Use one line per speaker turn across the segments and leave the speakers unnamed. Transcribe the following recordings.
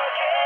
Okay.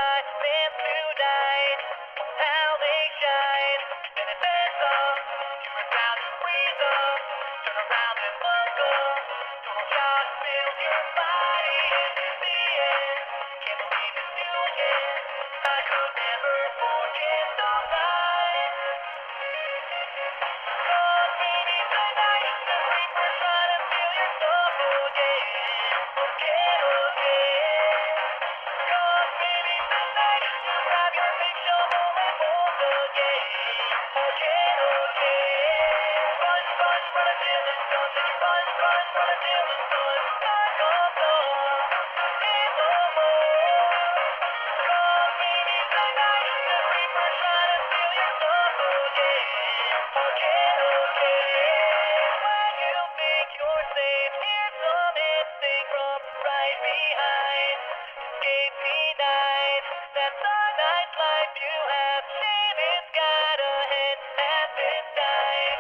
diamonds tonight. How they shine. And it bends up. You were bound to squeeze up. Turn around and look up. Total shock fills your body. And in the end, can't believe it's you again. I could never forget those nights. Come beneath the night. The reaper trying to steal your soul again. Again, again. Come beneath the night. Grab your big shovel and hold again. Again, again. Run, run, run until it's done. Then you run, run, run until the sun comes up in the morning. Come beneath the night. The reaper trying to steal your soul again. Again, again. When you think you're safe, here's some instinct from right behind. Escape denied. That's the nightlife you have seen. It's got a head at midnight.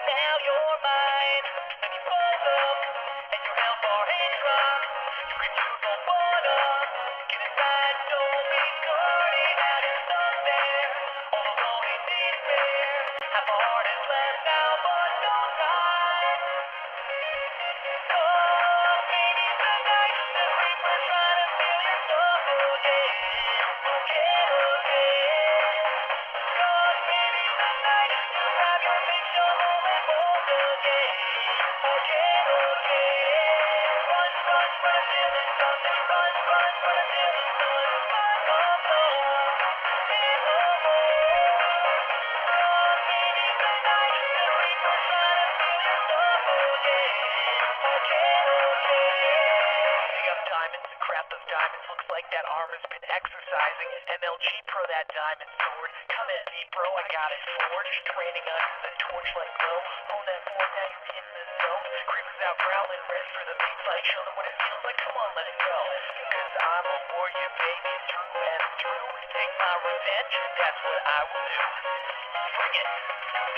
Now you're mine. When you buzz up and you're held for a drop, you can use a one up. Get inside, don't be sorry. Out in the there, all alone in despair. Half a heart is left now, but no time. Come beneath the night. The reaper trying to steal your soul again. Again, again. Come beneath the night. Grab your big shovel and hold again. Again, again. Run, run, run until the sun. Then you run, run, run until the sun comes up in the morning. Come beneath the night. The reaper trying to steal your soul again. Again, again. Picking up diamonds, craft those diamonds. Looks like that armor's been exercising. MLG Pro that diamond sword. Come at me, bro, I got it forged. Training under the torchlight glow. Hold that forward, now you're in the zone. Creepers out growling, rest for the beat fight. Show them what it feels like, come on, let it go. Cause I'm a warrior, baby, through and through. Take my revenge, that's what I will do. Bring it.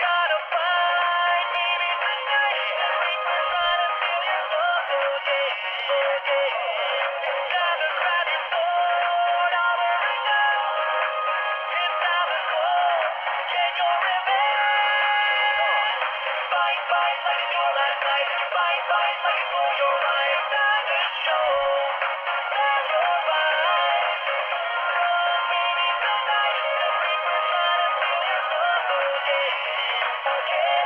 Gotta find beneath the night. The reaper trying to steal your soul again. It's time to grab your sword, armor and gun. It's time to go, get your revenge. Fight, fight like it's your last night. Fight, fight like it's for your right. Time to show that you're right. Come beneath the night. The reaper trying to steal your soul again. Again.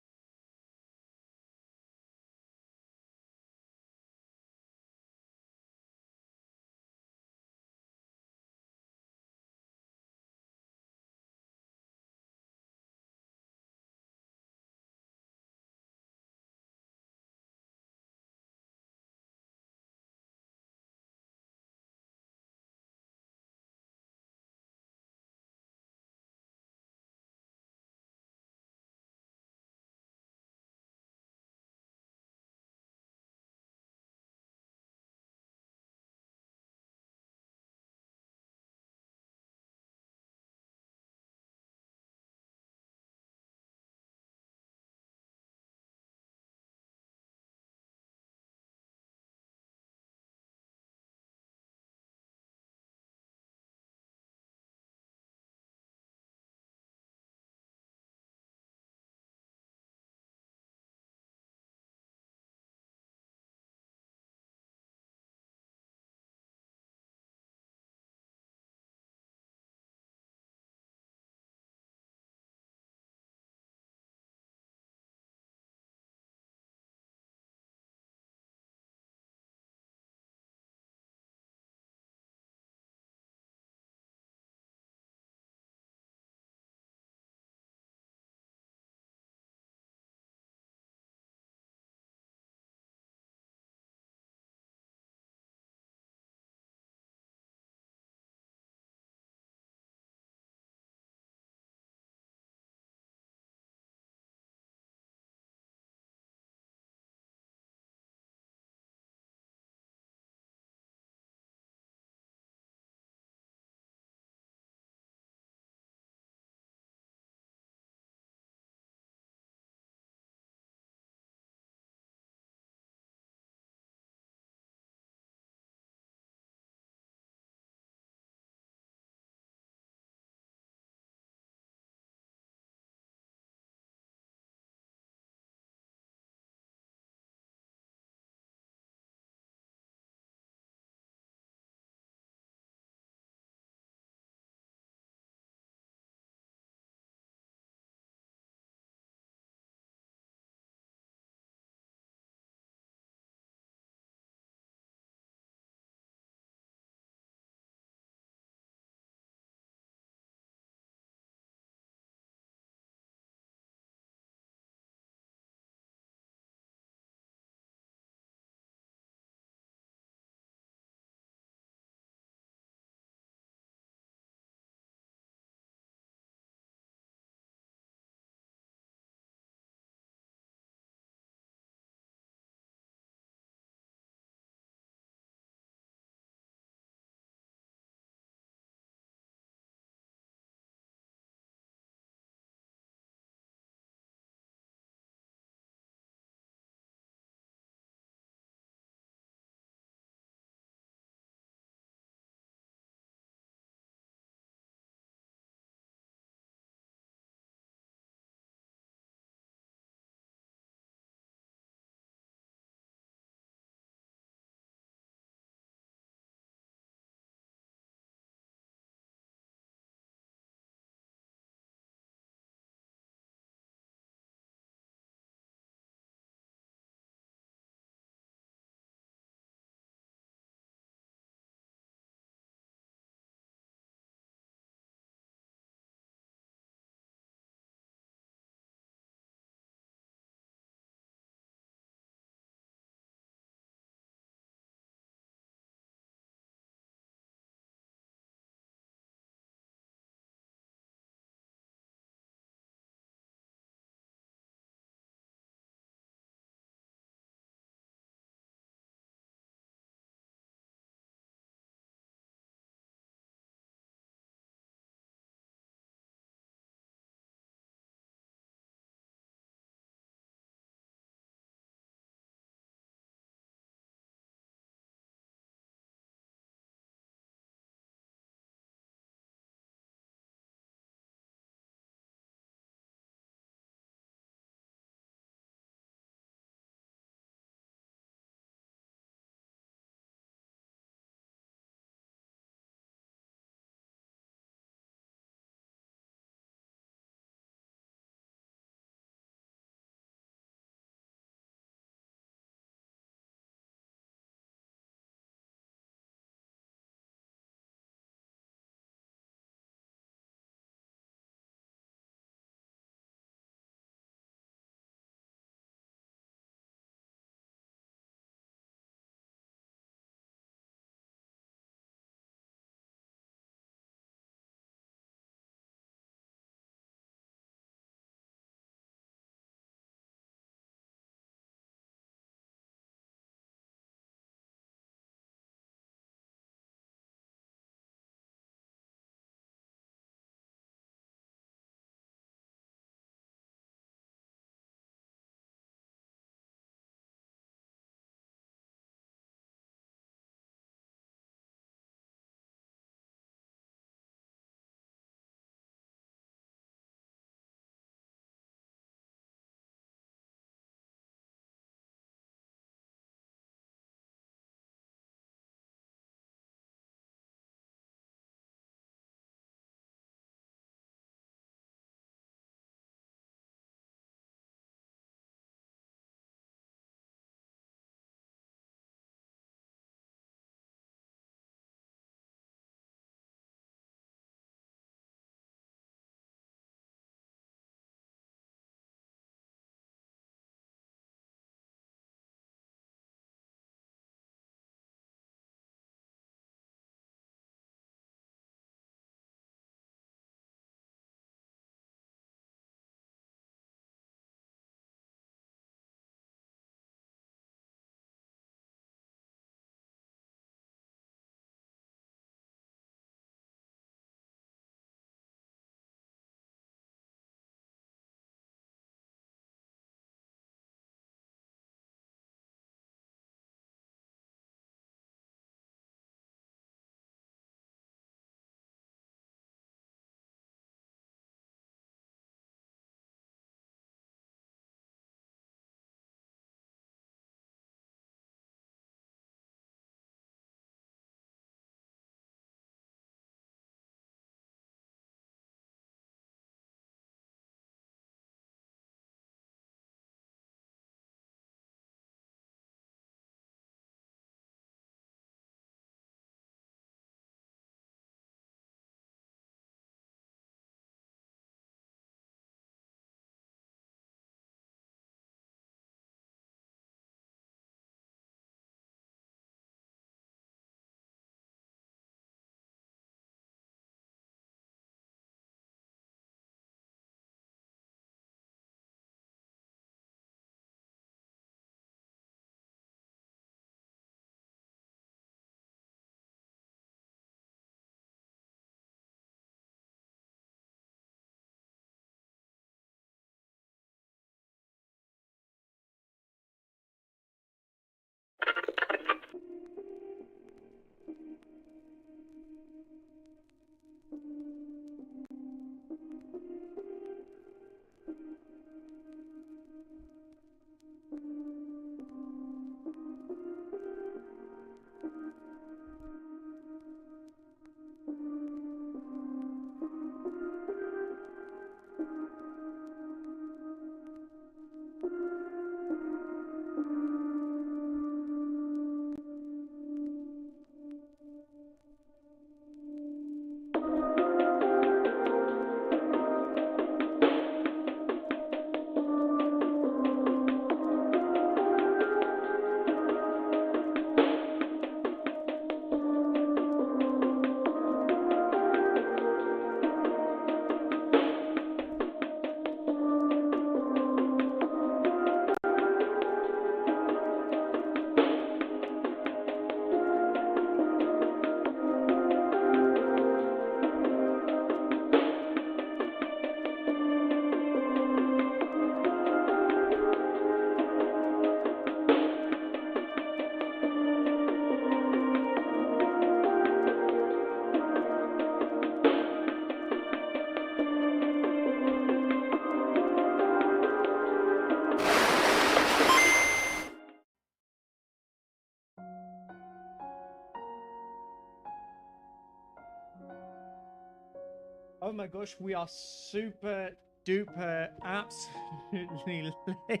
my gosh, we are super duper absolutely late.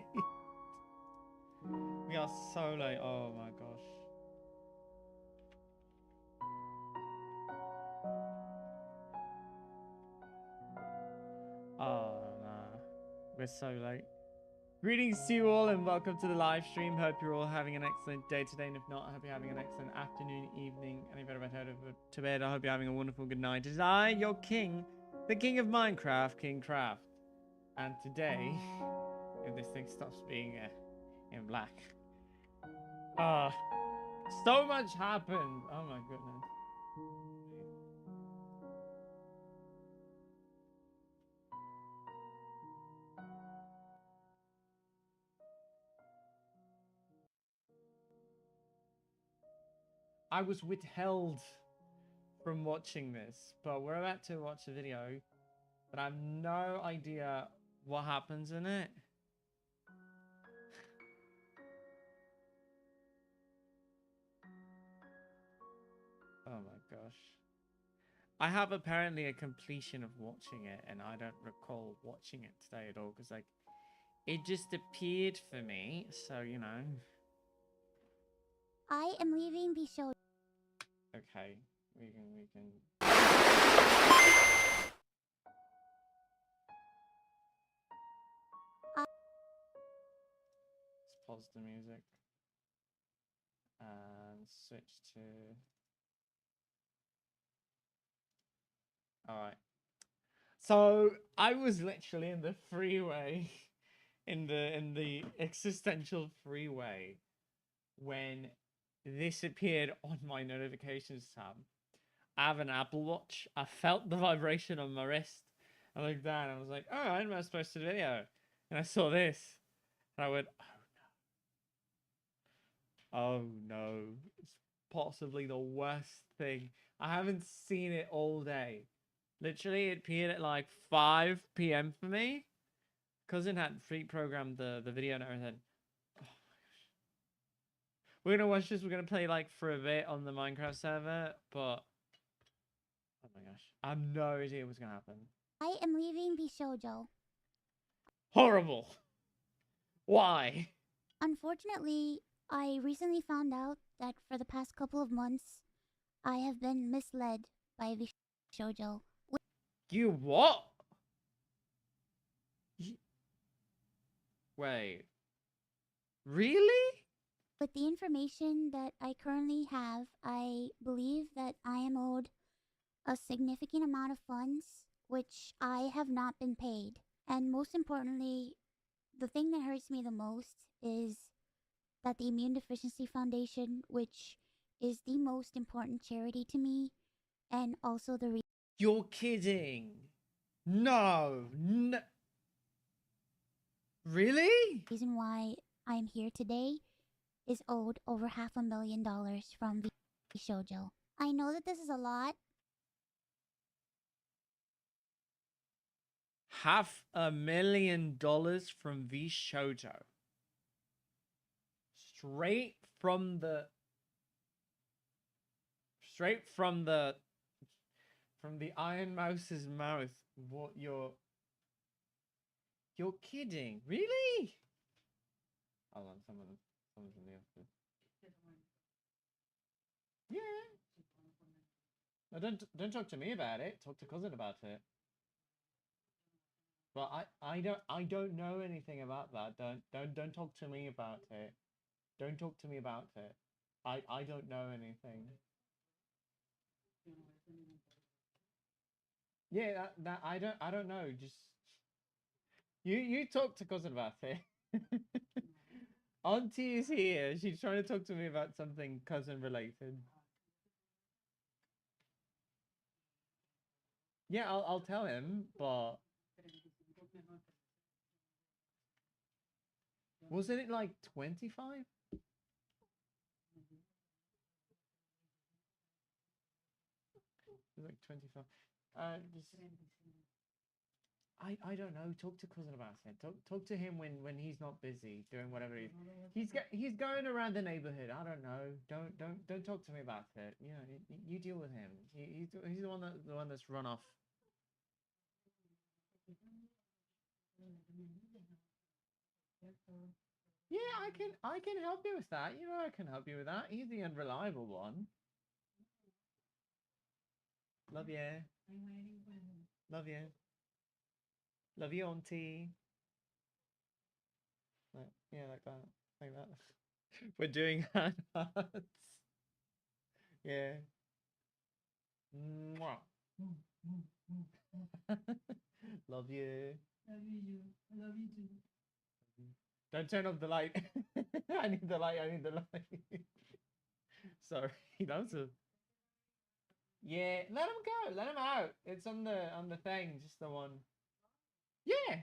We are so late. Oh my gosh. Oh nah. We're so late. Greetings to you all and welcome to the live stream. Hope you're all having an excellent day today, and if not, I hope you're having an excellent afternoon, evening, and if you're about to bed, I hope you're having a wonderful good night. It is I, your king, the king of Minecraft, King Craft. And today, if this thing stops being in black, so much happened. Oh my goodness. I was withheld from watching this, but we're about to watch a video, but I have no idea what happens in it. Oh my gosh. I have apparently a completion of watching it, and I don't recall watching it today at all, because like it just appeared for me, so you know.
I am leaving the show.
Okay, we can. Let's pause the music and switch to. All right. So I was literally in the freeway, in the existential freeway, when this appeared on my notifications tab. I have an Apple Watch. I felt the vibration on my wrist. I looked down and I was like, "Oh, I'm not supposed to video," and I saw this, and I went, "Oh no, it's possibly the worst thing." I haven't seen it all day. Literally, it appeared at like 5 p.m. for me. Cousin had pre-programmed the video and everything. Oh my gosh. We're gonna watch this. We're gonna play like for a bit on the Minecraft server, but oh my gosh, I have no idea what's gonna happen.
I am leaving the shoujo.
Horrible. Why?
Unfortunately, I recently found out that for the past couple of months, I have been misled by the shoujo.
You what? Wait. Really?
With the information that I currently have, I believe that I am owed a significant amount of funds, which I have not been paid. And most importantly, the thing that hurts me the most is that the Immune Deficiency Foundation, which is the most important charity to me, and also the
You're kidding. No. No. Really?
reason why I'm here today, is owed over $500,000 from the shoujo. I know that this is a lot.
$500,000 from V Shoujo. Straight from the Iron Mouse's mouth. What you're kidding. Really? Hold on, someone's in the office. Yeah. No, don't talk to me about it. Talk to cousin about it. But I don't know anything about that. Don't talk to me about it. Don't talk to me about it. I don't know anything. Yeah, that I don't know. Just you talk to cousin about it. Auntie is here. She's trying to talk to me about something cousin related. Yeah, I'll tell him, but wasn't it like 25? It was like 25. Just I don't know. Talk to cousin about it. Talk to him when he's not busy doing whatever he's going around the neighborhood. I don't know. Don't talk to me about it. You know, you deal with him. He's the one that's run off. Yeah, I can help you with that. You know I can help you with that. He's the unreliable one. Love you. Love you. Love you, auntie. Like, yeah, like that. Like that. We're doing hand hearts. Yeah. Mwah. Love you.
Love you too.
Don't turn off the light. I need the light. I need the light. Sorry, that was a. Yeah, let him go. Let him out. It's on the thing. Just the one. Yeah.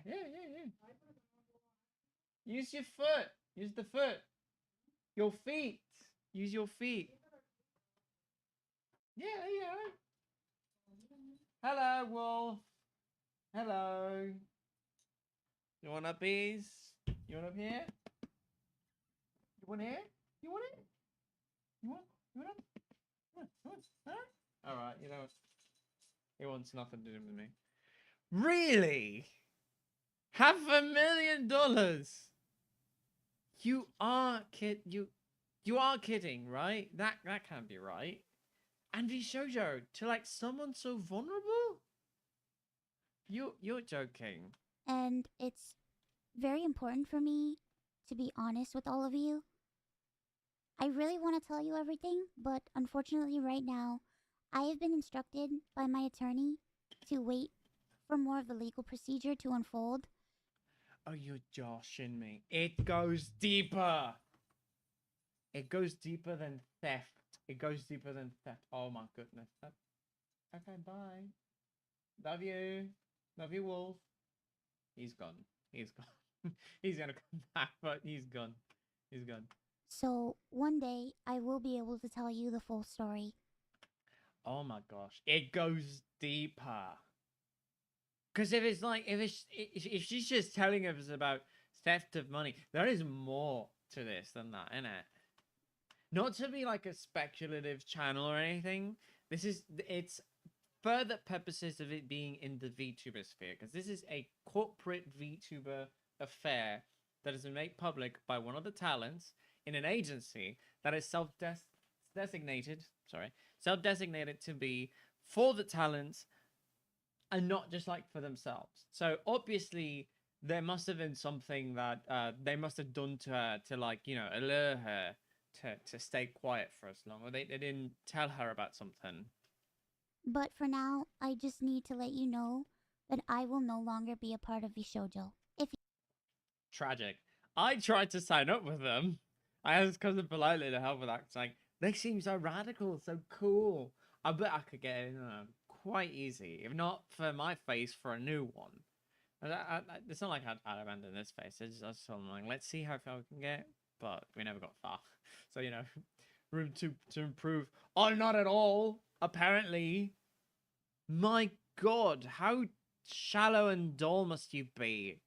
Use your foot. Use the foot. Your feet. Use your feet. Yeah. Hello, Wolf. Hello. You want up, bees? You want up here? You want here? You want it? You want up? Huh? All right. You know, he wants nothing to do with me. Really? $500,000? You are you are kidding, right? That can't be right. And Shoujo to like someone so vulnerable? You're joking.
And it's very important for me to be honest with all of you. I really want to tell you everything, but unfortunately, right now, I have been instructed by my attorney to wait for more of the legal procedure to unfold.
Oh, you're joshing me. It goes deeper. It goes deeper than theft. It goes deeper than theft. Oh my goodness. Okay, bye. Love you. Love you, Wolf. He's gone. He's gone. He's gonna come back, but he's gone. He's gone.
So one day, I will be able to tell you the full story.
Oh my gosh. It goes deeper. Because if she's just telling us about theft of money, there is more to this than that, isn't it? Not to be like a speculative channel or anything. It's for the purposes of it being in the VTuber sphere, because this is a corporate VTuber affair that has been made public by one of the talents in an agency that is self-designated to be for the talents and not just like for themselves. So obviously there must have been something that they must have done to her to like, you know, allure her to stay quiet for as long, or they didn't tell her about something.
But for now, I just need to let you know that I will no longer be a part of Vishojo.
Tragic. I tried to sign up with them. I asked cousin politely to help with that. It's like, they seem so radical, so cool. I bet I could get in quite easy, if not for my face, for a new one. It's not like I'd abandon this face. I just told them, like, let's see how far we can get. But we never got far. So, you know, room to improve. Oh, not at all, apparently. My God, how shallow and dull must you be?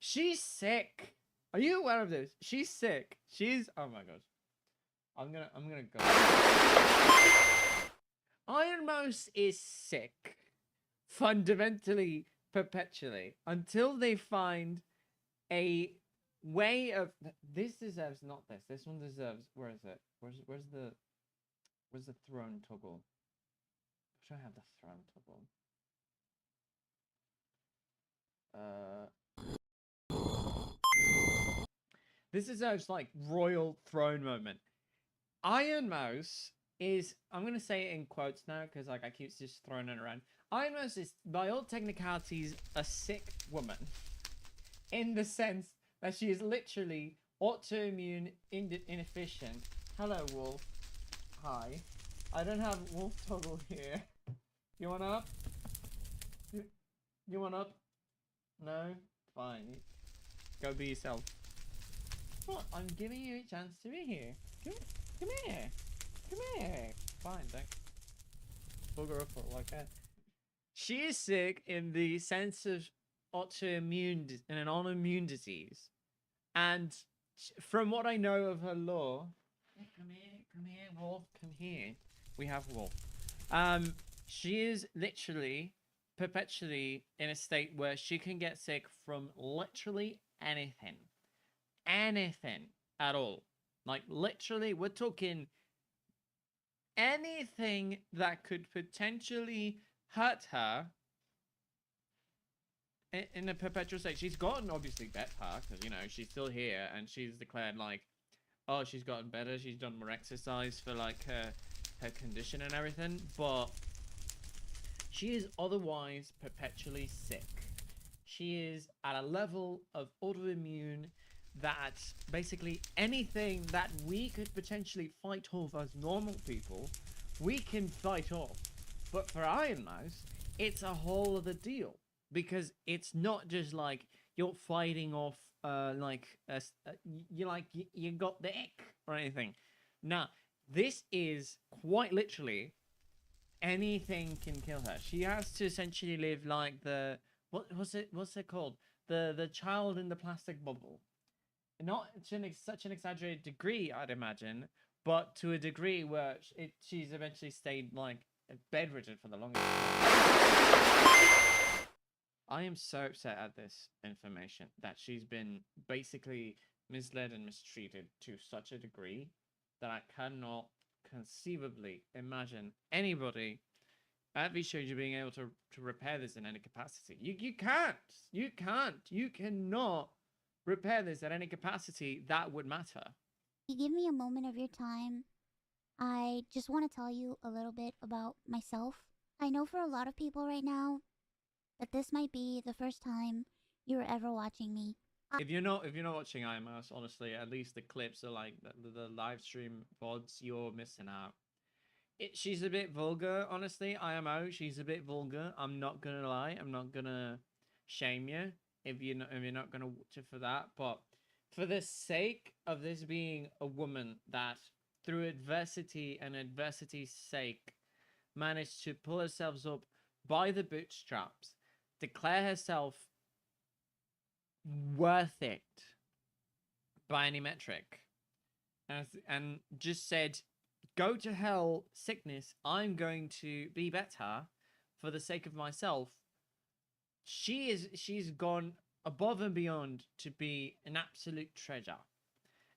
She's sick. Are you aware of this? She's sick. Oh my God. I'm gonna go. Iron Mouse is sick. Fundamentally, perpetually. Until they find a way of... This deserves not this. This one deserves... Where is it? Where's the throne toggle? Should I have the throne toggle? This deserves like royal throne moment. Iron Mouse is, I'm gonna say it in quotes now because like I keep just throwing it around. Iron Mouse is, by all technicalities, a sick woman, in the sense that she is literally autoimmune, inefficient. Hello, Wolf. Hi. I don't have Wolf toggle here. You want up? You want up? No? Fine. Go be yourself. What? I'm giving you a chance to be here. Come here. Come here. Fine, thanks. Bugger up like that. She is sick in the sense of autoimmune and an autoimmune disease. And from what I know of her lore, come here, Wolf, come here. We have Wolf. She is literally perpetually in a state where she can get sick from literally anything. Anything at all. Like, literally, we're talking anything that could potentially hurt her in a perpetual state. She's gotten obviously better because, you know, she's still here and she's declared like, oh, she's gotten better. She's done more exercise for like her condition and everything, but she is otherwise perpetually sick. She is at a level of autoimmune that basically anything that we could potentially fight off as normal people, we can fight off. But for Iron Mouse, it's a whole other deal. Because it's not just like you're fighting off, you got the ick or anything. Nah, this is quite literally anything can kill her. She has to essentially live like the what's it called? The child in the plastic bubble. Not to such an exaggerated degree, I'd imagine, but to a degree where she's eventually stayed like bedridden for the longest time. I am so upset at this information that she's been basically misled and mistreated to such a degree that I cannot conceivably imagine anybody at VShoju being able to repair this in any capacity. You cannot repair this at any capacity that would matter.
You give me a moment of your time. I just want to tell you a little bit about myself. I know for a lot of people right now that this might be the first time you're ever watching me.
If you're not watching IMS, honestly, at least the clips are like the live stream VODs, you're missing out. She's a bit vulgar, honestly. IMO, she's a bit vulgar. I'm not gonna lie. I'm not gonna shame you if you're not gonna watch it for that. But for the sake of this being a woman that, through adversity and adversity's sake, managed to pull herself up by the bootstraps, declare herself worth it by any metric, and just said, go to hell, sickness, I'm going to be better for the sake of myself. She's gone above and beyond to be an absolute treasure.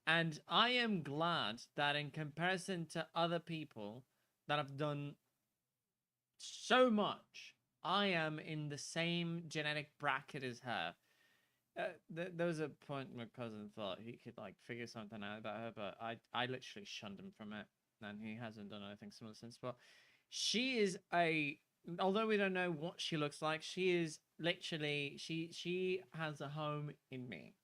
And I am glad that in comparison to other people that have done so much, I am in the same genetic bracket as her. There was a point my cousin thought he could like figure something out about her, but I literally shunned him from it, and he hasn't done anything similar since. But she is although we don't know what she looks like, she is literally she has a home in me,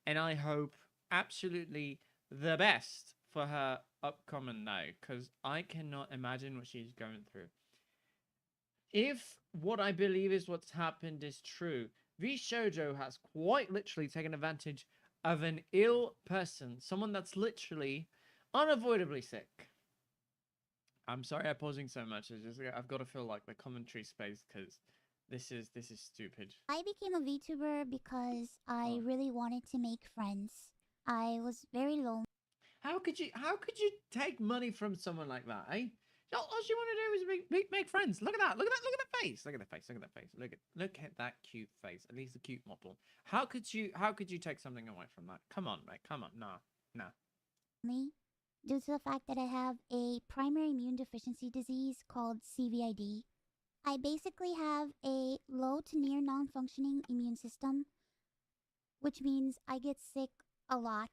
and I hope absolutely the best for her upcoming now, because I cannot imagine what she's going through. If what I believe is what's happened is true, VShojo has quite literally taken advantage of an ill person, someone that's literally unavoidably sick. I'm sorry I'm pausing so much. It's just I've got to feel like the commentary space because this is stupid.
I became a VTuber because I really wanted to make friends. I was very lonely.
How could you take money from someone like that, eh? All you want to do is make friends. Look at that. Look at that face. Look at the face. Look at that face. Look at that cute face. At least the cute model. How could you take something away from that? Come on, mate. Come on. Nah.
Due to the fact that I have a primary immune deficiency disease called CVID. I basically have a low to near non-functioning immune system, which means I get sick a lot,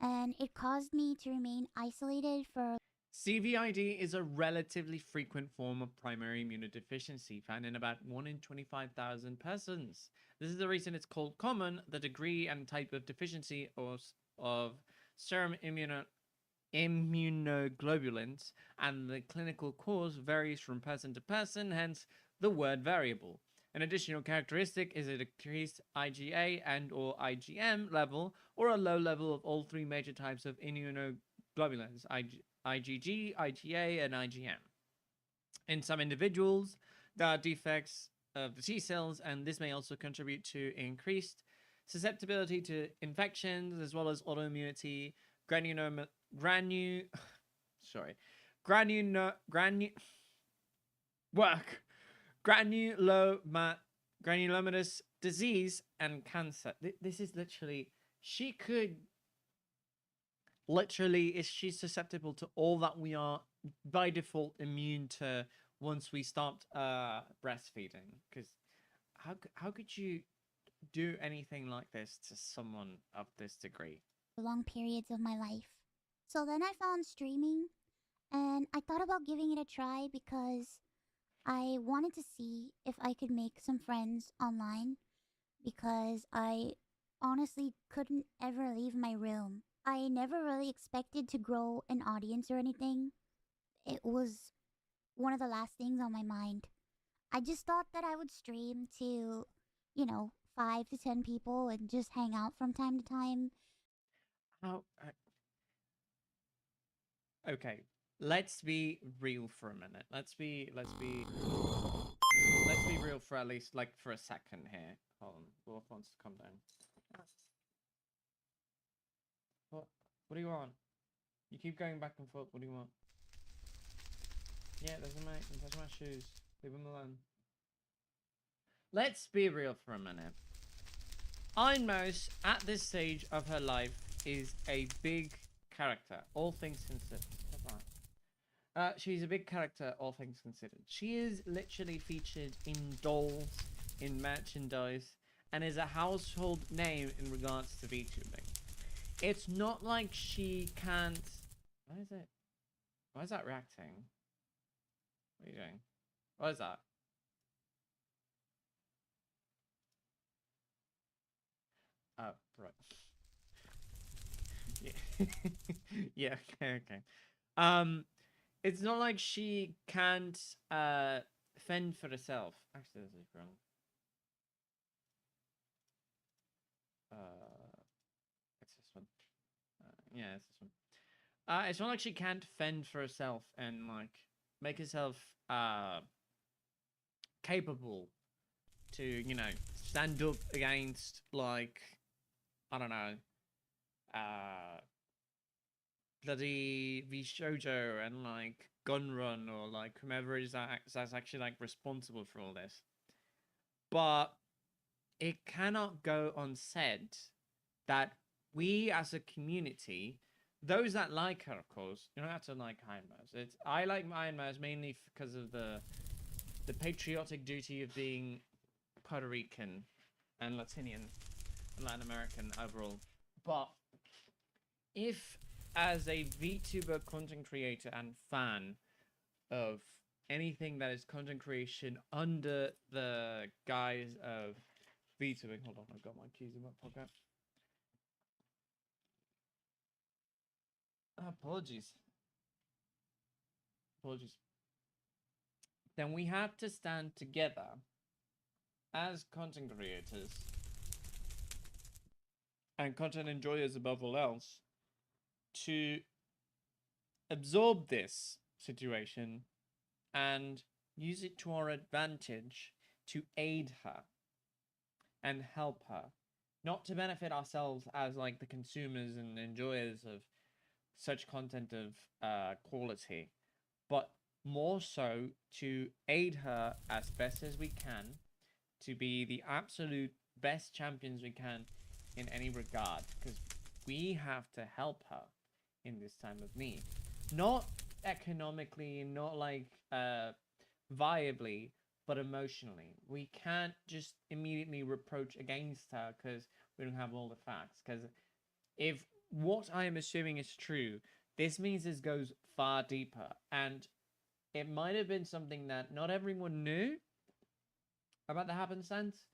and it caused me to remain isolated for...
CVID is a relatively frequent form of primary immunodeficiency found in about 1 in 25,000 persons. This is the reason it's called common. The degree and type of deficiency of serum immunoglobulins and the clinical cause varies from person to person, hence the word variable. An additional characteristic is a decreased IgA and or IgM level, or a low level of all three major types of immunoglobulins, IgG, IgA, and IgM. In some individuals, there are defects of the T cells, and this may also contribute to increased susceptibility to infections, as well as autoimmunity, granulomatous disease and cancer. This is literally, she could literally, is she susceptible to all that we are by default immune to once we stopped breastfeeding? Because how could you do anything like this to someone of this degree?
long periods of my life. So then I found streaming and I thought about giving it a try because I wanted to see if I could make some friends online because I honestly couldn't ever leave my room. I never really expected to grow an audience or anything. It was one of the last things on my mind. I just thought that I would stream to, 5 to 10 people and just hang out from time to time.
How? Okay, let's be real for a minute. Let's be real for at least like for a second here. Hold on, Wolf wants to come down. What do you want? You keep going back and forth. What do you want? Yeah, those are my shoes. Leave them alone. Let's be real for a minute. Iron Mouse, at this stage of her life, is a big character, all things considered. She's a big character, all things considered. She is literally featured in dolls, in merchandise, and is a household name in regards to VTubing. It's not like she can't... Why is it? Why is that reacting? What are you doing? What is that? Oh, right. Yeah. Yeah, okay. It's not like she can't fend for herself. Actually, this is wrong. It's this one. Yeah, it's this one. It's not like she can't fend for herself and like make herself capable to, stand up against like, I don't know, bloody Shoujo and like Gunrun or like whomever is that's actually like responsible for all this. But it cannot go unsaid that we as a community, those that like her, of course, you don't have to like Iron Mouse. I like Iron Mouse mainly because of the patriotic duty of being Puerto Rican and Latinian and Latin American overall. But if as a VTuber content creator and fan of anything that is content creation under the guise of VTubing, hold on, I've got my keys in my pocket. Apologies. Then we have to stand together as content creators and content enjoyers above all else to absorb this situation and use it to our advantage to aid her and help her, not to benefit ourselves as like the consumers and enjoyers of such content of quality, but more so to aid her as best as we can to be the absolute best champions we can in any regard, because we have to help her in this time of need, not economically, not like viably, but emotionally. We can't just immediately reproach against her because we don't have all the facts, because if what I am assuming is true, this means this goes far deeper, and it might have been something that not everyone knew about the happenstance,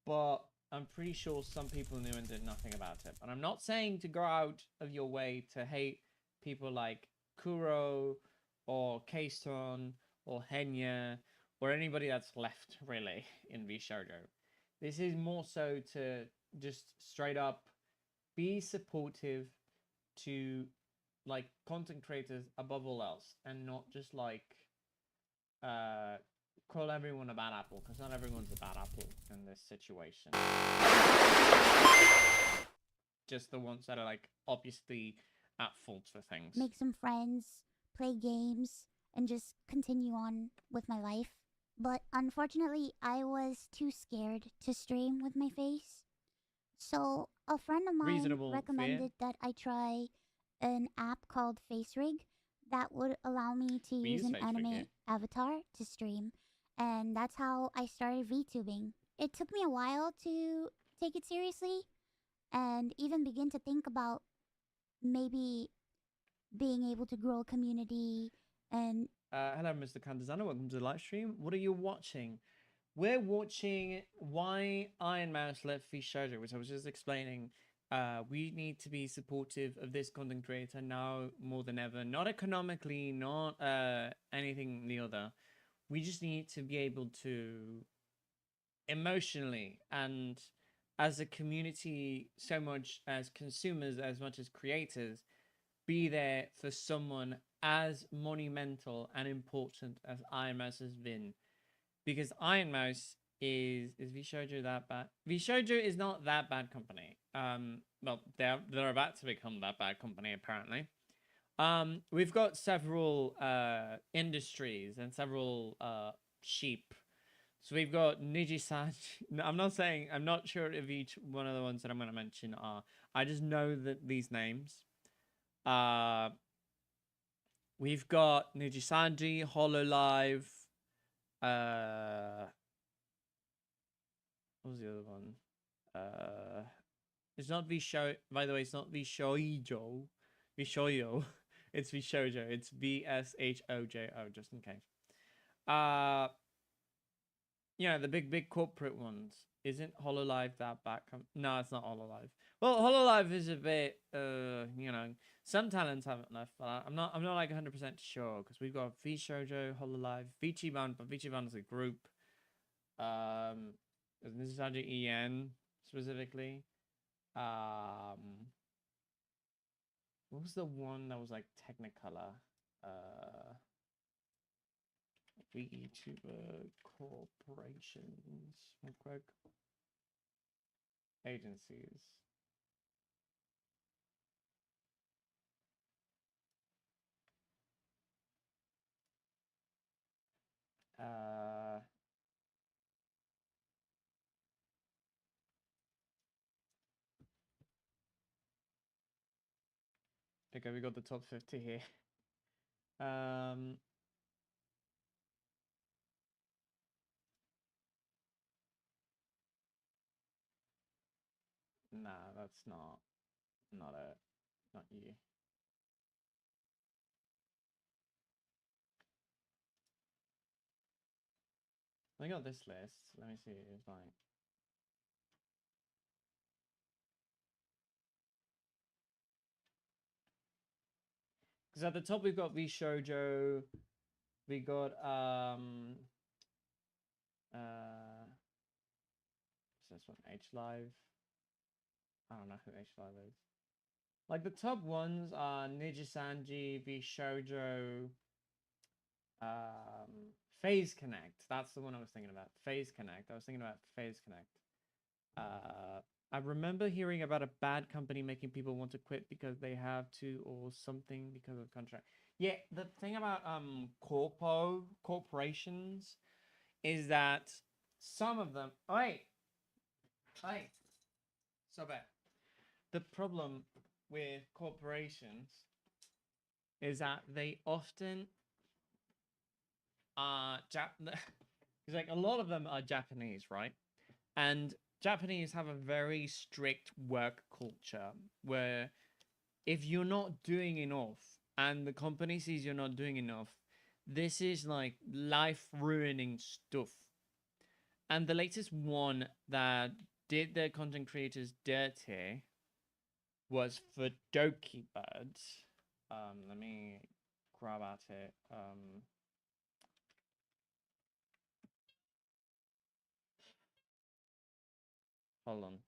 but I'm pretty sure some people knew and did nothing about it. And I'm not saying to go out of your way to hate people like Kuro or Keystone or Henya or anybody that's left really in VShoujo. This is more so to just straight up be supportive to like content creators above all else, and not just like call everyone a bad apple, because not everyone's a bad apple in this situation. Just the ones that are like obviously at fault for things.
Make some friends, play games, and just continue on with my life. But unfortunately, I was too scared to stream with my face. So, a friend of mine
Reasonable fear.
recommended that I try an app called FaceRig that would allow me to
We
use
use
an
face rig here.
anime avatar to stream. And that's how I started VTubing. It took me a while to take it seriously and even begin to think about maybe being able to grow a community and
Hello, Mr. Candazano. Welcome to the live stream. What are you watching? We're watching Why Iron Mouse Left V Shoujo, which I was just explaining. We need to be supportive of this content creator now more than ever. Not economically, not anything the other. We just need to be able to emotionally and as a community, so much as consumers, as much as creators, be there for someone as monumental and important as Iron Mouse has been. Because Iron Mouse is Vishojo that bad? Vishojo is not that bad company. Well, they're about to become that bad company apparently. We've got several industries and several sheep. So we've got Niji-san. I'm not sure if each one of the ones that I'm going to mention are. I just know that these names. We've got Nijisanji, Hololive. What was the other one? It's not Visho. By the way, it's not Vishojo. Vishoyo. It's Vishojo. It's VSHOJO. Just in case. The big corporate ones. Isn't Hololive that bad? No, it's not Hololive. Well, Hololive is a bit, some talents haven't left, but I'm not like 100% sure because we've got Vishojo, Hololive, Vichiban, but Vichiban is a group. This is actually EN specifically. What was the one that was like Technicolor? VTuber corporations. Real quick. Agencies. Okay, we got the top 50 here. Nah, that's not it. Not you. I got this list. Let me see if like. Because at the top we've got V Shoujo. We got what's this one? H Live. I don't know who H Live is. Like the top ones are Nijisanji, V Shoujo, Phase Connect. That's the one I was thinking about. Phase Connect. I was thinking about Phase Connect. I remember hearing about a bad company making people want to quit because they have to or something because of contract. Yeah, the thing about corporations is that some of them so bad. The problem with corporations is that they often are because like a lot of them are Japanese, right? And Japanese have a very strict work culture where if you're not doing enough and the company sees you're not doing enough, this is like life ruining stuff. And the latest one that did the content creators dirty was for Doki Birds. Let me grab at it. Hold on.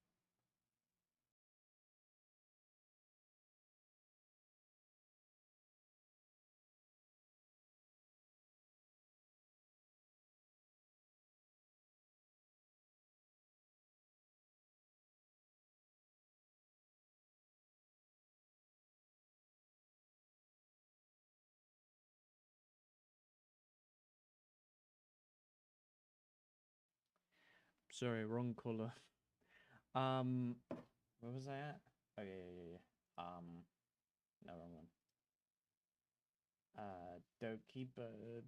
Sorry, wrong color. Where was I at? Oh yeah. No, wrong one. Doki Bird.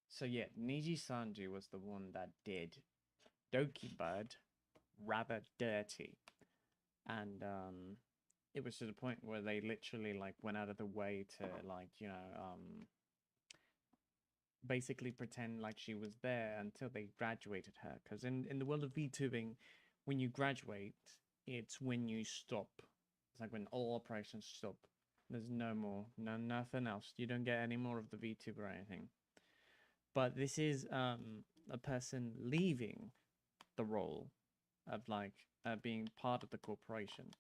So yeah, Niji Sanji was the one that did Doki Bird rather dirty. And it was to the point where they literally like went out of the way to like, basically pretend like she was there until they graduated her. Because in the world of VTubing, when you graduate, it's when you stop. It's like when all operations stop. There's no more, nothing else. You don't get any more of the VTuber or anything. But this is a person leaving the role of like being part of the corporation.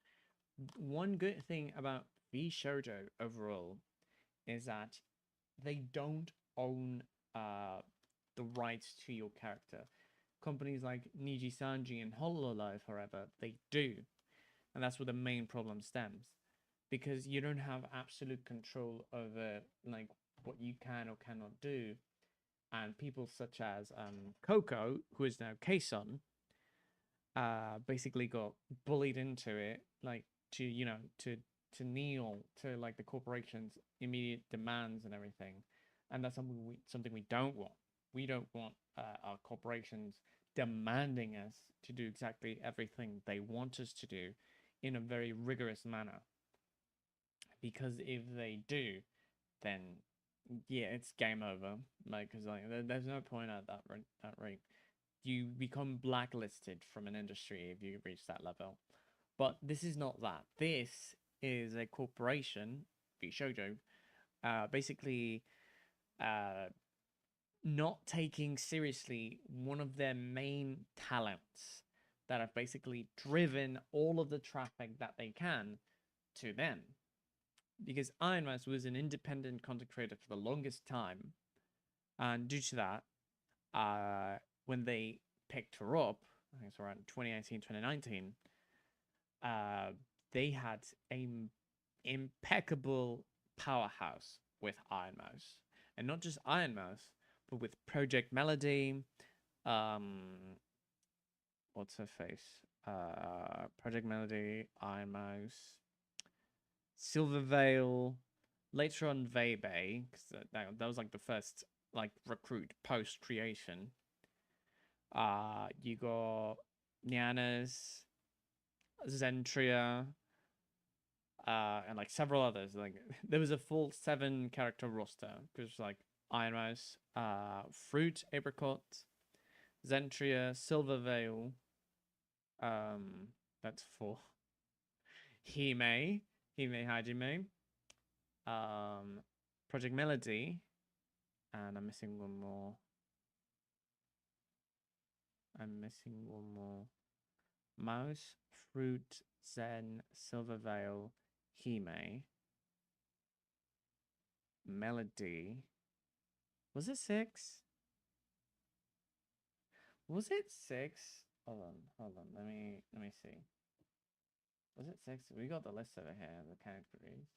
One good thing about V Shoujo overall is that they don't own the rights to your character. Companies like Niji Sanji and Hololive, however, they do. And that's where the main problem stems. Because you don't have absolute control over like what you can or cannot do. And people such as Coco, who is now Kason, basically got bullied into it, like to kneel to like the corporation's immediate demands and everything, and that's something we don't want. We don't want our corporations demanding us to do exactly everything they want us to do in a very rigorous manner. Because if they do, then yeah, it's game over. Like, because like there's no point at that rate. You become blacklisted from an industry if you reach that level. But this is not that. This is a corporation, Shoujo, basically not taking seriously one of their main talents that have basically driven all of the traffic that they can to them. Because Iron Mouse was an independent content creator for the longest time, and due to that, when they picked her up, I think it's around 2018, 2019, they had an impeccable powerhouse with Iron Mouse. And not just Iron Mouse, but with Project Melody, what's her face? Project Melody, Iron Mouse, Silver Veil, later on Vebe, because that was like the first like recruit post creation. You got Nyanas, Zentria, and like several others. Like there was a full 7-character roster because like Iron Mouse, Fruit, Apricot, Zentria, Silver Veil. That's 4. Hime Hajime, Project Melody, and I'm missing one more. Mouse, Fruit, Zen, Silver Veil, Hime, Melody. Was it 6? Was it 6? Hold on. Let me see. Was it 6? We got the list over here, the categories.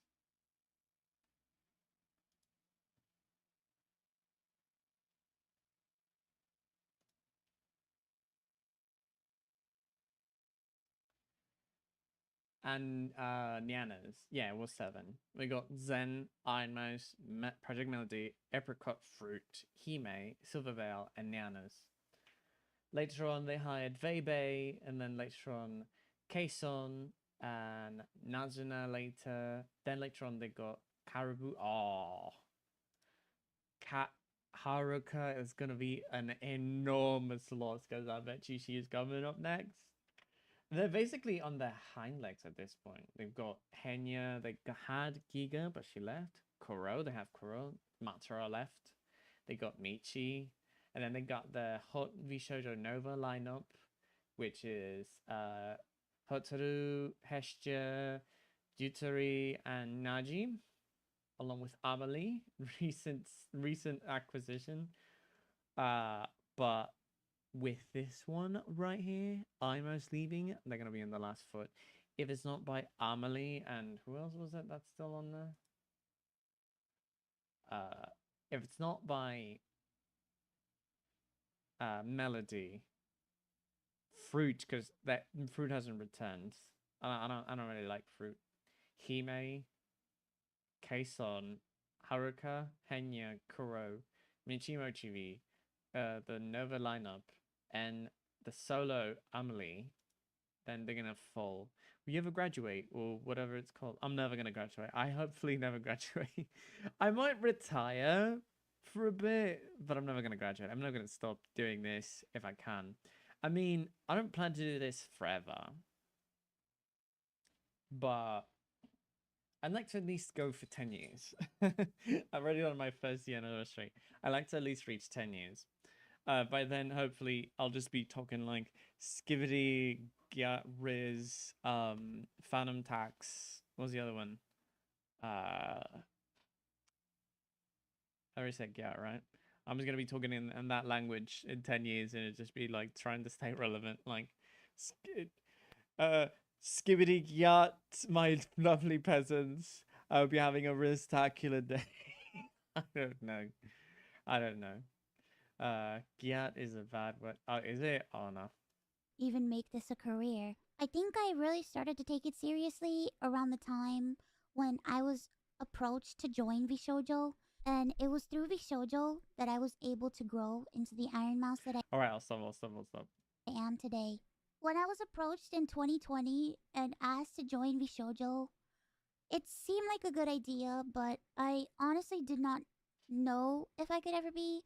And Nyanas. Yeah, it was 7. We got Zen, Iron Mouse, Project Melody, Apricot Fruit, Hime, Silver Veil, and Nyanas. Later on, they hired Vebe, and then later on, Kason and Nazuna later. Then later on, they got Caribou. Oh, Haruka is gonna be an enormous loss because I bet you she is coming up next. They're basically on their hind legs at this point. They've got Henya. They had Giga, but she left. Kuro. They have Kuro. Matsura left. They got Michi. And then they got the Hot V Shoujo Nova lineup, which is Hotaru, Hestia, Yutari, and Naji, along with Amelie, recent acquisition. But with this one right here, Imo's leaving, they're gonna be in the last foot. If it's not by Amelie and who else was it that's still on there? if it's not by Melody, Fruit, because that Fruit hasn't returned. I don't really like Fruit. Hime, Kason, Haruka, Henya, Kuro, Michimo Chibi, the Nova lineup, and the solo Amelie, then they're gonna fall. Will you ever graduate or whatever it's called? I'm never gonna graduate. I hopefully never graduate. I might retire for a bit, but I'm never gonna graduate. I'm not gonna stop doing this if I can. I mean, I don't plan to do this forever, but I'd like to at least go for 10 years. I'm already on my first year anniversary. I'd like to at least reach 10 years. By then, hopefully, I'll just be talking like Skivity, Gyat, Riz, Phantom Tax. What was the other one? I already said Gyat, right? I'm just gonna be talking in that language in 10 years, and it just be like trying to stay relevant. Like, Skibidi Gyat, my lovely peasants. I will be having a ristacular day. I don't know. I don't know. Gyat is a bad word. Oh, is it? Oh no.
Even make this a career. I think I really started to take it seriously around the time when I was approached to join Vishojo, and it was through Vishojo that I was able to grow into the Iron Mouse that
All right, I'll stop.
I am today. When I was approached in 2020 and asked to join Vishojo, it seemed like a good idea, but I honestly did not know if I could ever be.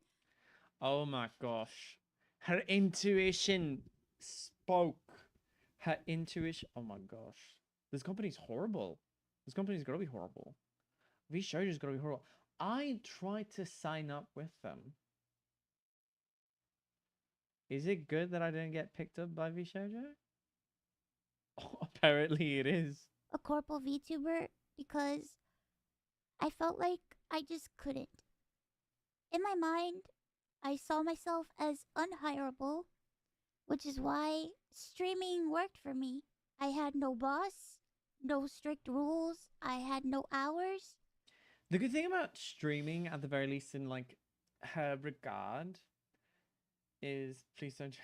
Oh my gosh. Her intuition spoke. Her intuition. Oh my gosh. This company's horrible. This company's gotta be horrible. Vishojo's gotta be horrible. I tried to sign up with them. Is it good that I didn't get picked up by Vishojo? Oh, apparently it is.
A corporal VTuber because I felt like I just couldn't. In my mind, I saw myself as unhireable, which is why streaming worked for me. I had no boss, no strict rules, I had no hours.
The good thing about streaming, at the very least, in like her regard, is please don't.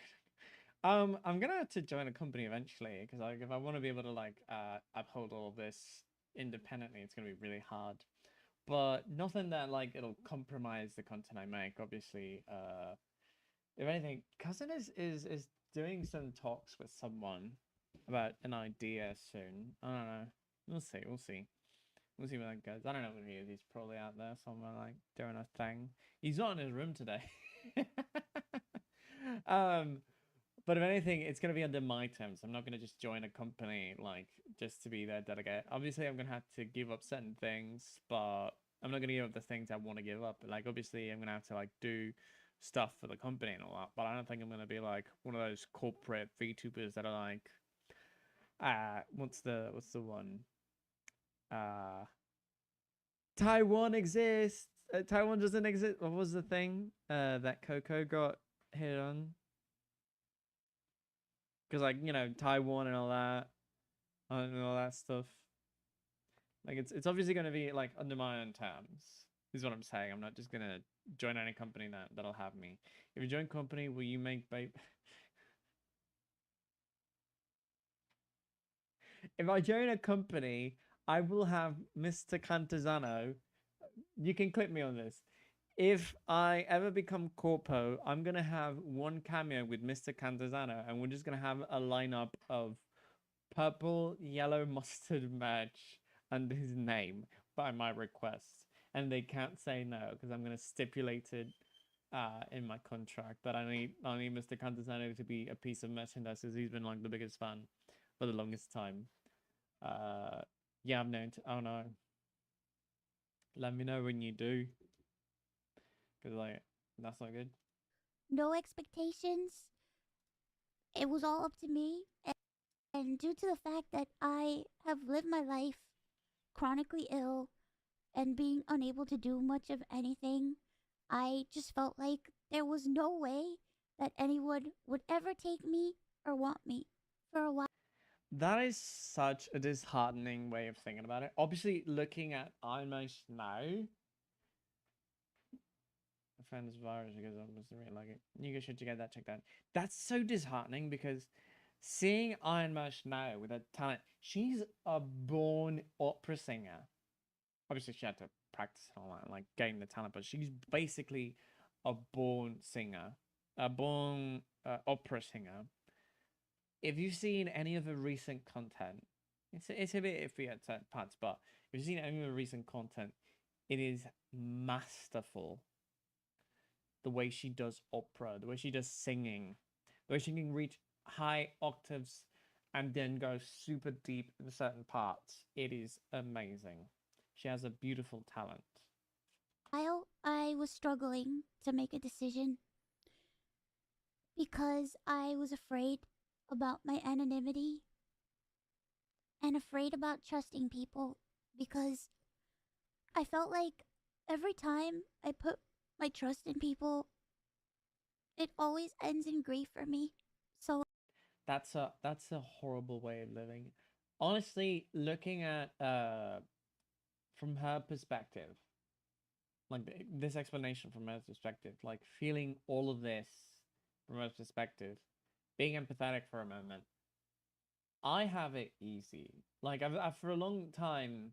I'm gonna have to join a company eventually because like if I want to be able to like uphold all of this independently, it's gonna be really hard. But nothing that like it'll compromise the content I make. Obviously, if anything, cousin is doing some talks with someone about an idea soon. I don't know. We'll see. We'll see. We'll see where that goes. I don't know where he is. He's probably out there somewhere, like doing a thing. He's not in his room today. But if anything, it's gonna be under my terms. I'm not gonna just join a company like just to be their delegate. Obviously, I'm gonna have to give up certain things, but I'm not gonna give up the things I want to give up. Like obviously, I'm gonna have to like do stuff for the company and all that. But I don't think I'm gonna be like one of those corporate VTubers that are like, what's the one? Taiwan exists. Taiwan doesn't exist. What was the thing that Coco got hit on? Because like Taiwan and all that stuff. Like it's obviously going to be like under my own terms. Is what I'm saying. I'm not just gonna join any company that'll have me. If you join company, will you make babe? If I join a company, I will have Mr. Cantazano. You can clip me on this. If I ever become corpo, I'm gonna have one cameo with Mr. Cantazano, and we're just gonna have a lineup of purple, yellow, mustard merch under his name by my request, and they can't say no because I'm gonna stipulate it in my contract that I need Mr. Cantazano to be a piece of merchandise because he's been like the biggest fan for the longest time. Yeah, I've known. Oh no. Let me know when you do. Because, like, that's not good.
No expectations. It was all up to me. And due to the fact that I have lived my life chronically ill and being unable to do much of anything, I just felt like there was no way that anyone would ever take me or want me for a while.
That is such a disheartening way of thinking about it. Obviously, looking at Iron Man now, found this virus because I wasn't really like it. You guys should check that. Check that. That's so disheartening because seeing Iron Mouse now with her talent, she's a born opera singer. Obviously, she had to practice and all that, and like gain the talent, but she's basically a born singer, a born opera singer. If you've seen any of her recent content, it's a bit iffy at certain parts, but if you've seen any of her recent content, it is masterful. The way she does opera, the way she does singing, the way she can reach high octaves and then go super deep in certain parts. It is amazing. She has a beautiful talent.
While I was struggling to make a decision because I was afraid about my anonymity and afraid about trusting people because I felt like every time I put my trust in people, it always ends in grief for me. So
That's a horrible way of living. Honestly, looking at from her perspective, like this explanation from her perspective, like feeling all of this from her perspective, being empathetic for a moment. I have it easy. Like I've for a long time.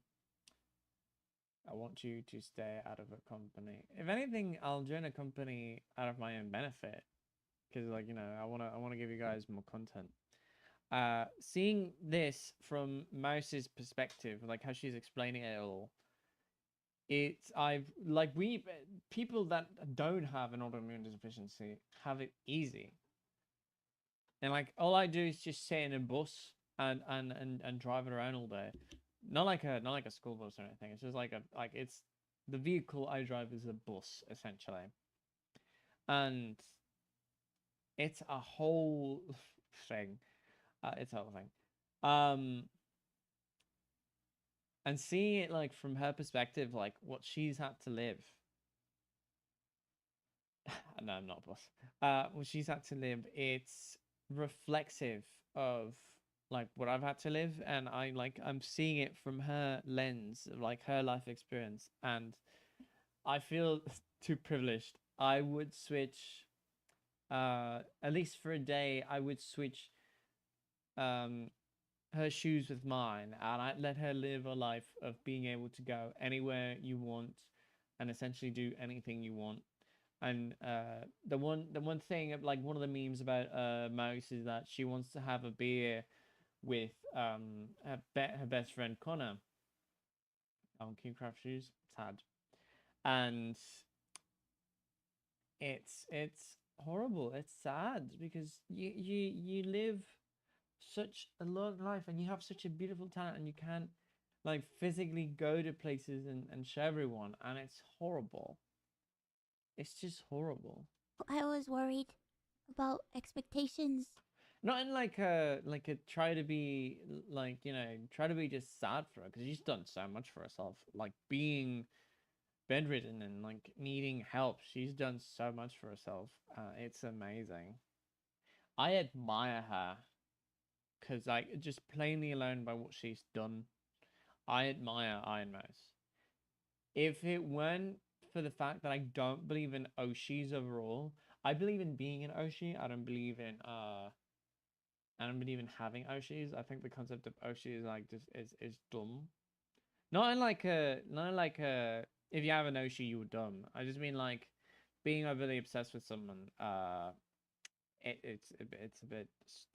I want you to stay out of a company. If anything, I'll join a company out of my own benefit, because like I wanna give you guys more content. Seeing this from Mouse's perspective, like how she's explaining it all, it's I've like we people that don't have an autoimmune deficiency have it easy, and like all I do is just sit in a bus and drive it around all day. Not like a school bus or anything. It's just like it's the vehicle I drive is a bus essentially, and it's a whole thing. It's a whole thing. Um, and seeing it like from her perspective, like what she's had to live. No, I'm not a boss. What she's had to live, it's reflexive of like what I've had to live, and I'm seeing it from her lens of like her life experience, and I feel too privileged. I would switch, at least for a day, I would switch um her shoes with mine, and I let her live a life of being able to go anywhere you want and essentially do anything you want. And the one thing, like one of the memes about Mouse is that she wants to have a beer with her best friend Connor on Kingcraft shoes. Sad. And it's horrible. It's sad because you live such a long life and you have such a beautiful talent and you can't like physically go to places and show everyone, and it's horrible. It's just horrible.
I was worried about expectations.
Not in like a try to be like try to be just sad for her because she's done so much for herself. Like being bedridden and like needing help, she's done so much for herself. It's amazing. I admire her because like just plainly alone by what she's done, I admire Iron Mouse. If it weren't for the fact that I don't believe in Oshis overall, I believe in being an Oshi. I don't believe in having Oshis. I think the concept of Oshi is like just is dumb. Not in like a if you have an Oshi you're dumb. I just mean like being overly obsessed with someone. It's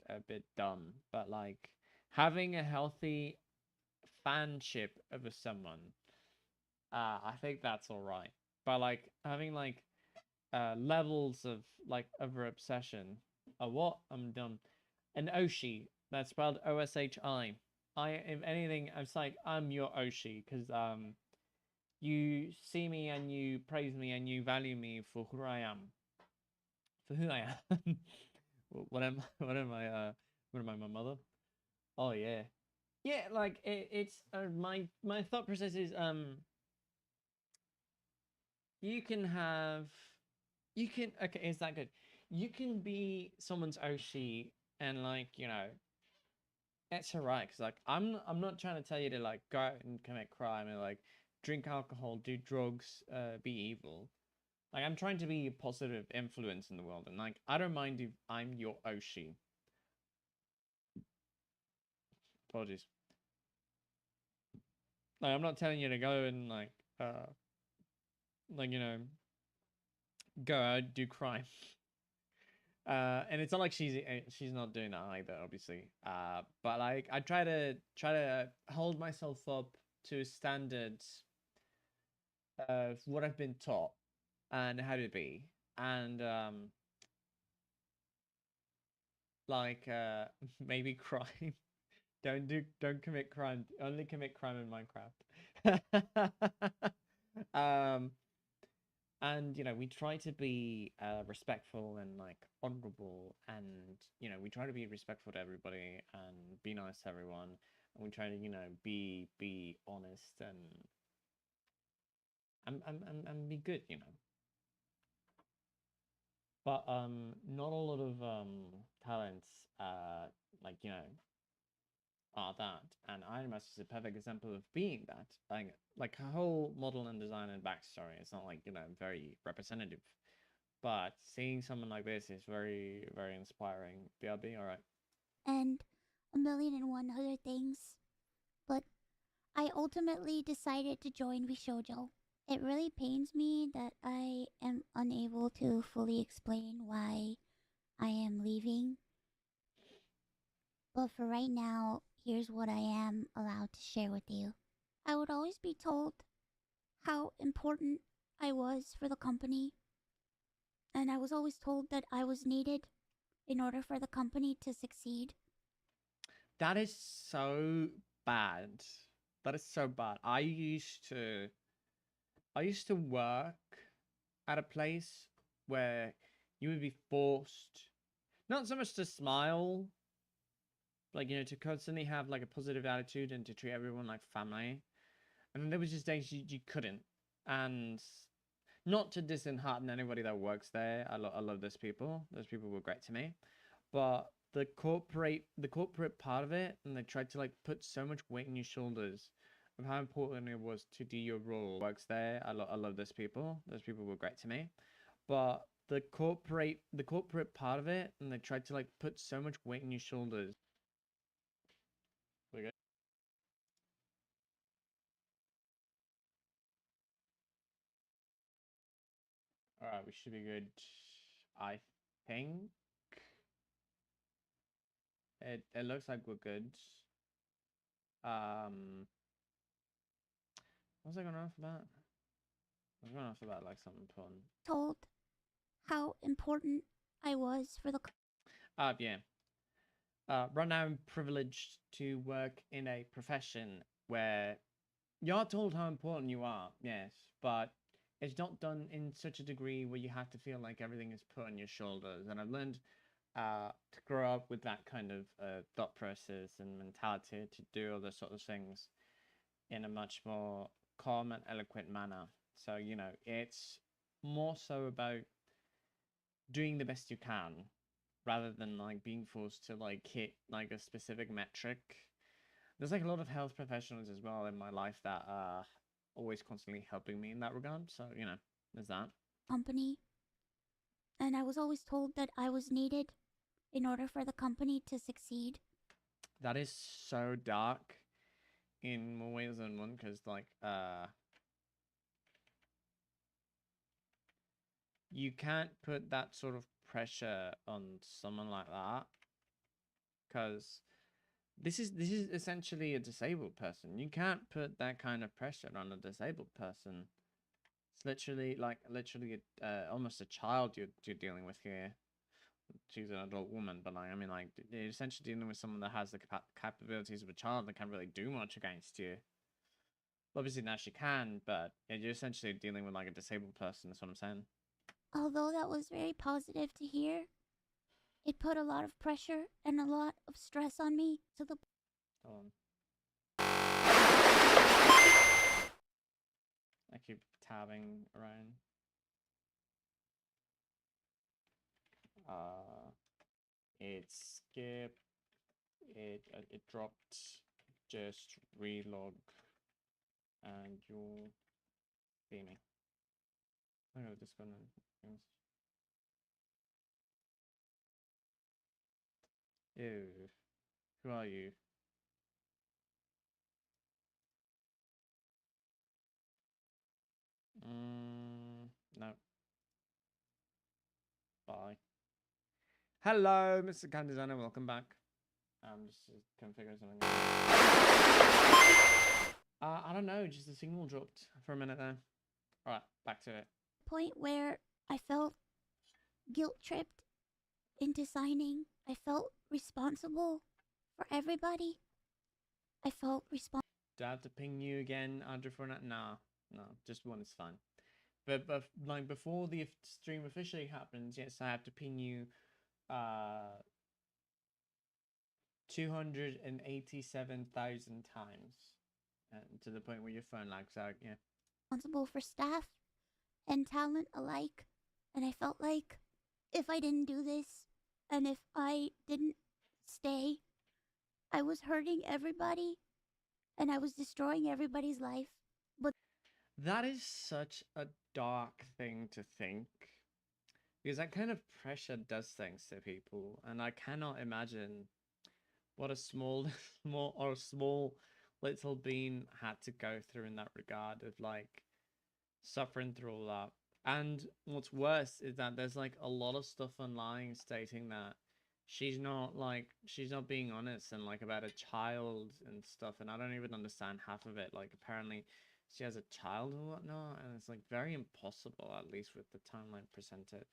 a bit dumb. But like having a healthy fanship over someone, I think that's all right. But like having like levels of like over obsession. What? I'm done. An Oshi. That's spelled Oshi. If anything, I was like, I'm your Oshi because you see me and you praise me and you value me for who I am. For who I am. What am what am I? What am I? My mother? Oh yeah, yeah. Like it's my thought process is you can have you can okay. Is that good? You can be someone's Oshi and like it's alright because like I'm not trying to tell you to like go out and commit crime and like drink alcohol, do drugs, be evil. Like, I'm trying to be a positive influence in the world, and like, I don't mind if I'm your Oshi. Apologies. Like, I'm not telling you to go and like, you know, go out, do crime. And it's not like she's not doing that either, obviously. But like, I try to hold myself up to standards of what I've been taught and how to be, and like maybe crime. Don't commit crime. Only commit crime in Minecraft. um and you know, we try to be respectful and like honorable, and you know, we try to be respectful to everybody and be nice to everyone, and we try to, you know, be honest and be good, you know. But not a lot of talents like, you know, are that, and Iron Master is a perfect example of being that. Like her whole model and design and backstory, it's not like, you know, very representative, but seeing someone like this is very, very inspiring. BRB, all right.
And a million and one other things. But I ultimately decided to join Vishojo. It really pains me that I am unable to fully explain why I am leaving. But for right now, here's what I am allowed to share with you. I would always be told how important I was for the company, and I was always told that I was needed in order for the company to succeed.
That is so bad. That is so bad. I used to work at a place where you would be forced not so much to smile, like, you know, to constantly have like a positive attitude and to treat everyone like family. And then there was just days you couldn't. And not to dishearten anybody that works there. I love those people. Those people were great to me. But the corporate part of it, and they tried to like put so much weight on your shoulders of how important it was to do your role. Works there. I love those people. Those people were great to me. But the corporate part of it, and they tried to like put so much weight on your shoulders. We good? All right, we should be good. I think it looks like we're good. What was I going on for that? I was going on for that like something fun.
Told how important I was for the
Yeah. Right now I'm privileged to work in a profession where you're told how important you are, yes, but it's not done in such a degree where you have to feel like everything is put on your shoulders. And I've learned to grow up with that kind of thought process and mentality to do all those sort of things in a much more calm and eloquent manner. So, you know, it's more so about doing the best you can rather than like being forced to like hit like a specific metric. There's like a lot of health professionals as well in my life that are always constantly helping me in that regard. So, you know, there's that.
company, and I was always told that I was needed in order for the company to succeed.
That is so dark in more ways than one, because like you can't put that sort of pressure on someone like that, because this is essentially a disabled person. You can't put that kind of pressure on a disabled person. It's literally almost a child you're dealing with here. She's an adult woman, but like, I mean, like, you're essentially dealing with someone that has the capabilities of a child that can't really do much against you. Obviously now she can, but yeah, you're essentially dealing with like a disabled person. That's what I'm saying.
Although that was very positive to hear, it put a lot of pressure and a lot of stress on me to the
Hold on. I keep tabbing around. Uh, it skipped. It dropped. Just relog, and you'll see me. I got Discord and things. Ew. Who are you? No. Bye. Hello, Mr. Cat Designer. Welcome back. Just to configure something. I don't know. Just the signal dropped for a minute there. All right, back to it.
Point where I felt guilt tripped into signing. I felt responsible for everybody. I felt responsible.
Do I have to ping you again, Andrew, for that? Nah, no, just one is fine. But like before the stream officially happens, yes, I have to ping you 287,000 times, to the point where your phone lags out. Yeah.
Responsible for staff and talent alike. And I felt like if I didn't do this and if I didn't stay, I was hurting everybody and I was destroying everybody's life. But
That is such a dark thing to think, because that kind of pressure does things to people, and I cannot imagine what a small small little bean had to go through in that regard of like suffering through all that. And what's worse is that there's like a lot of stuff online stating that she's not being honest and like about a child and stuff, and I don't even understand half of it. Like apparently she has a child and whatnot, and it's like very impossible, at least with the timeline presented.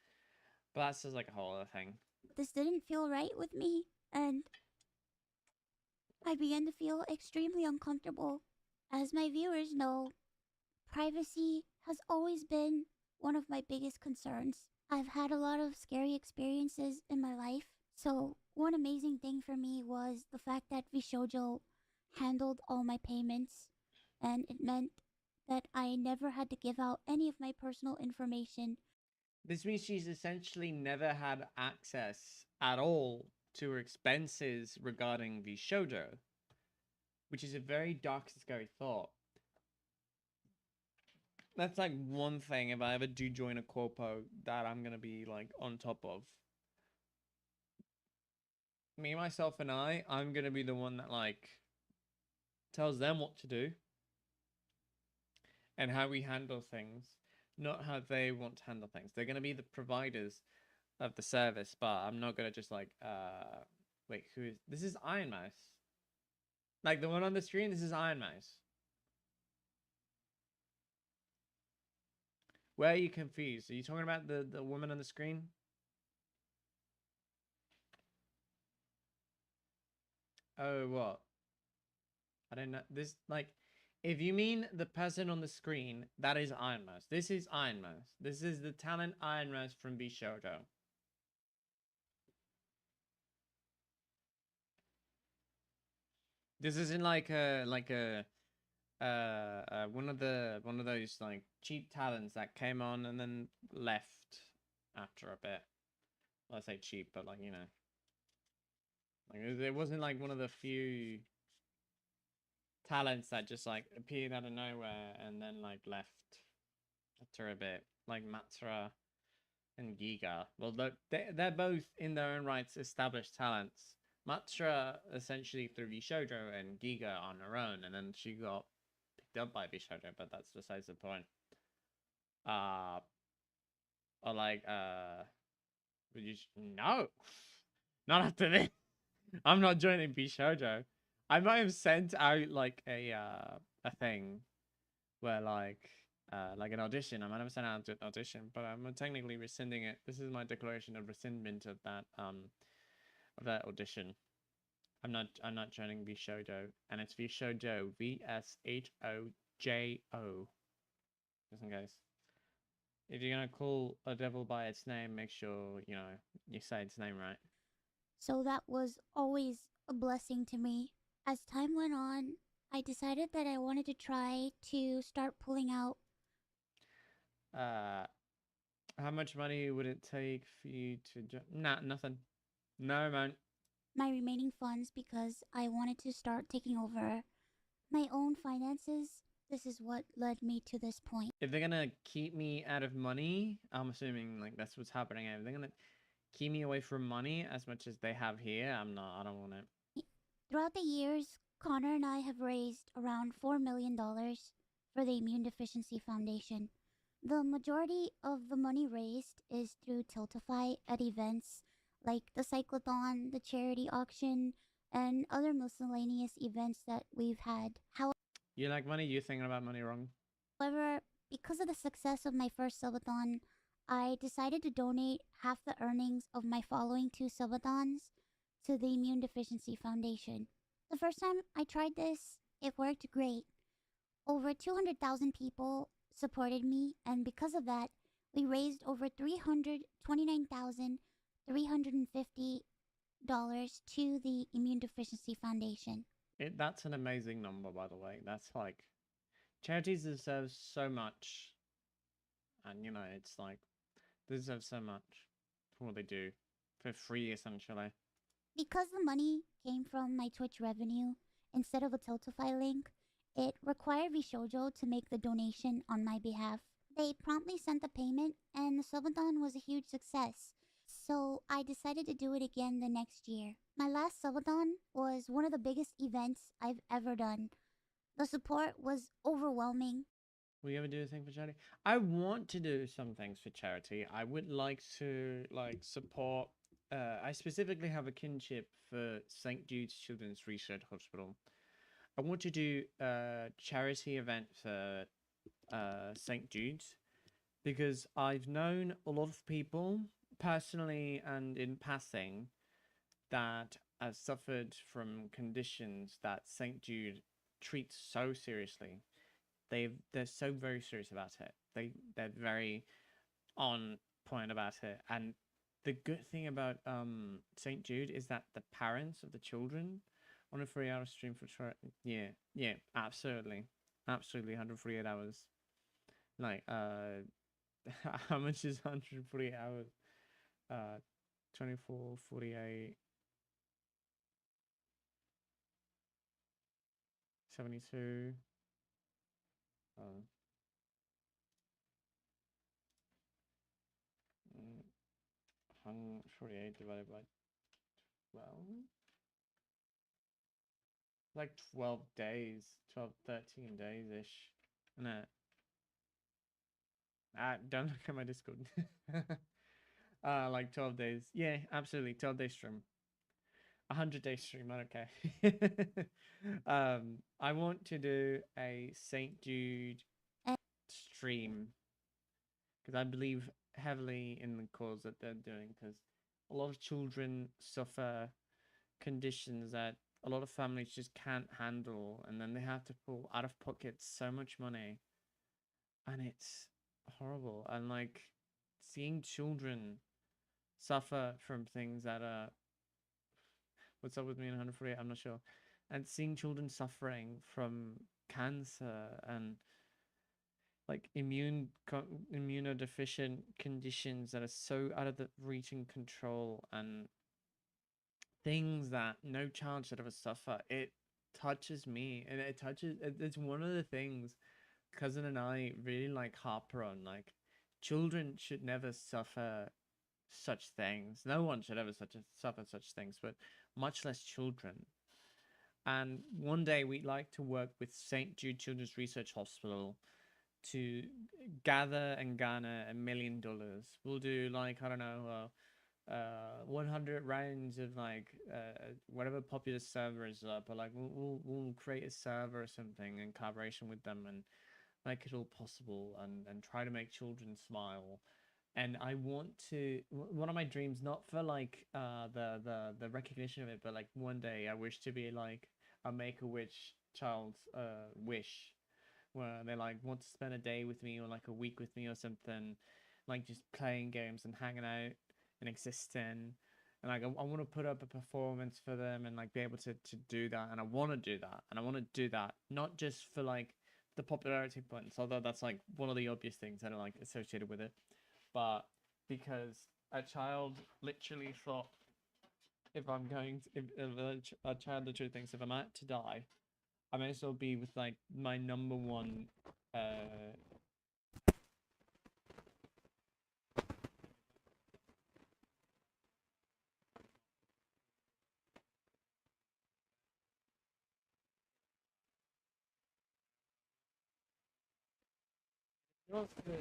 But that's just like a whole other thing.
this didn't feel right with me, and I began to feel extremely uncomfortable. As my viewers know, privacy has always been one of my biggest concerns. I've had a lot of scary experiences in my life, so one amazing thing for me was the fact that Vishojo handled all my payments, and it meant that I never had to give out any of my personal information.
This means she's essentially never had access at all to her expenses regarding the shoujo, which is a very dark and scary thought. That's like one thing, if I ever do join a corpo, that I'm gonna be like on top of. Me, myself, and I'm gonna be the one that like tells them what to do and how we handle things, not how they want to handle things. They're gonna be the providers of the service, but I'm not gonna just like wait, who is this? Is Iron Mouse. Like the one on the screen, this is Iron Mouse. Where are you confused? Are you talking about the woman on the screen? Oh, what? I don't know. This, like, if you mean the person on the screen, that is Iron Mouse. This is Iron Mouse. This is the talent Iron Mouse from Bishoto. This isn't like a one of those like cheap talents that came on and then left after a bit. Well, I say cheap, but like, you know, like it wasn't like one of the few talents that just like appeared out of nowhere and then like left after a bit, like Matra and Giga. Well, they're both in their own rights established talents. Matra essentially through Bishojo and Giga on her own, and then she got picked up by Bishojo, but that's besides the point. Or like would you no, not after this. I'm not joining Bishojo. I might have sent out like a thing where like an audition. I might have sent out an audition, but I'm technically rescinding it. This is my declaration of rescindment of that audition. I'm not joining Vishojo, and it's Vishojo, VSHOJO. Just in case. If you're gonna call a devil by its name, make sure you know you say its name right.
So that was always a blessing to me. As time went on, I decided that I wanted to try to start pulling out
How much money would it take for you to Nah, nothing. No, man.
my remaining funds because I wanted to start taking over my own finances This is what led me to this point.
If they're gonna keep me out of money, I'm assuming like that's what's happening. If they're gonna keep me away from money as much as they have here, I'm not. I don't want it.
Throughout the years, Connor and I have raised around $4 million for the Immune Deficiency Foundation. The majority of the money raised is through Tiltify at events like the Cyclothon, the charity auction, and other miscellaneous events that we've had.
You like money? You're thinking about money wrong.
However, because of the success of my first subathon, I decided to donate half the earnings of my following two subathons to the Immune Deficiency Foundation. The first time I tried this, it worked great. Over 200,000 people supported me, and because of that, we raised over $329,350 to the Immune Deficiency Foundation.
That's an amazing number, by the way. That's like charities deserve so much, and you know it's like they deserve so much for what they do for free, essentially.
Because the money came from my Twitch revenue instead of a Tiltify link, it required Vishojo to make the donation on my behalf. They promptly sent the payment, and the subathon was a huge success. So I decided to do it again the next year. My last subathon was one of the biggest events I've ever done. The support was overwhelming.
Will you ever do a thing for charity? I want to do some things for charity. I would like to like support. I specifically have a kinship for St. Jude's Children's Research Hospital. I want to do a charity event for St. Jude's because I've known a lot of people personally and in passing that have suffered from conditions that St. Jude treats so seriously. They're so very serious about it. They're very on point about it. And the good thing about St. Jude is that the parents of the children on a 3 hour stream for yeah, absolutely. Absolutely 148 hours. Like how much is 148 hours? 24, 48, 72. 148 divided by 12. Like 12 days, 12, 13 days ish. No. Don't look at my Discord. Like 12 days. Yeah, absolutely. 12-day stream. 100-day stream, I don't care. I want to do a St. Jude stream because I believe heavily in the cause that they're doing because a lot of children suffer conditions that a lot of families just can't handle, and then they have to pull out of pocket so much money, and it's horrible. And like seeing children suffer from things that are what's up with me in 148, I'm not sure, and seeing children suffering from cancer and like immunodeficient conditions that are so out of the reach and control, and things that no child should ever suffer. It touches me, and it's one of the things cousin and I really like harper on. Like children should never suffer such things. No one should ever suffer such things, but much less children. And one day we'd like to work with St. Jude Children's Research Hospital to gather and garner $1 million. We'll do like, I don't know, 100 rounds of like whatever popular server is up, or like we'll create a server or something in collaboration with them and make it all possible, and try to make children smile. And I want to, one of my dreams, not for like the recognition of it, but like one day I wish to be like a Make-A-Wish child's wish, where they like want to spend a day with me or like a week with me or something, like just playing games and hanging out and existing. And like I want to put up a performance for them and like be able to do that. And I want to do that. And I want to do that not just for like the popularity points, although that's like one of the obvious things that are like associated with it, but because a child literally thought, if I'm going to, if a child literally thinks if I'm about to die, I may as well be with like my number one what's the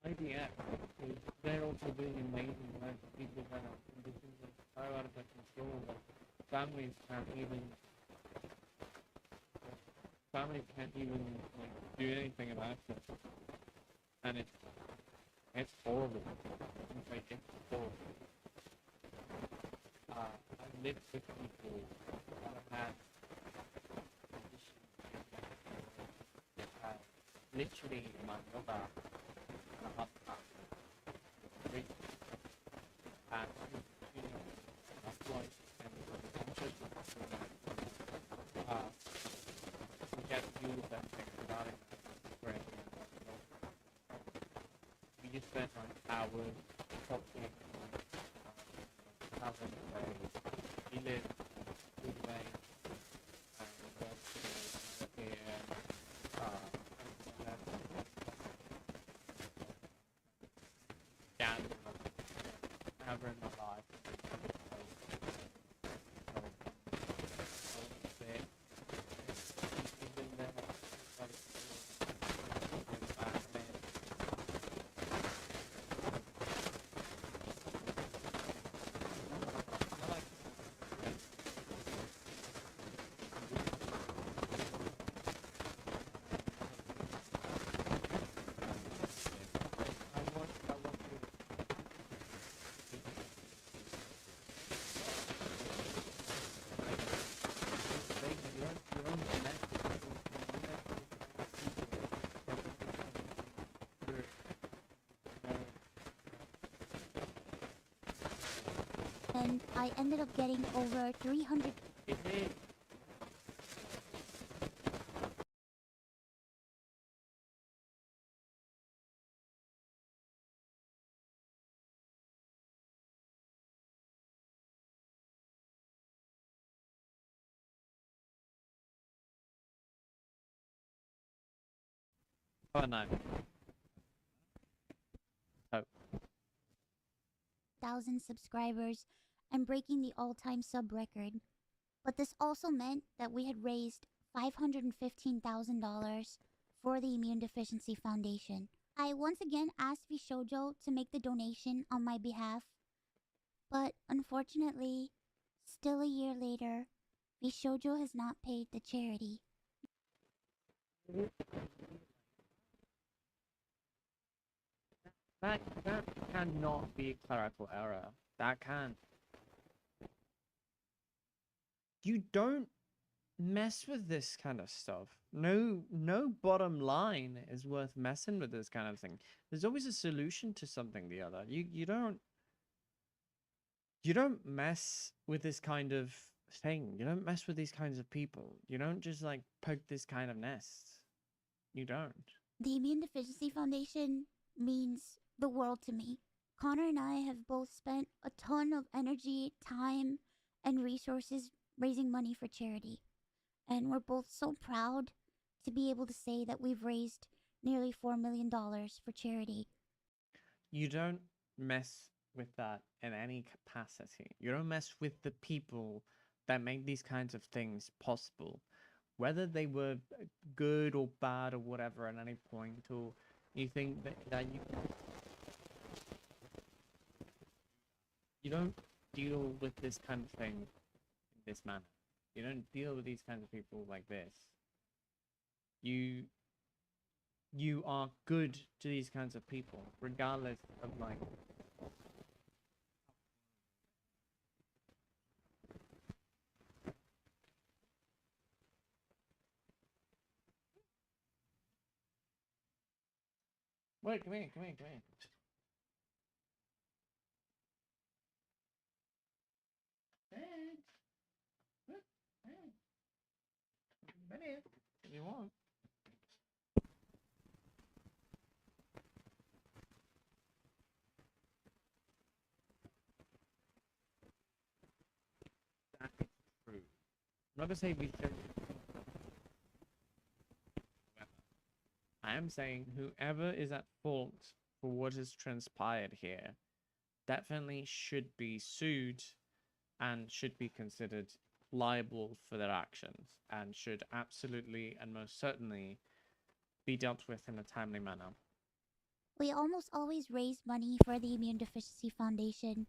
IDF, because they're also doing amazing work. People that are conditions are so out of their control that families can't even like do anything about it, and it's horrible. It's like it's horrible. I've lived with people that have had conditions literally my mother and a husband, and that's why I'm just we get to do that thing about it. We just spent like hours talking, having we live through the way and work here. Down ever in my life.
And I ended up getting over 300.
Is it? Oh no. Oh.
1,000 subscribers and breaking the all-time sub record. But this also meant that we had raised $515,000 for the Immune Deficiency Foundation. I once again asked Vishojo to make the donation on my behalf, but unfortunately, still a year later, Vishojo has not paid the charity.
That cannot be a clerical error. That can't. You don't mess with this kind of stuff. No bottom line is worth messing with this kind of thing. There's always a solution to something the other. You don't mess with this kind of thing. You don't mess with these kinds of people. You don't just like poke this kind of nest. You don't.
The Immune Deficiency Foundation means the world to me. Connor and I have both spent a ton of energy, time, and resources raising money for charity. And we're both so proud to be able to say that we've raised nearly $4 million for charity.
You don't mess with that in any capacity. You don't mess with the people that make these kinds of things possible. Whether they were good or bad or whatever at any point, or you think that you don't deal with this kind of thing in this manner. You don't deal with these kinds of people like this. You are good to these kinds of people, regardless of like wait, come here. Hey. Come here. If you want. That is true. not gonna say be serious. I am saying whoever is at fault for what has transpired here definitely should be sued and should be considered liable for their actions and should absolutely and most certainly be dealt with in a timely manner.
We almost always raise money for the Immune Deficiency Foundation.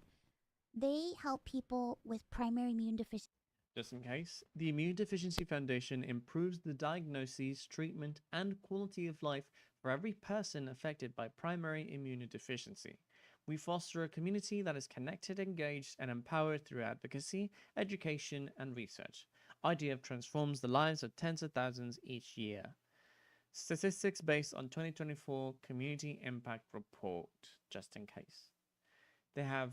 They help people with primary immune deficiency.
Just in case, the Immune Deficiency Foundation improves the diagnosis, treatment, and quality of life for every person affected by primary immunodeficiency. We foster a community that is connected, engaged, and empowered through advocacy, education, and research. IDF transforms the lives of tens of thousands each year. Statistics based on 2024 Community Impact Report, just in case. They have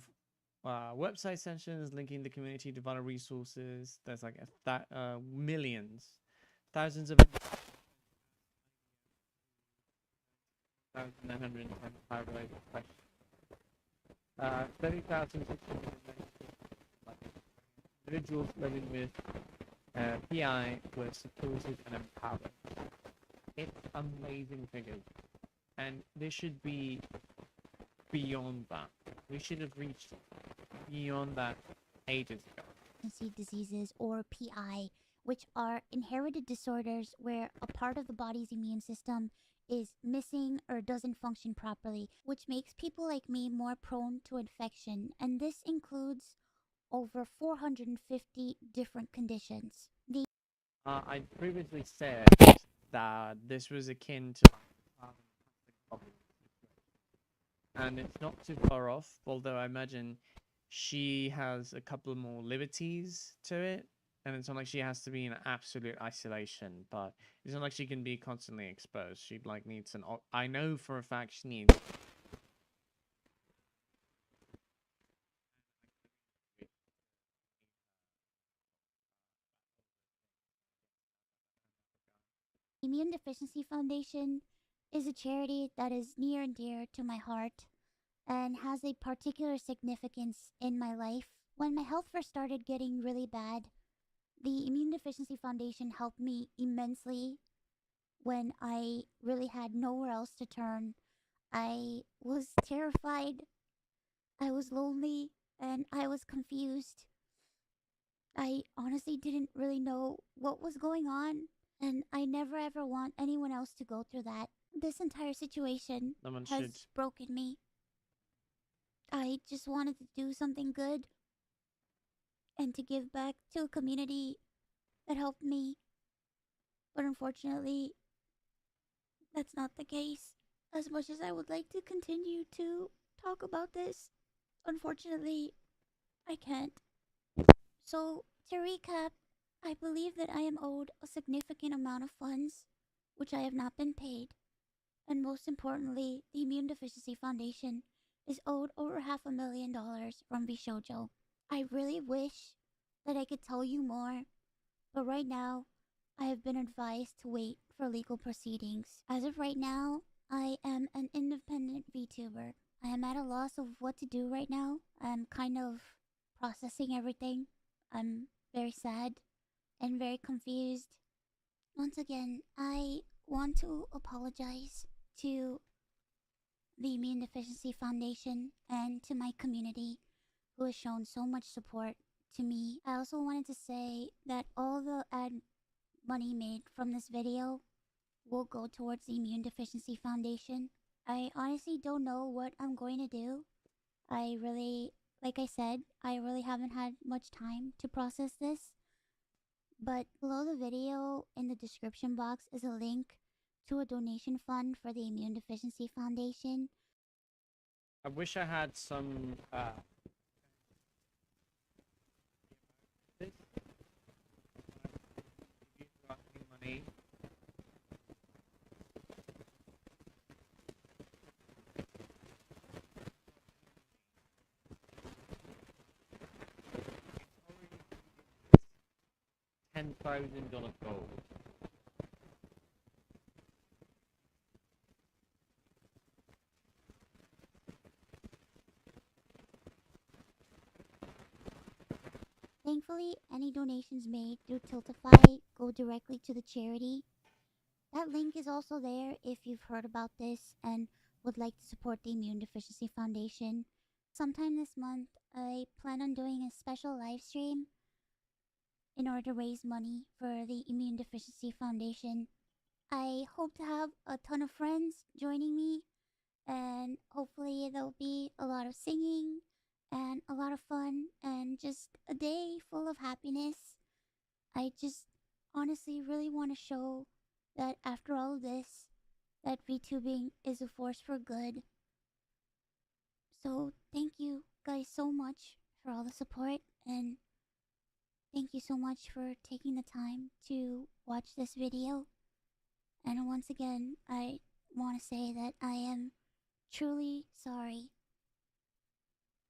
website sections linking the community to vital resources. There's like millions, thousands of 1,925 related questions. 30,000 individuals living with PI were supported and empowered. It's amazing figures, and this should be beyond that. We should have reached beyond that ages ago.
Diseases, or PI, which are inherited disorders where a part of the body's immune system is missing or doesn't function properly, which makes people like me more prone to infection, and this includes over 450 different conditions.
I previously said that this was akin to and it's not too far off, although I imagine she has a couple more liberties to it, and it's not like she has to be in absolute isolation, but it's not like she can be constantly exposed. She like needs an I know for a fact she needs
Immune Deficiency Foundation is a charity that is near and dear to my heart and has a particular significance in my life. When my health first started getting really bad, the Immune Deficiency Foundation helped me immensely when I really had nowhere else to turn. I was terrified, I was lonely, and I was confused. I honestly didn't really know what was going on, and I never ever want anyone else to go through that. This entire situation has broken me. I just wanted to do something good and to give back to a community that helped me. But unfortunately, that's not the case. As much as I would like to continue to talk about this, unfortunately, I can't. So, to recap, I believe that I am owed a significant amount of funds, which I have not been paid. And most importantly, the Immune Deficiency Foundation is owed over $500,000 from Bishojo. I really wish that I could tell you more, but right now, I have been advised to wait for legal proceedings. As of right now, I am an independent VTuber. I am at a loss of what to do right now. I'm kind of processing everything. I'm very sad and very confused. Once again, I want to apologize to the Immune Deficiency Foundation and to my community who has shown so much support to me. I also wanted to say that all the ad money made from this video will go towards the Immune Deficiency Foundation. I honestly don't know what I'm going to do. Like I said, I really haven't had much time to process this. But below the video in the description box is a link to a donation fund for the Immune Deficiency Foundation.
I wish I had some money. $10,000 gold.
Thankfully, any donations made through Tiltify go directly to the charity. That link is also there if you've heard about this and would like to support the Immune Deficiency Foundation. Sometime this month, I plan on doing a special live stream in order to raise money for the Immune Deficiency Foundation. I hope to have a ton of friends joining me, and hopefully, there'll be a lot of singing and a lot of fun and just a day full of happiness. I just honestly really want to show that after all of this, that VTubing is a force for good. So, thank you guys so much for all the support, and thank you so much for taking the time to watch this video. And once again, I want to say that I am truly sorry.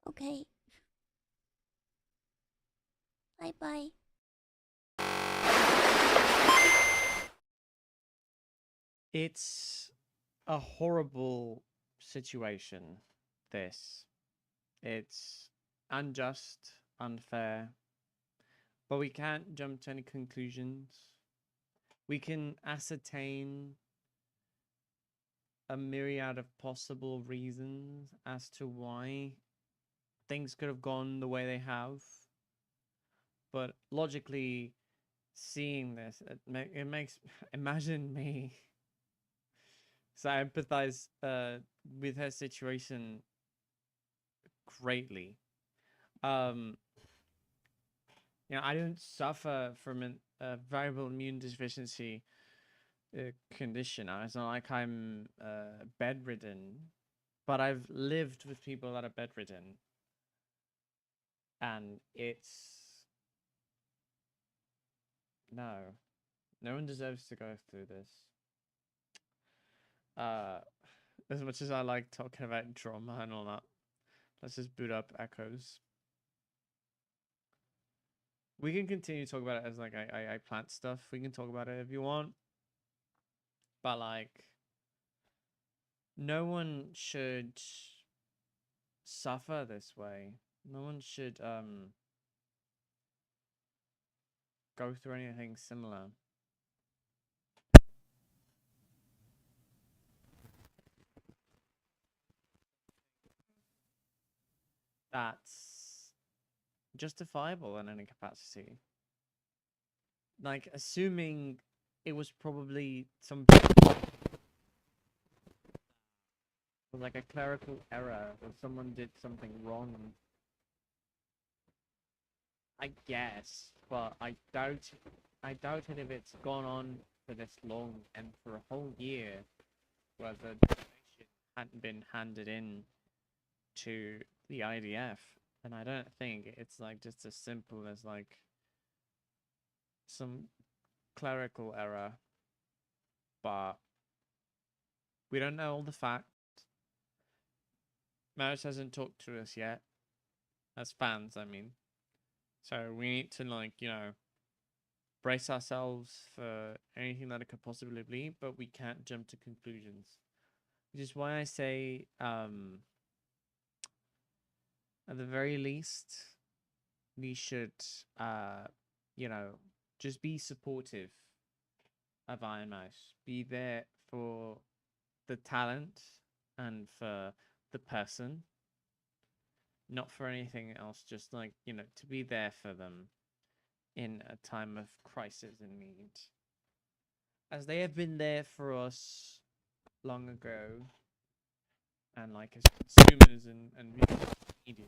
Okay. Bye bye.
It's a horrible situation, this. It's unjust, unfair, but we can't jump to any conclusions. We can ascertain a myriad of possible reasons as to why things could have gone the way they have. But logically, seeing this, it makes imagine me. So I empathize with her situation greatly. I don't suffer from a variable immune deficiency condition. It's not like I'm bedridden, but I've lived with people that are bedridden, and no one deserves to go through this. As much as I like talking about trauma and all that, let's just boot up Echoes. We can continue to talk about it as like I plant stuff. We can talk about it if you want. But like no one should suffer this way. No one should go through anything similar. That's justifiable in any capacity. Like assuming it was probably some like a clerical error or someone did something wrong, I guess, but I doubt it if it's gone on for this long and for a whole year where the donation hadn't been handed in to the IDF. And I don't think it's like just as simple as like some clerical error, but we don't know all the facts. Maris hasn't talked to us yet, as fans, I mean. So we need to like, brace ourselves for anything that it could possibly be, but we can't jump to conclusions. Which is why I say, at the very least, we should, just be supportive of Iron Mouse. Be there for the talent and for the person, not for anything else. Just like, to be there for them in a time of crisis and need. As they have been there for us long ago, and like as consumers and media.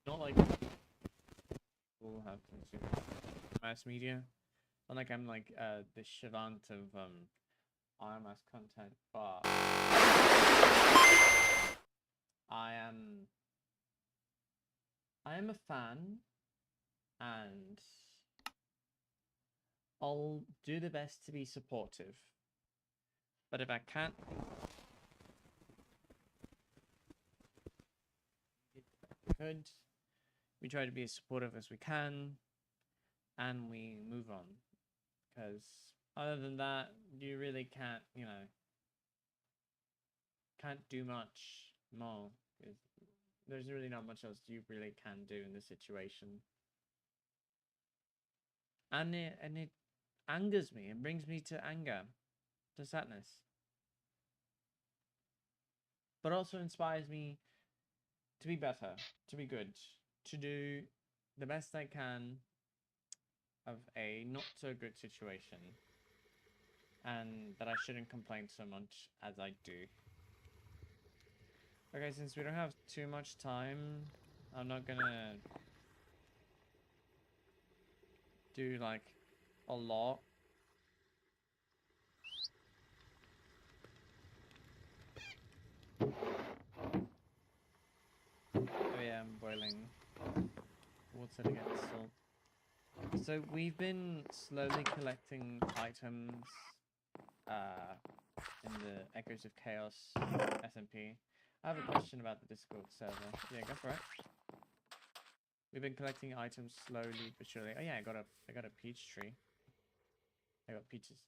Not like people have consumed mass media. Not like I'm like the savant of RMS content, but I am a fan, and I'll do the best to be supportive. But if I can't, we try to be as supportive as we can, and we move on. Because other than that, you really can't, can't do much more. There's really not much else you really can do in this situation. And it angers me and brings me to anger, to sadness. But also inspires me to be better, to be good, to do the best I can of a not so good situation. And that I shouldn't complain so much as I do. Okay, since we don't have too much time, I'm not gonna do like a lot. Oh yeah, I'm boiling water to get salt. So we've been slowly collecting items in the Echoes of Chaos SMP. I have a question about the Discord server. Yeah, go for it. We've been collecting items slowly but surely. Oh yeah, I got a peach tree. I got peaches.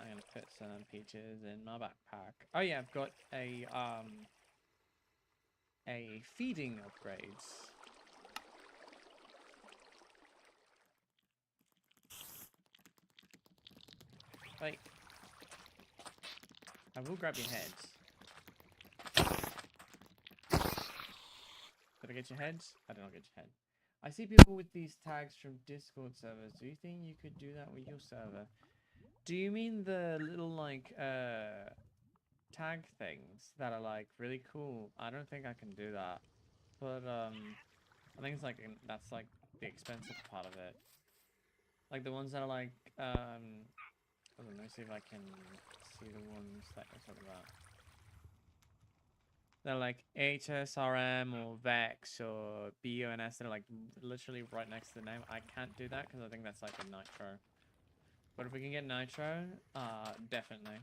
I'm gonna put some peaches in my backpack. Oh yeah, I've got a feeding upgrades. Like, I will grab your heads. Did I get your heads? I did not get your head. I see people with these tags from Discord servers. Do you think you could do that with your server? Do you mean the little like tag things that are like really cool? I don't think I can do that. But I think it's like that's like the expensive part of it. Like the ones that are like hold on, let me see if I can see the ones that you're talking about. They're like HSRM or Vex or BUNS. They're like literally right next to the name. I can't do that because I think that's like a Nitro. But if we can get Nitro, definitely.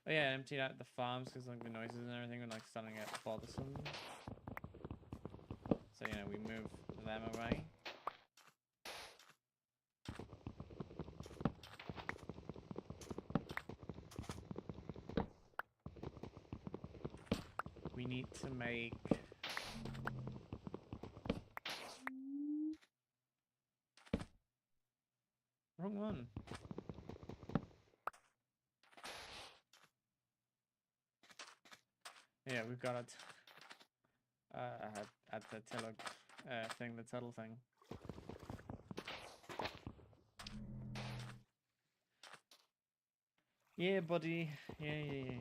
Oh yeah, I emptied out the farms because like the noises and everything were like starting to get bothersome. So you know, we move them away. We need to make wrong one. Yeah, we've got it. At the Telog thing, the Tuttle thing. Yeah, buddy. Yeah.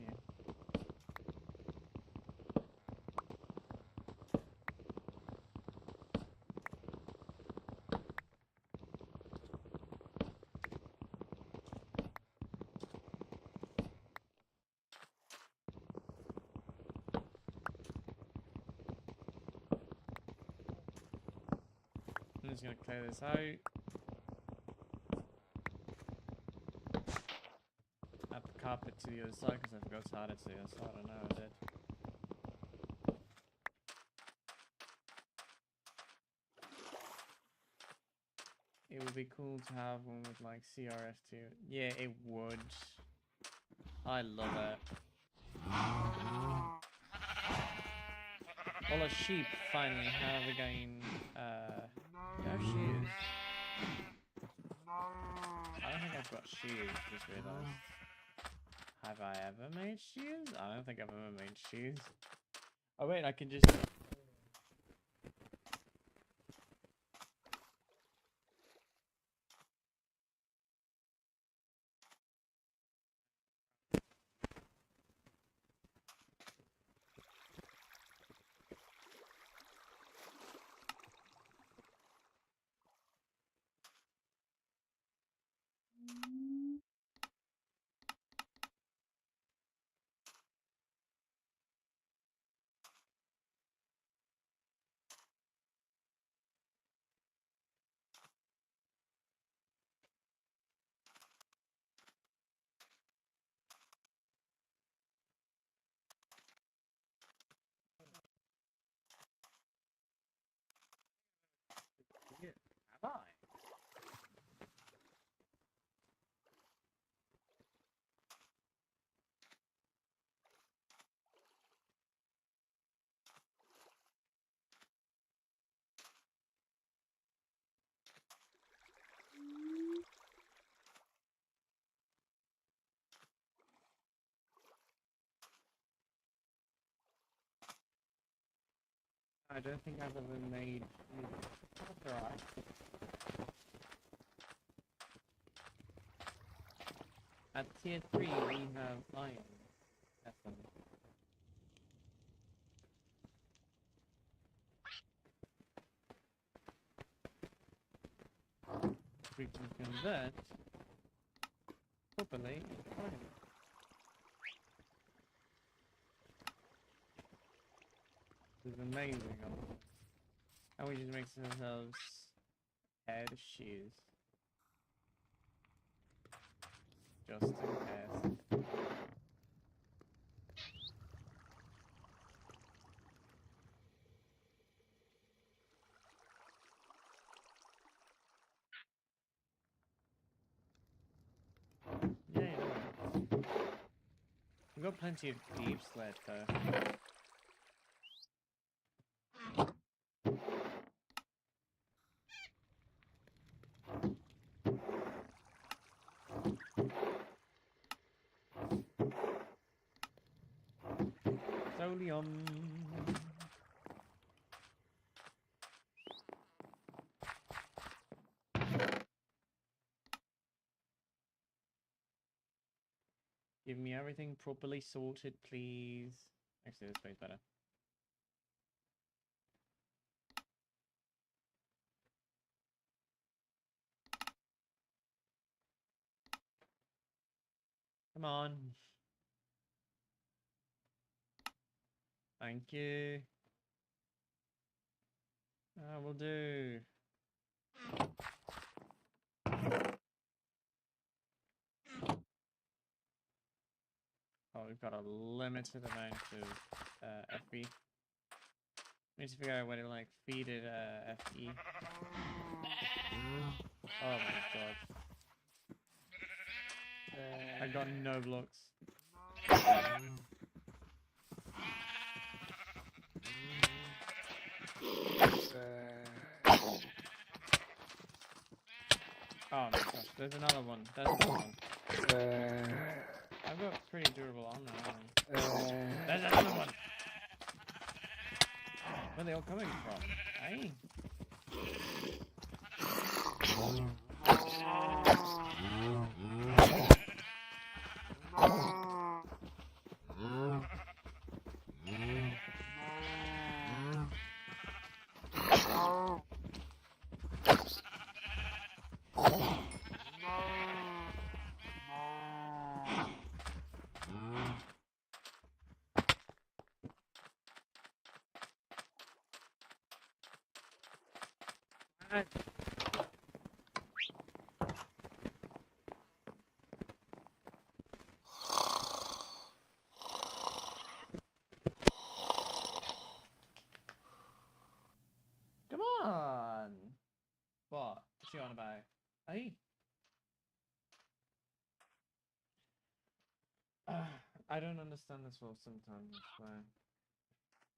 I'm just gonna clear this out. Add the carpet to the other side because I forgot to add it to the other side. I know I did. It would be cool to have one with like CRF2. Yeah, it would. I love it. All our sheep finally have again. No shoes. I don't think I've got shoes, just realised. Have I ever made shoes? I don't think I've ever made shoes. Oh wait, I can just... I don't think I've ever made. That's alright. At tier 3, we have iron. Definitely. We can convert properly into iron. This is amazing. And we just make ourselves a pair of shoes. Just in case. Yeah, you know. We've got plenty of thieves left though. Solium. Give me everything properly sorted, please. Actually, this way's better. Come on. Thank you. Will do. Oh, we've got a limited amount of FB. We need to figure out where to like feed it FE. Oh my god. I got no blocks. Oh my gosh, there's another one. There's another one. I've got pretty durable armor. There's another one. Where are they all coming from? Hey. Come on! What? What's you on about? Hey? I don't understand this wolf sometimes. So.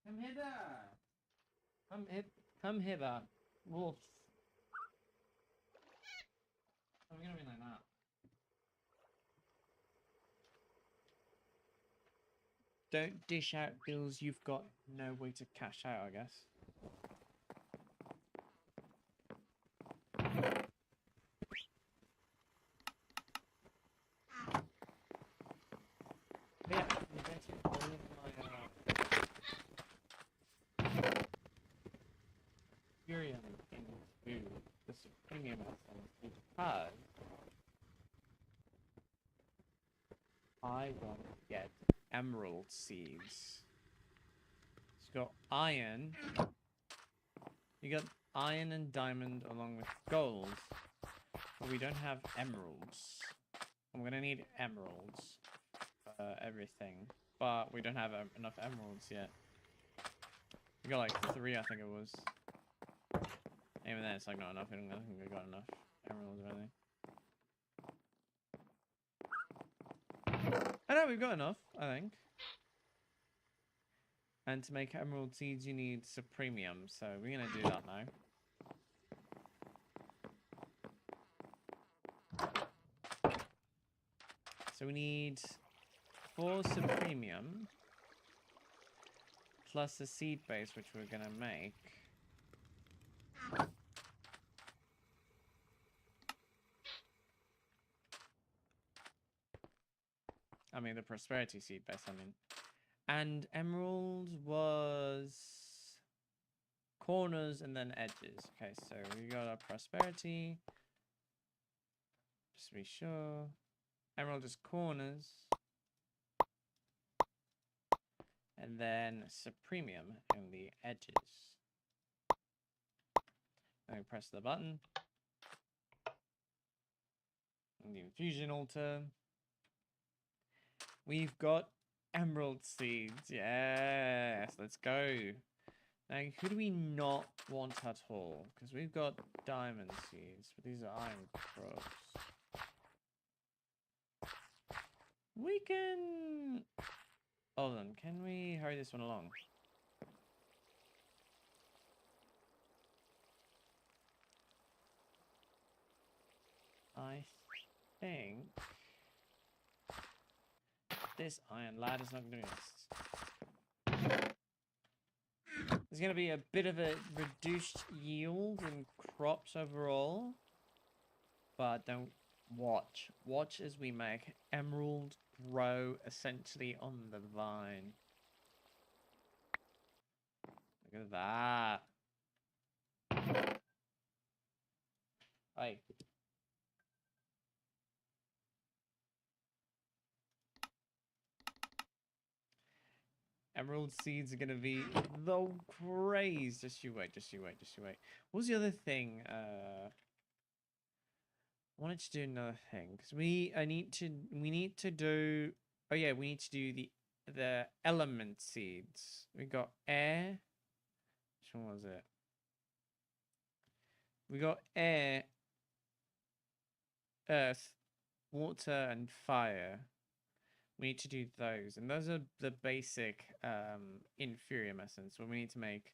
Come hither! Come hither, wolf. I'm gonna be like that. Don't dish out bills you've got no way to cash out, I guess. But yeah, I'm getting all of my Furium into the Supremium essence because I want to get emerald seeds. It's got iron. You got iron and diamond along with gold, but we don't have emeralds. I'm gonna need emeralds for everything, but we don't have enough emeralds yet. We got like 3, I think it was. Even then, it's like not enough. I don't think we got enough emeralds or anything. I know we've got enough, I think. And to make emerald seeds, you need supremium. So we're gonna do that now. So we need 4 supremium, plus a seed base, which we're gonna make. I mean, the prosperity seed base, I mean. And emerald was corners and then edges. Okay, so we got our prosperity. Just to be sure. Emerald is corners. And then supremium in the edges. Then we press the button. And the infusion altar. We've got emerald seeds. Yes, let's go. Now, who do we not want at all? Because we've got diamond seeds, but these are iron crops. We can... Hold on, can we hurry this one along? I think... this iron ladder's not going to be this. There's going to be a bit of a reduced yield in crops overall. But don't watch. Watch as we make emerald grow essentially on the vine. Look at that. Hey. Emerald seeds are gonna be the craze. Just you wait, just you wait, just you wait. What was the other thing? I wanted to do another thing because we need to do. Oh yeah, we need to do the element seeds. We got air. Which one was it? We got air, earth, water, and fire. We need to do those, and those are the basic inferium essence. When we need to make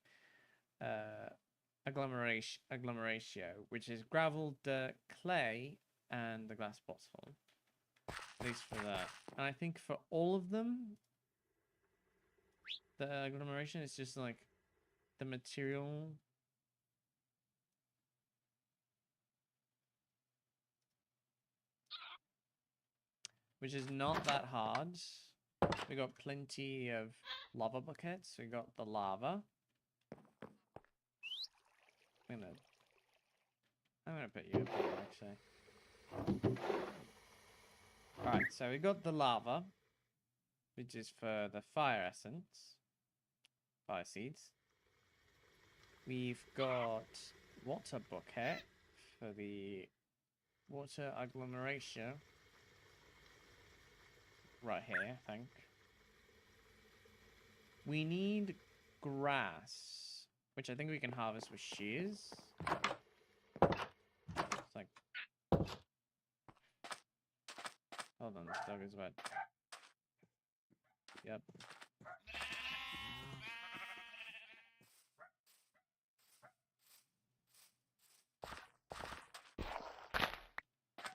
agglomeratio, which is gravel, dirt, clay, and the glass bottle. At least for that. And I think for all of them, the agglomeration is just like the material. Which is not that hard. We got plenty of lava buckets. We got the lava. I'm gonna put you up here, actually. Alright, so we got the lava, which is for the fire essence. Fire seeds. We've got water bucket for the water agglomeration. Right here, I think. We need grass, which I think we can harvest with shears. It's like... Hold on, this dog is wet. Yep.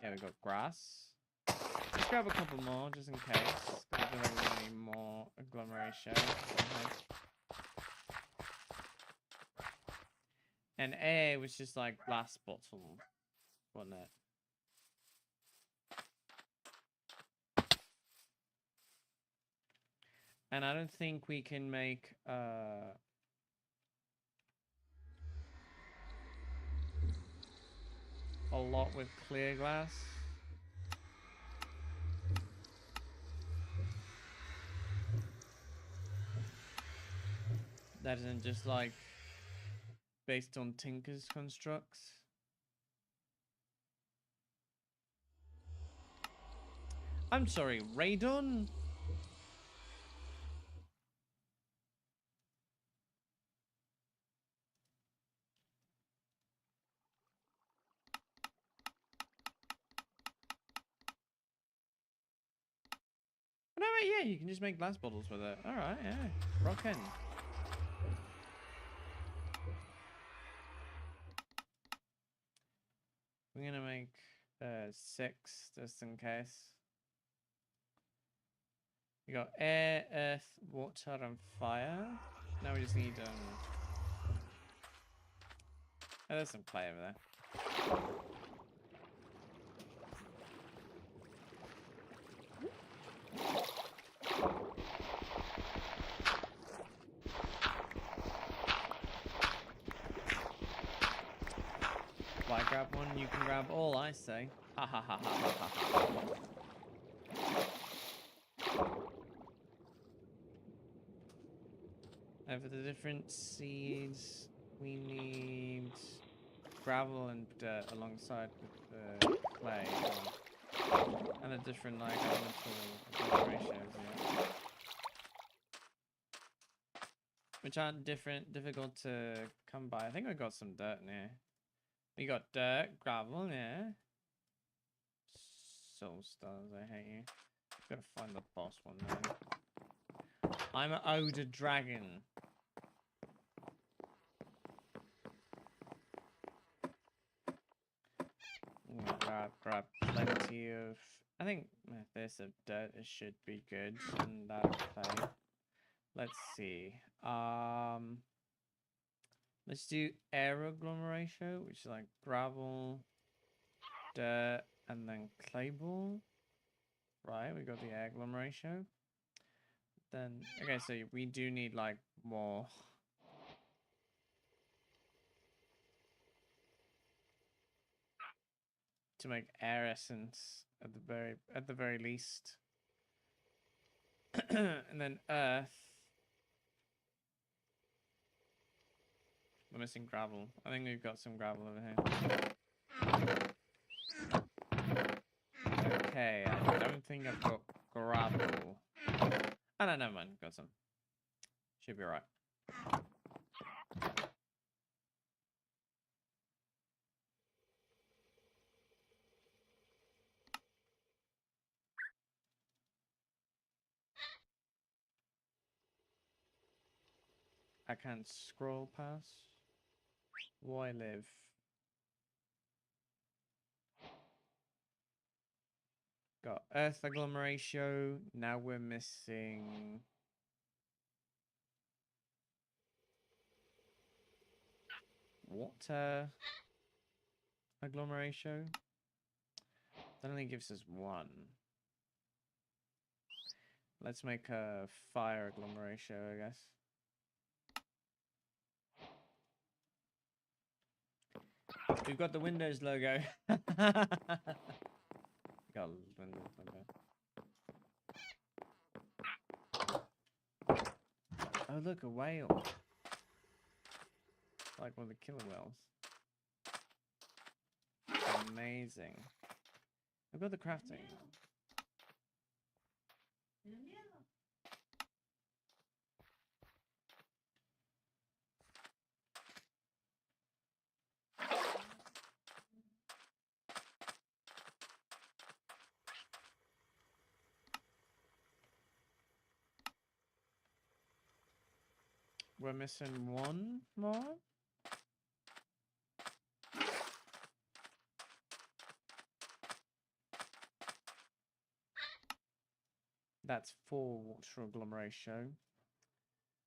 Yeah, we got grass. Let's grab a couple more, just in case. I feel like we need more agglomeration. And air was just like glass bottle, wasn't it? And I don't think we can make a lot with clear glass. That isn't just like based on Tinker's constructs. I'm sorry, Radon? No, wait, yeah, you can just make glass bottles with it. Alright, yeah. Rockin'. We're gonna make 6 just in case. We got air, earth, water, and fire. Now we just need oh, there's some clay over there. If I grab one, you can grab all, I say. Ha ha ha ha ha ha ha. And for the different seeds, we need gravel and dirt alongside with the clay. And a different, like, elemental ratios, yeah. Which aren't difficult to come by. I think I got some dirt in here. We got dirt, gravel, yeah. Soul stars, I hate you. Gotta find the boss one though. I'm an Oder dragon. Grab plenty of. I think if there's of dirt, it should be good. And that clay. Let's see. Let's do air agglomeration, which is like gravel, dirt, and then clay ball. Right, we got the air agglomeration. Then okay, so we do need like more. To make air essence at the very least. And then earth. We're missing gravel. I think we've got some gravel over here. Okay, I don't think I've got gravel. Oh no, never mind. Got some. Should be right. I can't scroll past. Why live? Got earth agglomeration. Now we're missing. Water agglomeration. That only gives us one. Let's make a fire agglomeration, I guess. We've got the Windows logo. Got Windows logo. Oh look, a whale. Like one of the killer whales. Amazing. I've got the crafting. We're missing one more. That's 4 water agglomeration.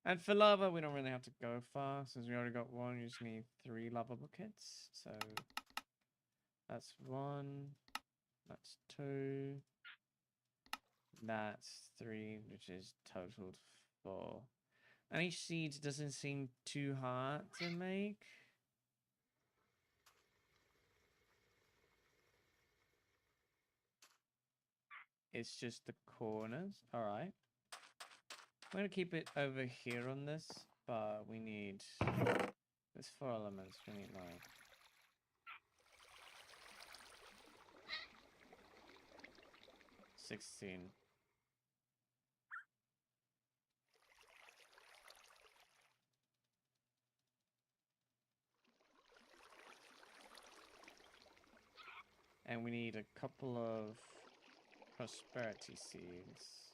And for lava, we don't really have to go far, since we already got one. You just need 3 lava buckets. So that's 1. That's 2. That's 3, which is totaled 4. And each seed doesn't seem too hard to make. It's just the corners. Alright. I'm going to keep it over here on this, but we need... There's 4 elements. We need like... 16. And we need a couple of prosperity seeds.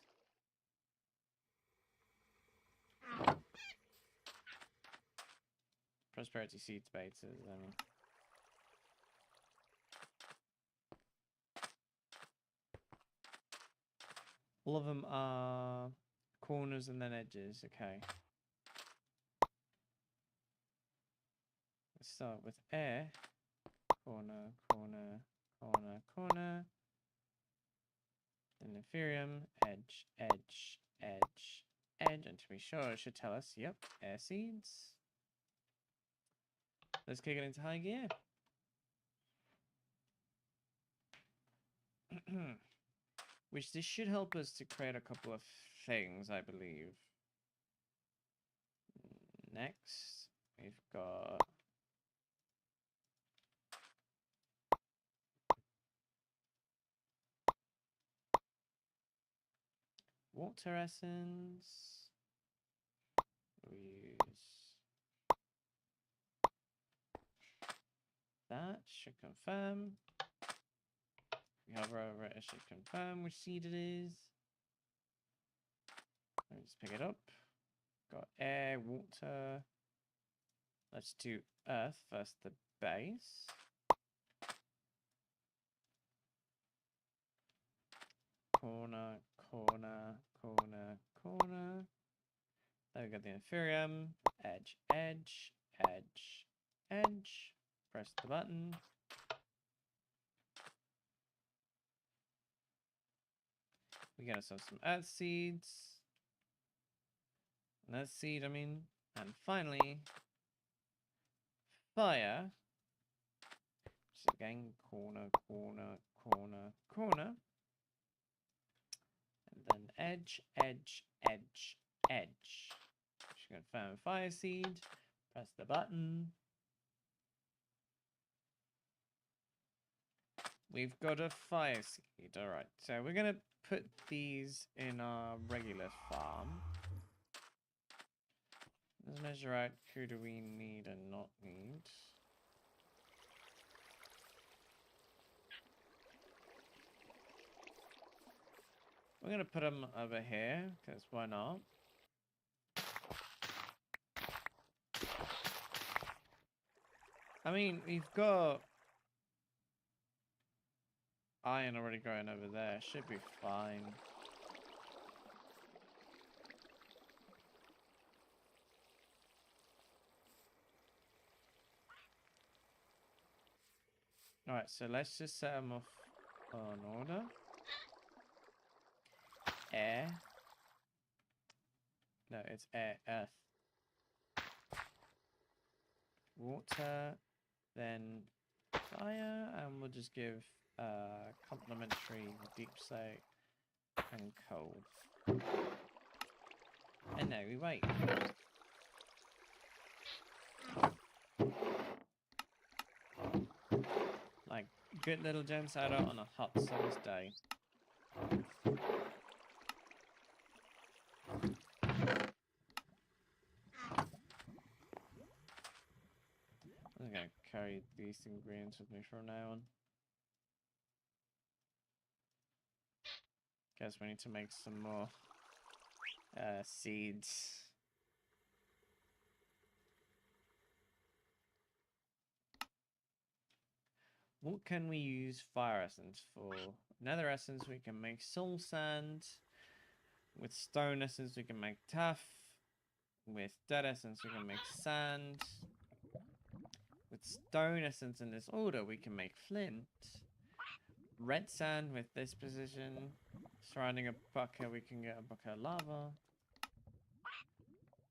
Prosperity seeds betas, I mean. All of them are corners and then edges, okay. start with air. Corner, corner, corner, corner. Then Ethereum, edge, edge, edge, edge. And to be sure, it should tell us, yep, air seeds. Let's kick it into high gear. Which this should help us to create a couple of things, I believe. Next, we've got water essence. We'll use that. Should confirm. We hover over it, it should confirm which seed it is. Let me just pick it up. Got air, water. Let's do earth first, the base. Corner, corner, corner, corner. Then we got the Ethereum. Edge, edge, edge, edge. Press the button. We get ourselves some earth seeds. An earth seed, I mean. And finally, fire. Just again, corner, corner, corner, corner. And then edge, edge, edge, edge. Just confirm fire seed. Press the button. We've got a fire seed. Alright, so we're going to put these in our regular farm. Let's measure out who do we need and not need. We're going to put them over here, because why not? I mean, we've got iron already going over there. Should be fine. Alright, so let's just set them off on order. Air. No, it's air, earth. Water. Then fire. And we'll just give complementary deep slate and coal. And now we wait. Like good little gents out on a hot summer's day. I'm gonna carry these ingredients with me from now on. Guess we need to make some more seeds. What can we use fire essence for? Nether essence, we can make soul sand. With stone essence, we can make tuff. With dead essence, we can make sand. With stone essence in this order, we can make flint. Red sand with this position. Surrounding a bucket, we can get a bucket of lava.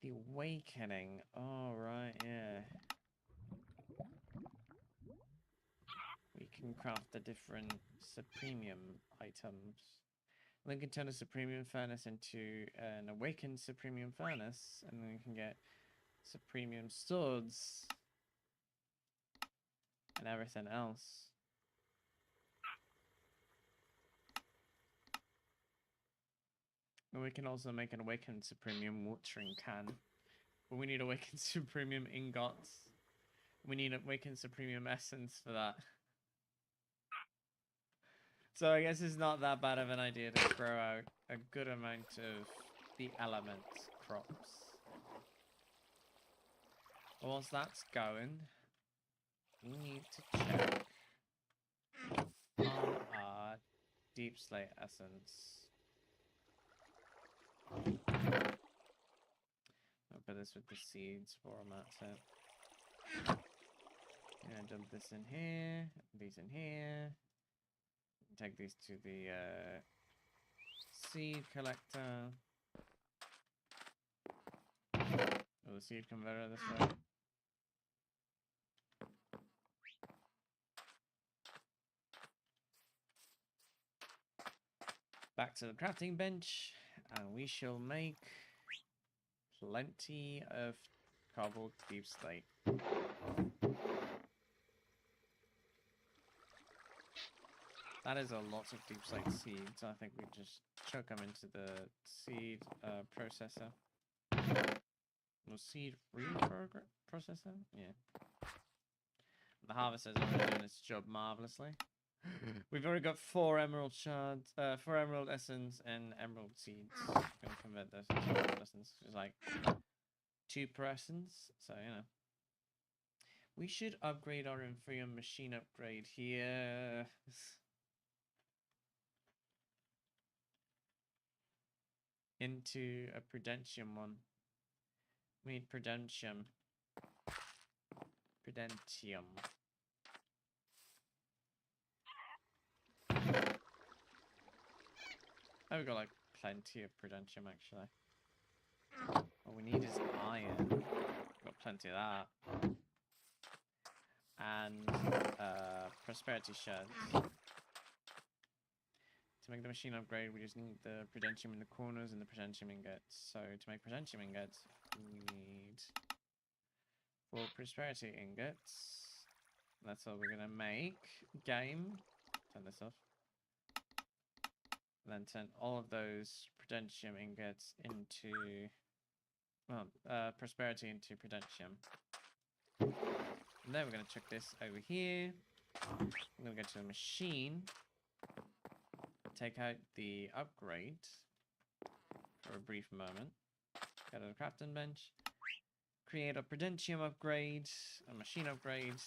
The awakening. Oh, right, yeah. We can craft the different supremium items. We can turn a supremium furnace into an awakened supremium furnace, and then we can get supremium swords and everything else. And we can also make an awakened supremium watering can. But we need awakened supremium ingots. We need awakened supremium essence for that. So I guess it's not that bad of an idea to grow out a good amount of the element crops. Whilst that's going, we need to check on our deep slate essence. I'll put this with the seeds for them, that's it. Gonna dump this in here, these in here. Take these to the seed collector. Or the seed converter this way. Back to the crafting bench, and we shall make plenty of cobbled deep slate. That is a lot of deep slate seeds. I think we just chuck them into the seed processor. Or seed processor? Yeah. The harvester's already done its job marvelously. We've already got 4 emerald shards, 4 emerald essence and emerald seeds. Gonna convert those into emerald essence. It's like 2 per essence, so you know. We should upgrade our Inferium machine upgrade here. Into a Prudentium one. We need Prudentium. Prudentium. Oh, we got like plenty of Prudentium actually. What we need is iron. Got plenty of that. And prosperity shards. To make the machine upgrade, we just need the Prudentium in the corners and the Prudentium ingots. So to make Prudentium ingots, we need 4 prosperity ingots. That's all we're gonna make. Game. Turn this off. And then turn all of those Prudentium ingots into, well, prosperity into Prudentium. And then we're gonna check this over here. I'm gonna go to the machine. Take out the upgrade for a brief moment. Go to the crafting bench. Create a Prudentium upgrade, a machine upgrade,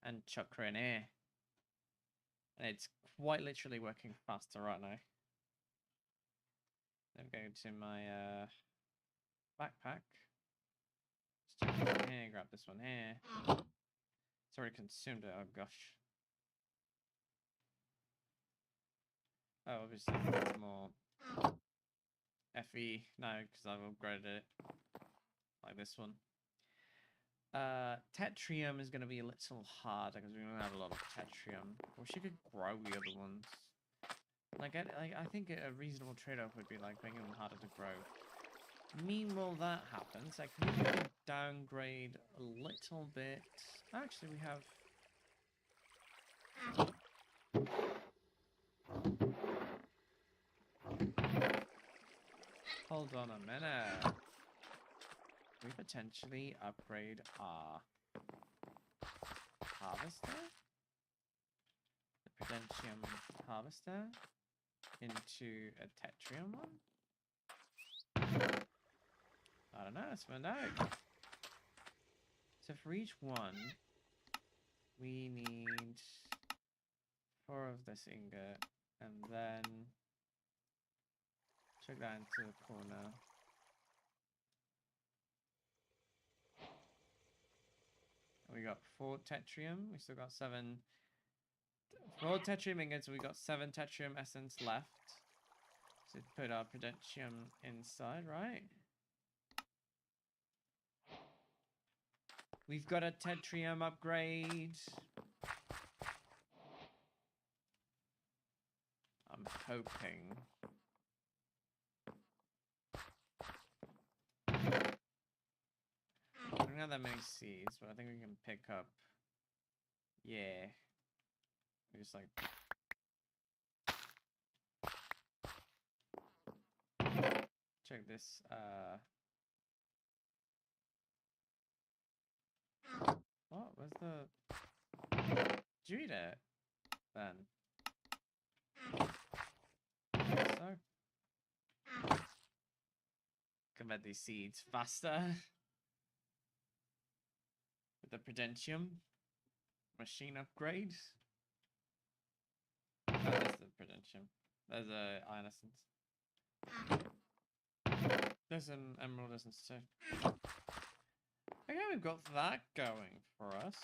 and chuck her in here. And it's quite literally working faster right now. Then go to my backpack. Just chuck this one here, grab this one here. It's already consumed it, oh gosh. Oh, obviously it's more FE now because I've upgraded it like this one. Tetrium is going to be a little harder because we don't have a lot of Tetrium. I wish you could grow the other ones. Like I think a reasonable trade-off would be like making them harder to grow. Meanwhile that happens, I can maybe downgrade a little bit. Actually, we have. Hold on a minute. We potentially upgrade our harvester, the Prudentium harvester, into a Tetrium one. I don't know. Let's find out. So for each one, we need 4 of this ingot, and then check that into the corner. We got 4 Tetrium. We still got 7. 4 Tetrium ingots. We got 7 Tetrium essence left. So put our Prudentium inside, right? We've got a Tetrium upgrade. I'm hoping. I don't have that many seeds, but I think we can pick up. Yeah. We just like. Check this. What? Where's the. Did you eat it? Then. So. Convert these seeds faster. With the Prudentium machine upgrade. Oh, that's the Prudentium. There's a iron essence. There's an emerald essence too. Okay, yeah, we've got that going for us.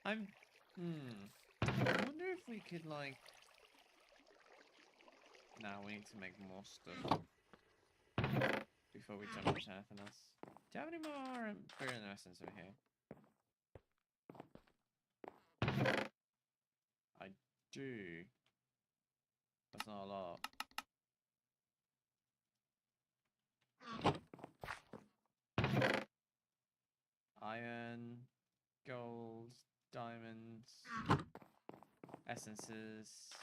I wonder if we could, like... Nah, we need to make more stuff before we jump into anything else. Do you have any more Imperial Essence over here? I do. That's not a lot. Iron, gold, diamonds, essences.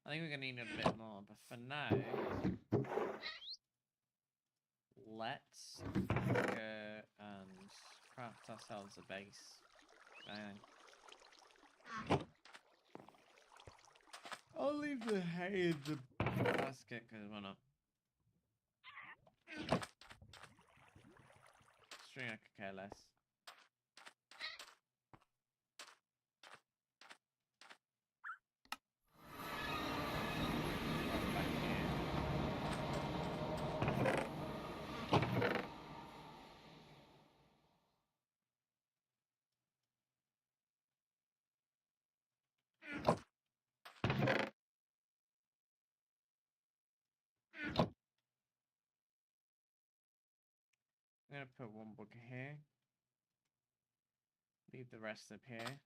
I think we're gonna need a bit more, but for now, let's go and craft ourselves a base. I'll leave the hay in the basket because why not? String, I could care less. I'm gonna put one book here. Leave the rest up here.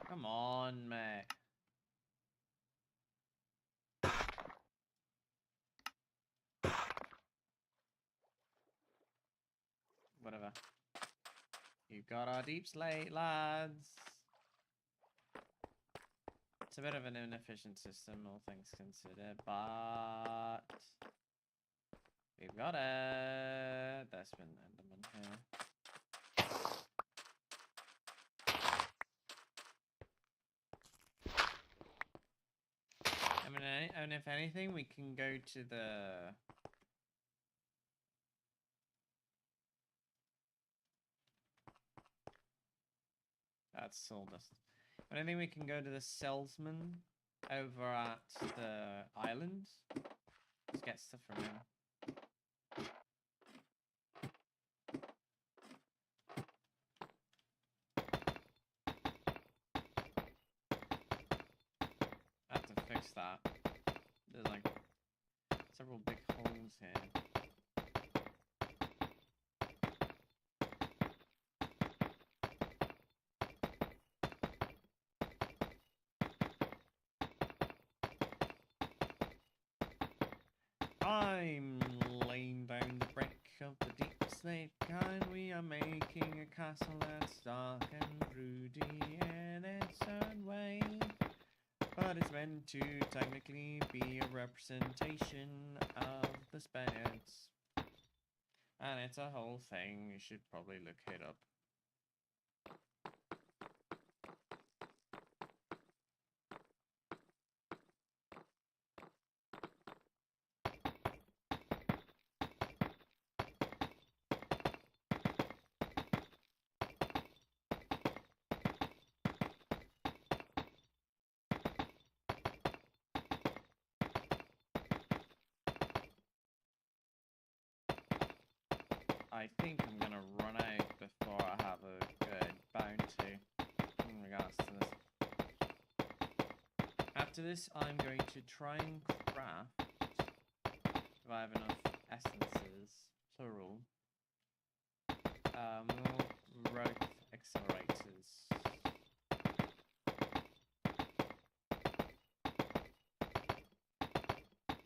Come on, mate. Whatever. You've got our deep slate, lads. It's a bit of an inefficient system, all things considered, but we've got it. There's been Enderman here. I mean, and if anything, we can go to the... That's sawdust. But I think we can go to the salesman over at the island. Just get stuff from him. I have to fix that. There's like several big holes here. I'm laying down the brick of the deep slate kind. We are making a castle that's dark and broody in its own way, but it's meant to technically be a representation of the Spaniards. And it's a whole thing. You should probably look it up. I think I'm gonna run out before I have a good bounty in regards to this. After this, I'm going to try and craft, if I have enough essences, plural, more growth accelerators.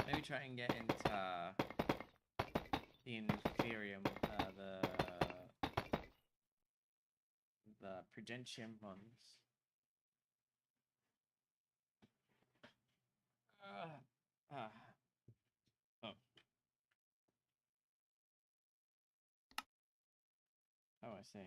Maybe try and get into the inferior, the Prudentium ones. Oh. I see.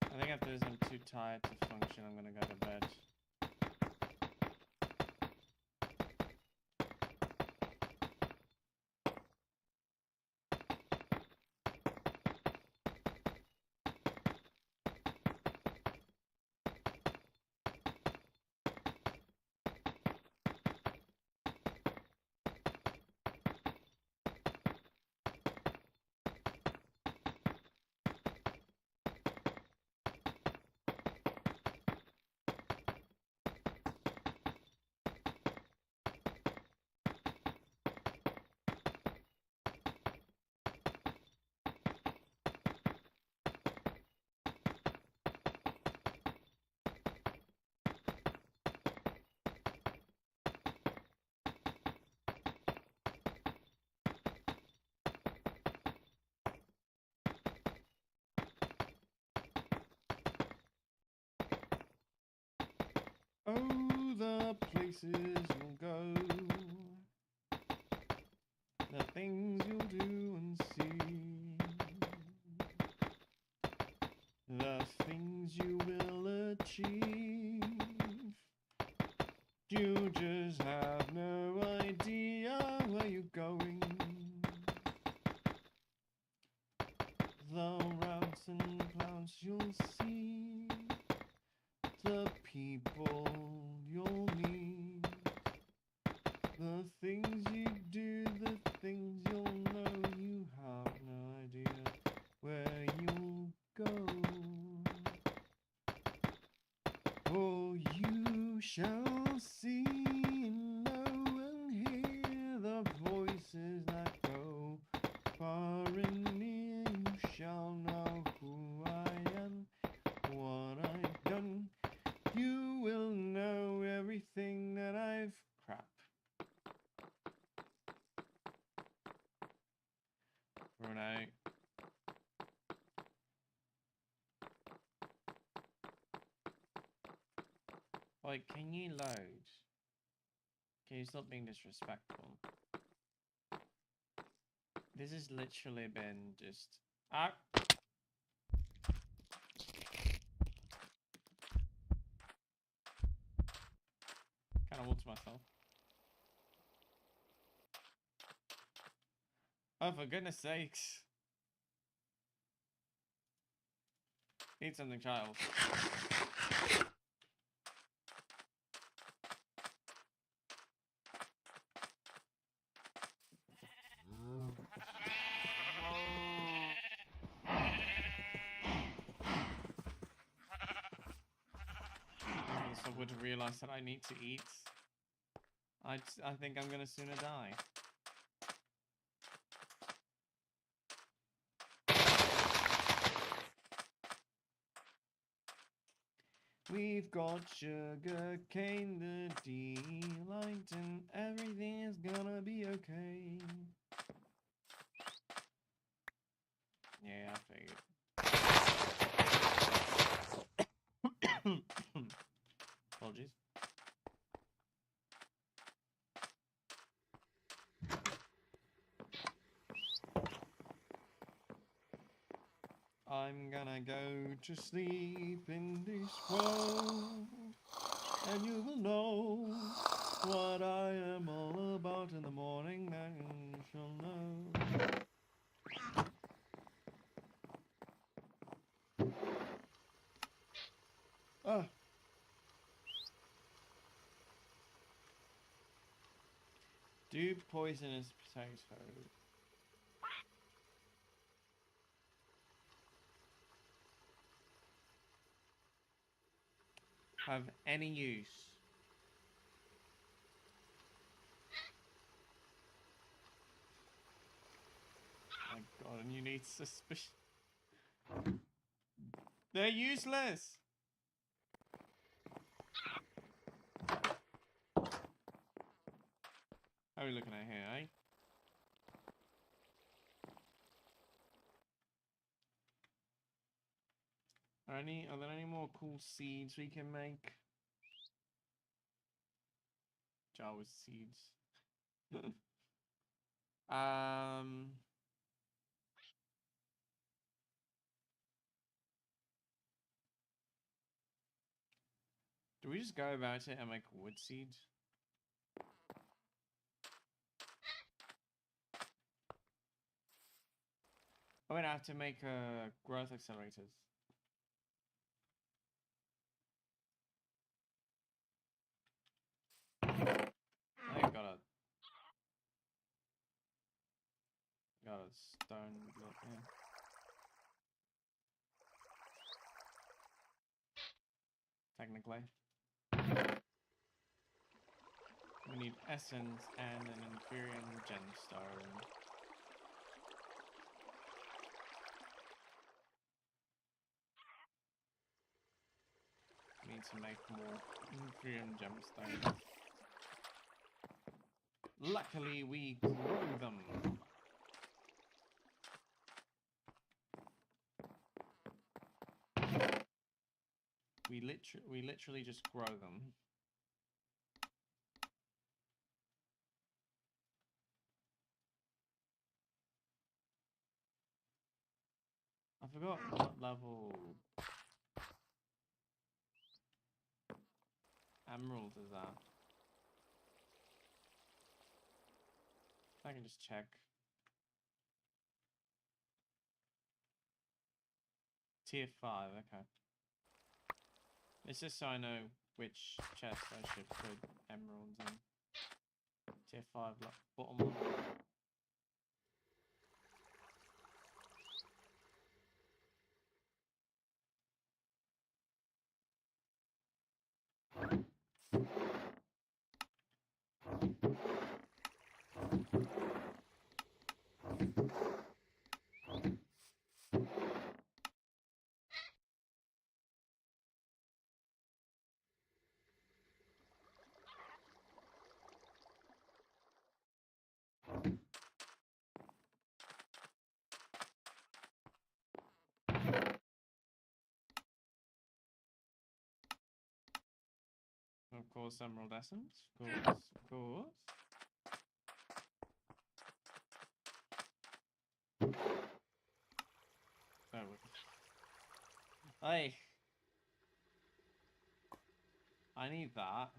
I think after this I'm too tired to function. I'm gonna go to bed. Oh, the places you'll go, the things you'll do and see, the things you will achieve. You just have no idea where you're going. The routes and clouds you'll see, the people you'll meet, the things you do, the things you'll know. You have no idea where you'll go. Oh, you shall see, know and hear the voices that go far and near. You shall know who I am, what I've done. You will know everything that I've... Crap. Bruno. Like, can you load? Can you stop being disrespectful? This has literally been just... Ah! Kind of walked myself. Oh, for goodness sakes. Eat something, child. I would realize that I need to eat. I think I'm gonna sooner die. We've got sugar cane, the delight, and everything is gonna be okay. Yeah, I figured. Apologies. I'm gonna go to sleep in this world, and you will know what I am all about in the morning, then you shall know. Ah. Do poisonous potato have any use? My God, and you need suspicion. They're useless. How are we looking at here, eh? Are there any more cool seeds we can make? Jawas seeds. Do we just go about it and make wood seeds? I'm gonna have to make growth accelerators. I think got a stone block here. Technically. We need essence and an inferior gemstone. We need to make more inferior gemstones. Luckily, we grew them. We literally just grow them. I forgot what level emerald is that. I can just check. Tier 5, okay. It's just so I know which chest I should put emeralds in. Tier 5, like, bottom one. Of course, emerald essence. Of course, of course. Hey, I need that.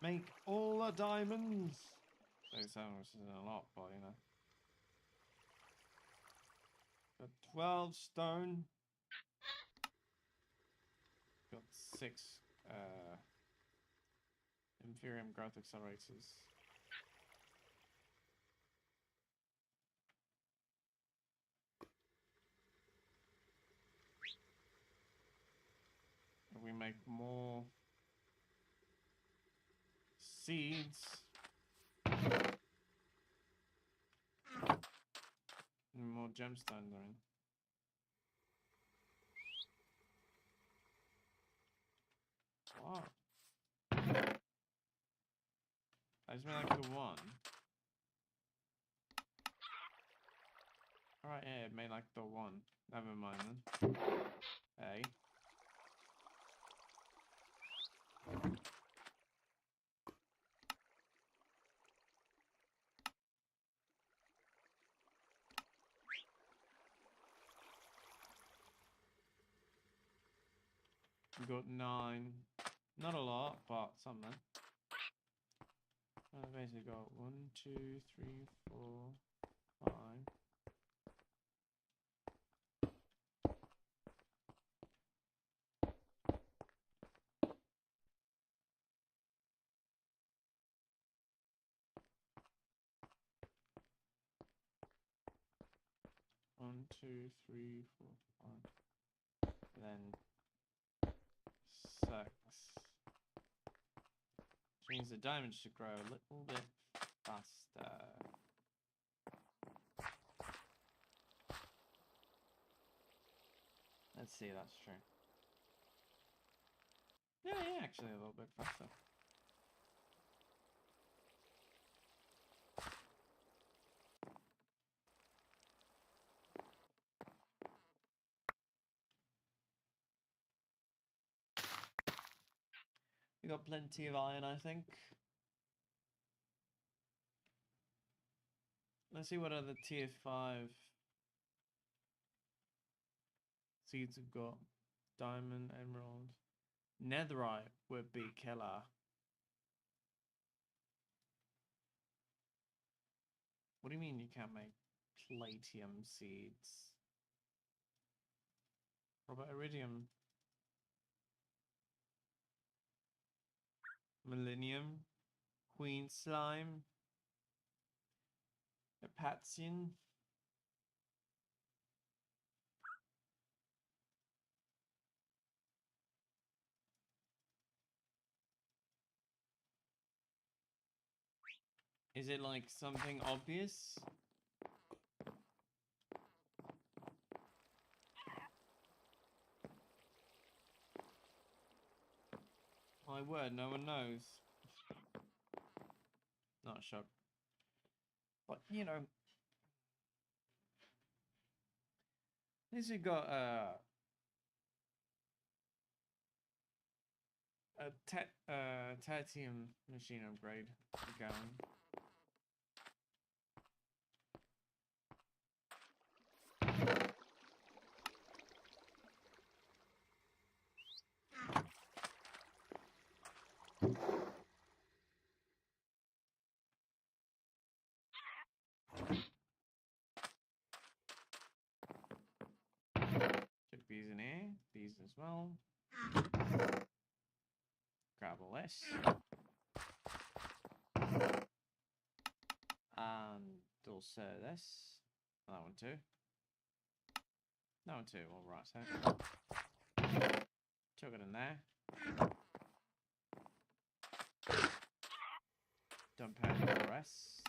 Make all the diamonds. 37, which isn't a lot, but you know. Got 12 stone. Got 6 Inferium growth accelerators. If we make more seeds. And more gemstones are in. What? I just made like the one. Alright, yeah, it made like the one. Never mind then. Hey. We got 9. Not a lot, but something. I basically got 1, 2, 3, 4, 5. 1, 2, 3, 4, 5. Then 6. Which means the diamonds should grow a little bit faster. Let's see, that's true. Yeah, actually a little bit faster. We got plenty of iron, I think. Let's see what other tier 5 seeds we've got. Diamond, emerald. Netherite would be killer. What do you mean you can't make platinum seeds? What about iridium? Millennium? Queen slime? Apathian? Is it like something obvious? My word, no one knows. Not shocked. But, you know, at least we got a titanium machine upgrade going. Check these in here, these as well. Grab all this. And also this. That one too. That one too, alright, so. Chuck it in there. Dump out the rest.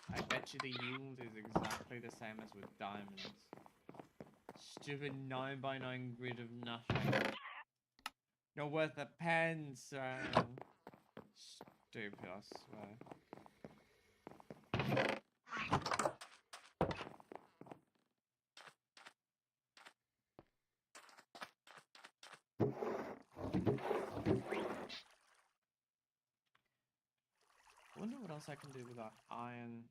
I bet you the yield is exactly the same as with diamonds. Stupid 9x9 grid of nothing. Not worth a pence. Stupid, I swear. I wonder what else I can do with that iron.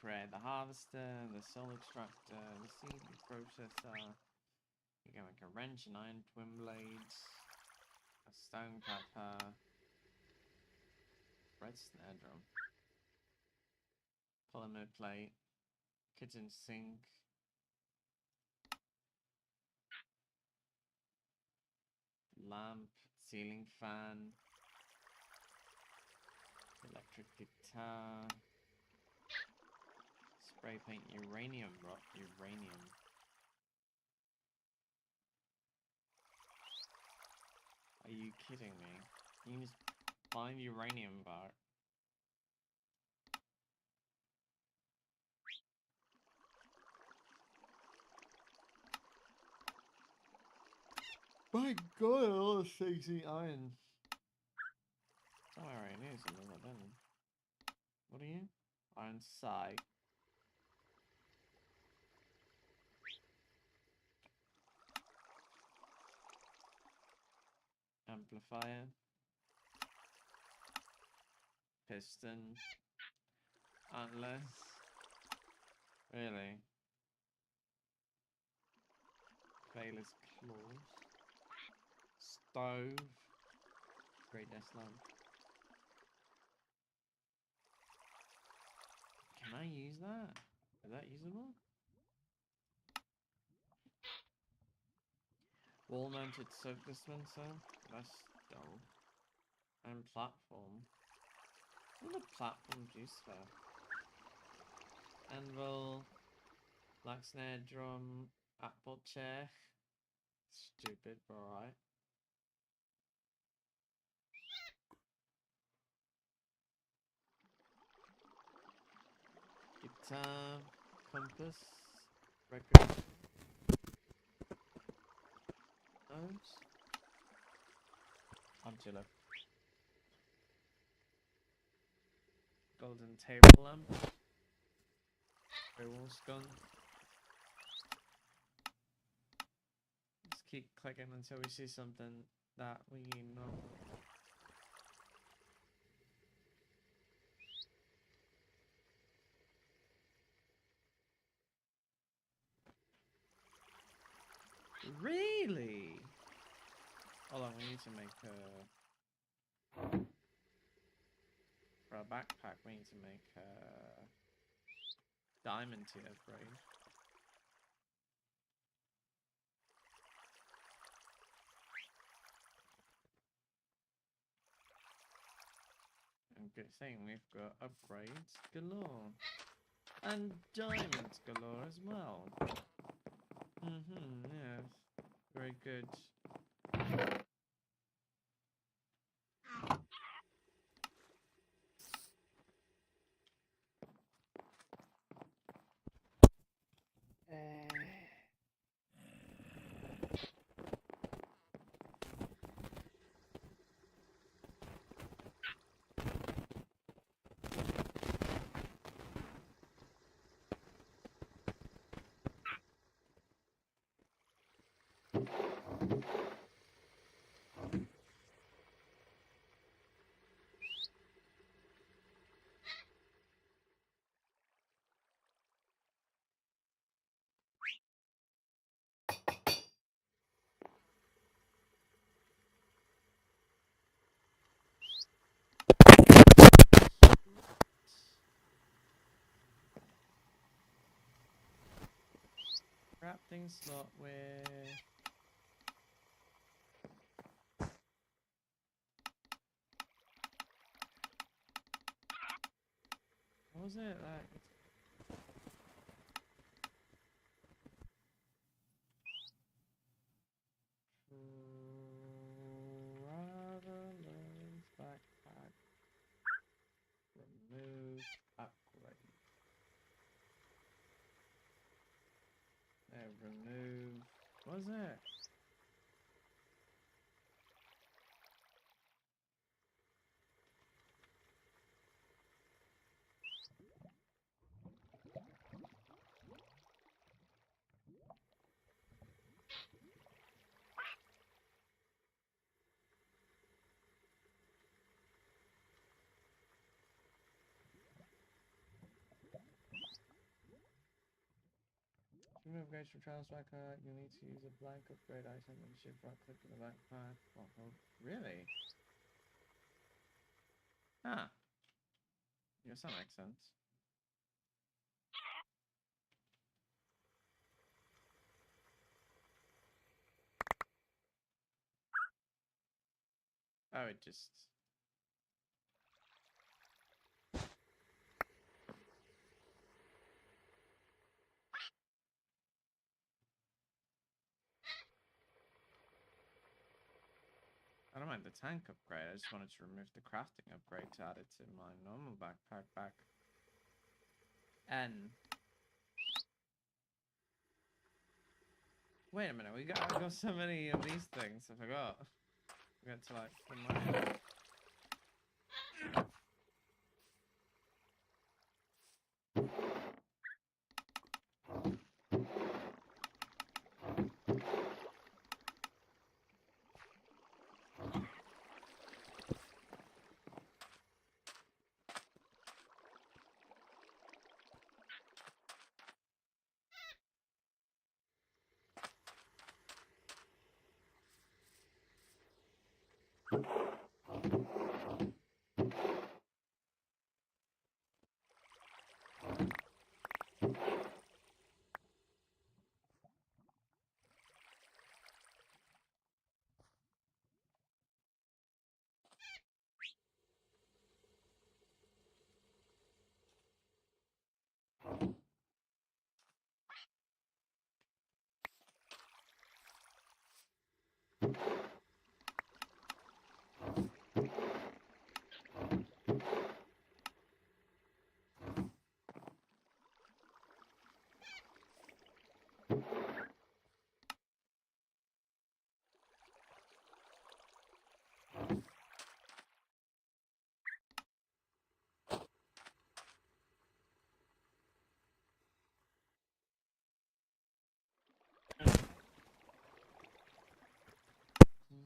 Create the harvester, the soul extractor, the seed processor. You can make a wrench and iron twin blades, a stone cutter, red snare drum, polymer plate, kitchen sink, lamp, ceiling fan, electric guitar, spray paint uranium rock, uranium. Are you kidding me? You can just find uranium bar. My god, a lot of sexy iron. Don't worry, I knew something like that. What are you? Iron sight. Amplifier. Piston. Antlers. Really? Bayless claws. Stove. Great desk lamp. Can I use that? Is that usable? Wall mounted soap dispenser. That's dull. And platform. What are the platforms used for? anvil, black snare drum, apple chair. Stupid, but alright. Guitar, compass, record, nose, modular, golden table lamp, grey wall gun. Just keep clicking until we see something that we know. Really? Hold on, we need to make a... For a backpack, we need to make a... diamond tier upgrade. I'm good saying we've got upgrades galore. And diamonds galore as well. Yes. Very good. Crafting slot with... What was it? Traveler's backpack. Remove upgrade. Remove... What was it? To remove upgrades from Traveler's backpack, you need to use a blank upgrade item and shift right click on the backpack. Oh, really? Ah. Yes, that makes sense. Oh, it just... I don't mind the tank upgrade, I just wanted to remove the crafting upgrade to add it to my normal backpack back. N. Wait a minute, I got so many of these things, I forgot. We got to like put my...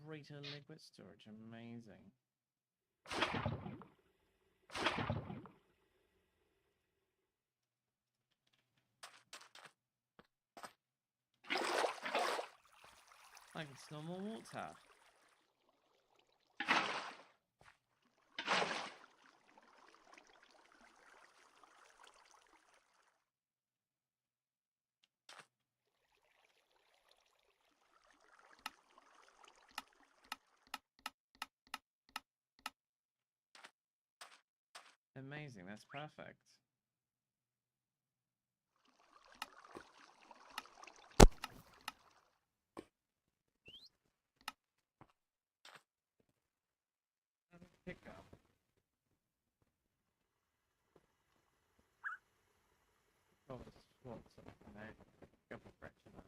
Greater liquid storage, amazing. Like it's normal water. Amazing, that's perfect. Pick up. Oh, it's what's up, mate? Couple fraction up.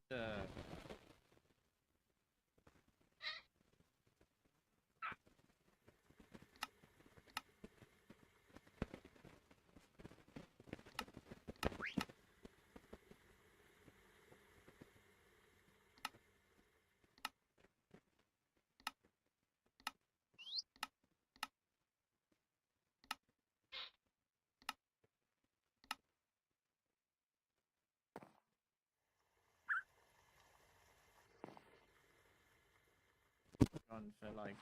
The run for like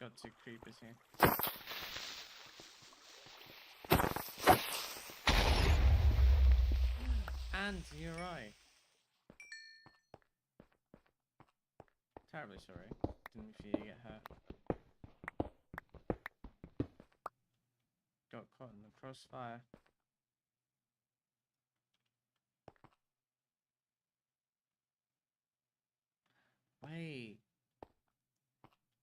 got two creepers here. And you're right. Terribly sorry. Didn't mean for you to get hurt. Got caught in the crossfire. Wait.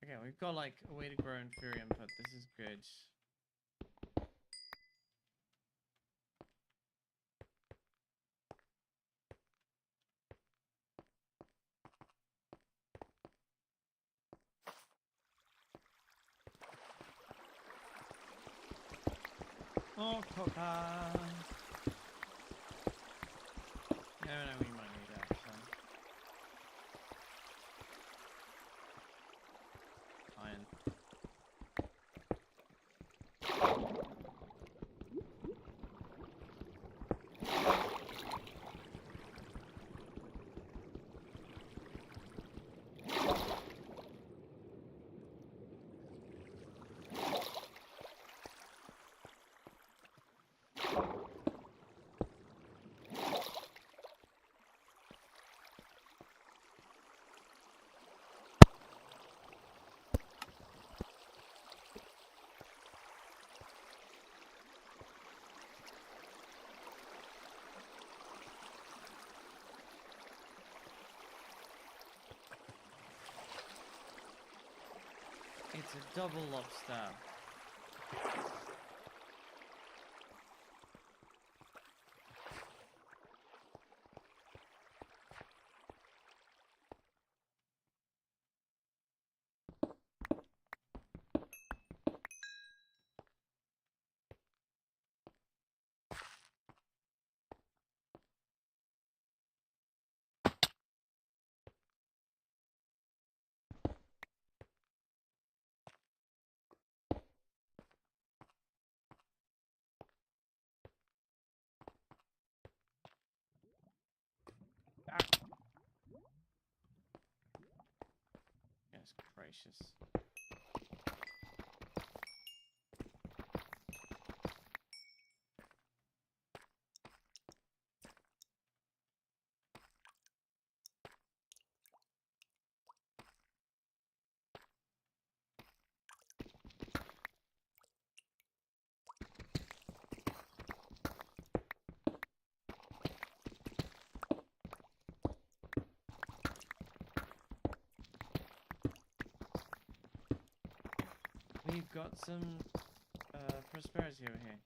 Okay, we've got like a way to grow in Fury input. This is good. Oh, Coca! No, we might need that. So. Iron. It's a double lobster. Ah. Yes, gracious. We've got some prosperity over here.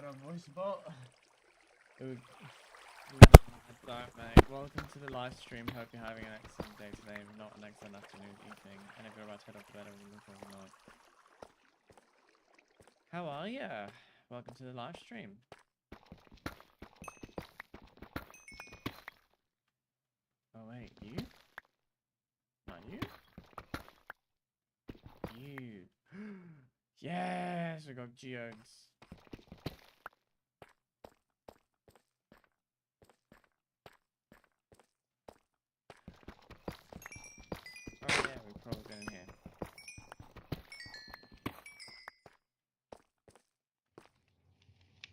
got a voice bot.
Ooh. No, I don't, mate. Welcome to the live stream. Hope you're having an excellent day today, if not an excellent afternoon, evening, and if you're about to head off to bed, I will look overnight. How are ya? Welcome to the live stream. Oh wait, you? Not you? You. Yes, we got geodes. Oh yeah, we're probably going in here.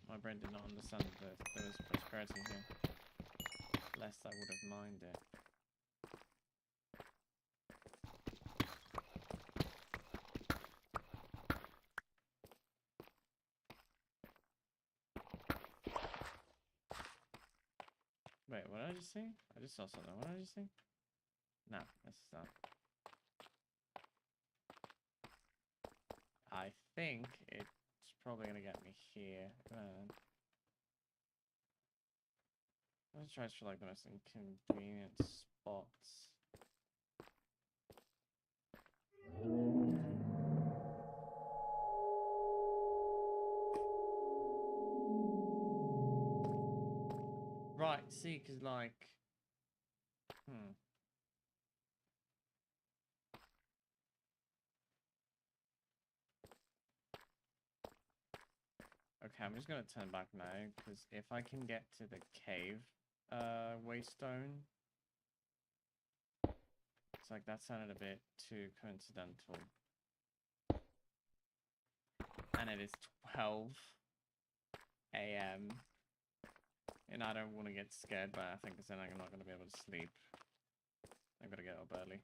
My brain did not understand that there was prosperity here. Lest I would have minded it. Wait, what did I just see? I just saw something. What did I just see? Nah, that's not. I think it's probably gonna get me here. Let's try for like the most inconvenient spots. Right, see, cause like, Okay, I'm just gonna turn back now, because if I can get to the cave, waystone, it's like that sounded a bit too coincidental. And it is 12 a.m. and I don't want to get scared, but I think it's then I'm not gonna be able to sleep. I'm gonna get up early.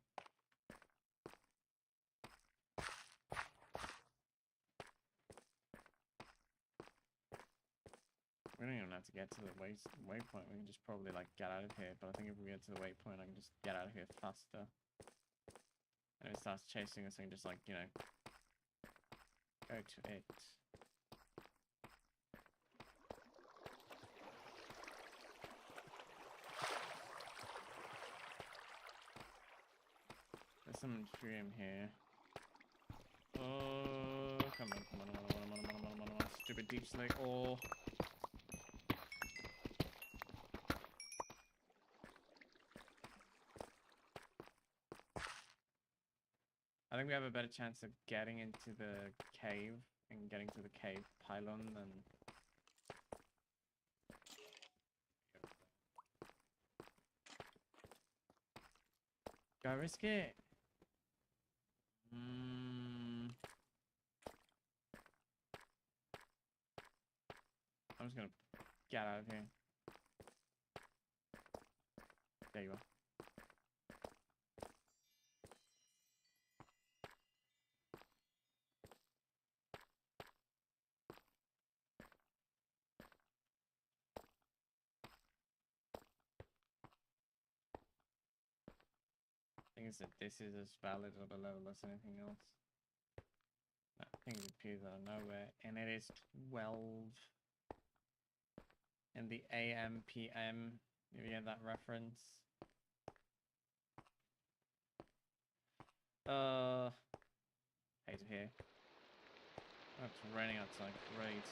We don't even have to get to the waypoint. We can just probably like get out of here. But I think if we get to the waypoint, I can just get out of here faster. And if it starts chasing us, I can just like, you know, go to it. There's some stream here. Oh, come on, come on, come on, come on, come on, come on, come on. Stupid deep slate. Oh. I think we have a better chance of getting into the cave and getting to the cave pylon than... Go risk it. I'm just gonna get out of here. There you are. Thing is that this is as valid of a level as anything else. That thing appears out of nowhere, and it is 12 in the AM PM. You get that reference? Hate it here. Oh, it's raining outside. Great.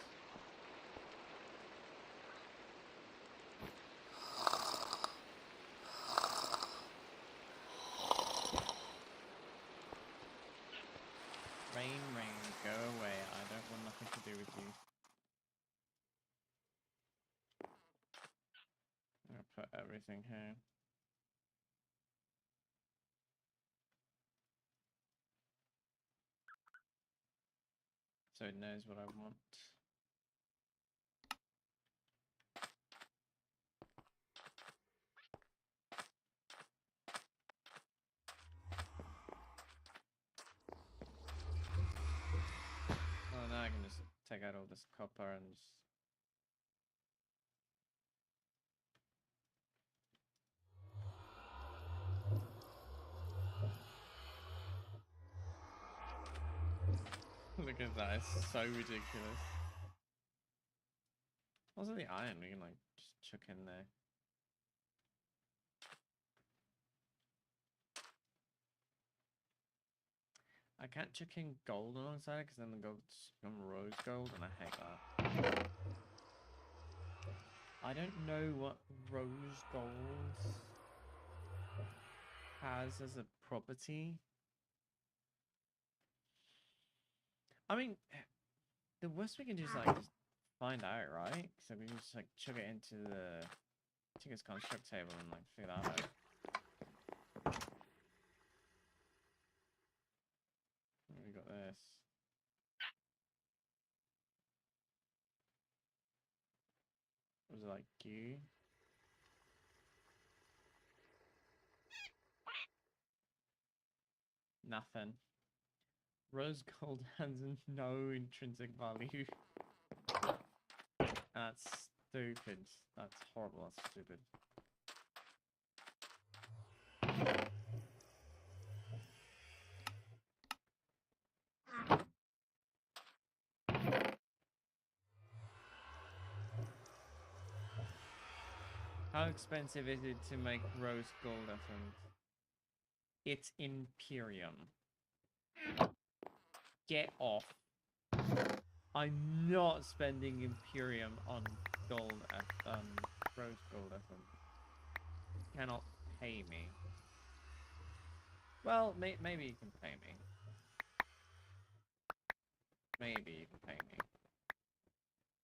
Rain, rain, go away. I don't want nothing to do with you. I'm gonna put everything here. So it knows what I want. Oh, now I can just take out all this copper and just... Look at that, it's so ridiculous. Also the iron we can like just chuck in there. I can't chuck in gold alongside it because then the gold's become rose gold and I hate that. I don't know what rose gold has as a property. I mean, the worst we can do is like just find out, right? So we can just like chuck it into the Tinker's construct table and like figure that out. We got this. Was it like goo? Nothing. Rose gold has no intrinsic value. That's stupid. That's horrible. That's stupid. How expensive is it to make rose gold essence? It's Imperium. Get off. I'm not spending Imperium on gold, rose gold essence. Cannot pay me. Well, maybe you can pay me. Maybe you can pay me.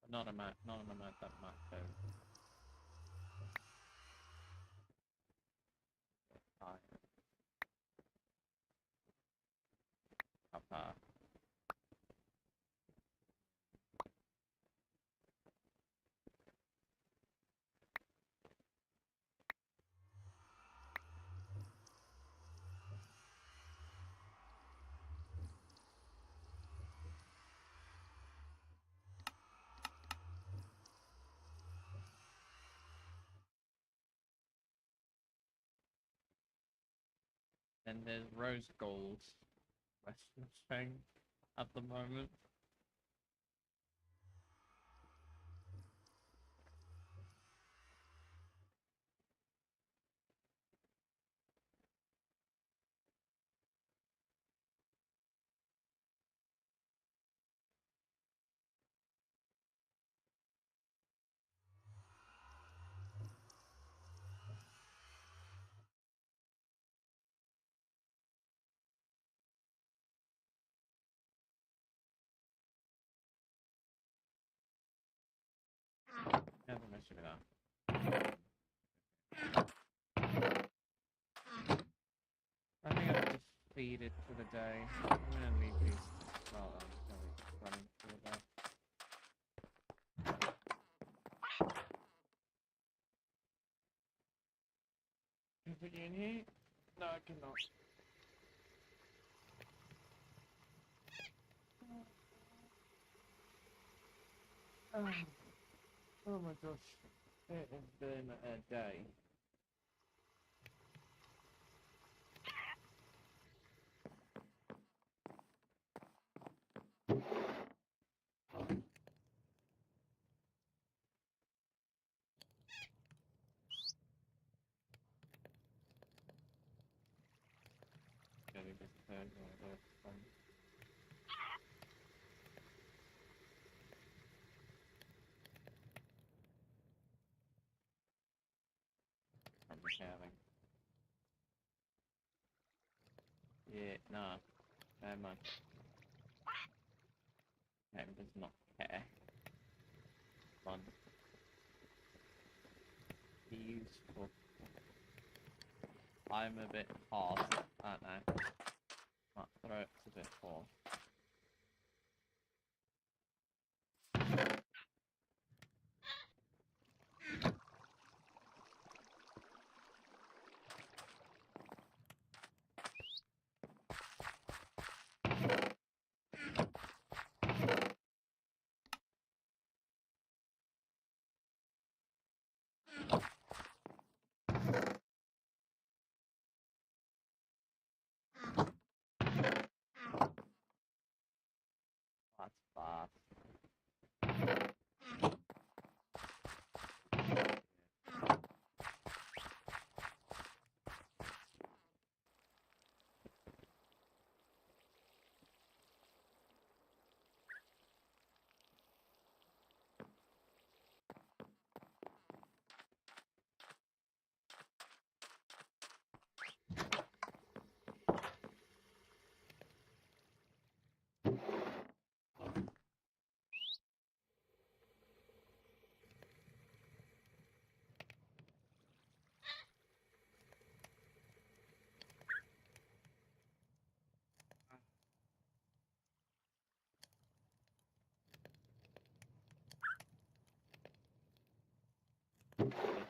But not an amount that matters. Papa. Then there's rose gold. Western thing at the moment. Yeah, I think that should be that. I think I've defeated for the day. I'm gonna leave these to start. I'm just gonna be running through that. Can I put you in here? No, I cannot. Oh my gosh. It has been a day. Getting this turned over. I'm sharing. Yeah, nah. Never mind. Him does not care. Fun. Be useful. I'm a bit hard, aren't I? My throat's a bit full. That's fast.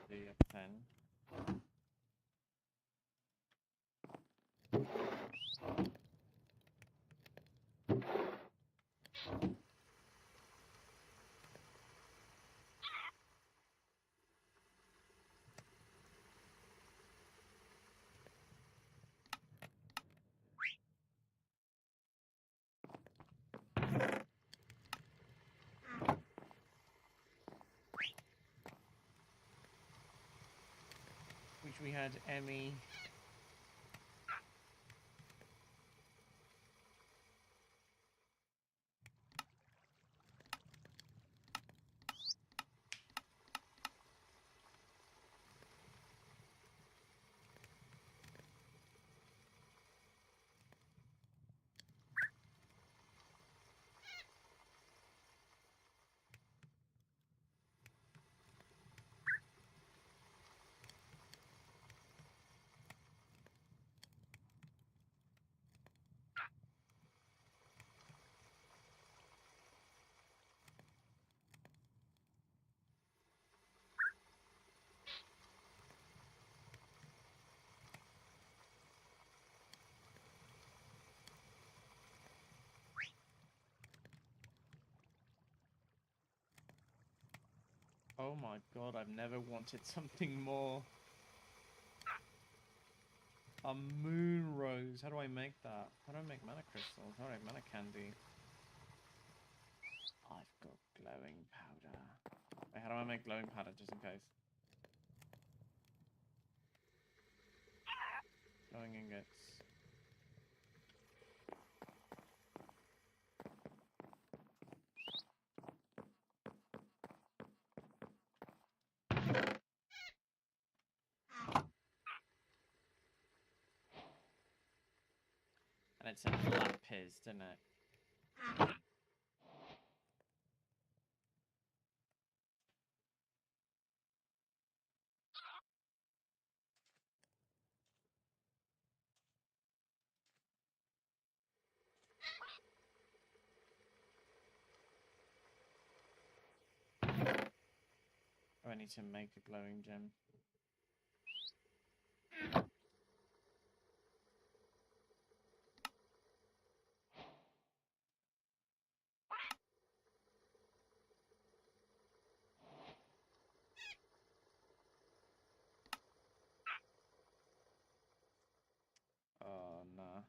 The 10. Which we had Emmy. Oh my god, I've never wanted something more. A moon rose. How do I make that? How do I make mana crystals? How do I make mana candy? I've got glowing powder. Wait, how do I make glowing powder just in case? Glowing ingots. And it said lapis, didn't it? Oh, I need to make a glowing gem. Oh, nah.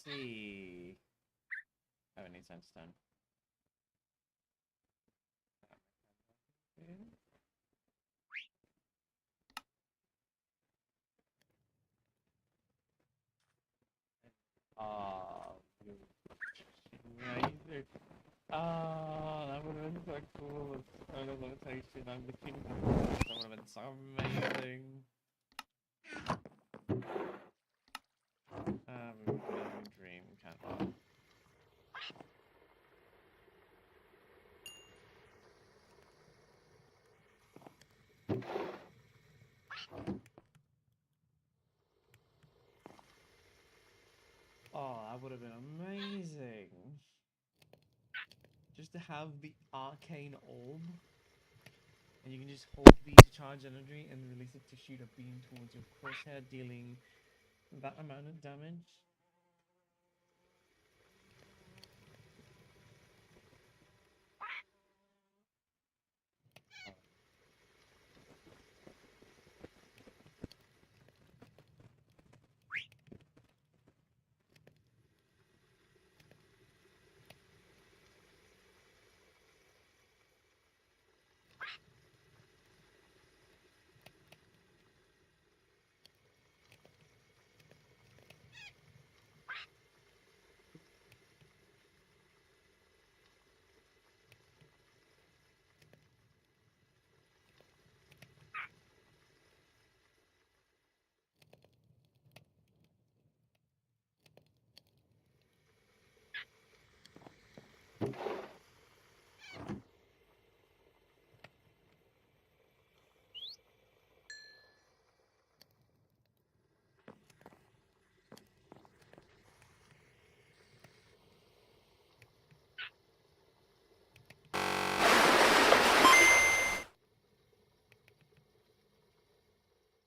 See. Oh, I need sandstone. Ah, amazing. Ah, that would have been so cool with solar limitation. I'm looking. That would have been so amazing. Dream can't. Oh, that would have been amazing. just to have the arcane orb. And you can just hold B to charge energy and release it to shoot a beam towards your crosshair, dealing that amount of damage.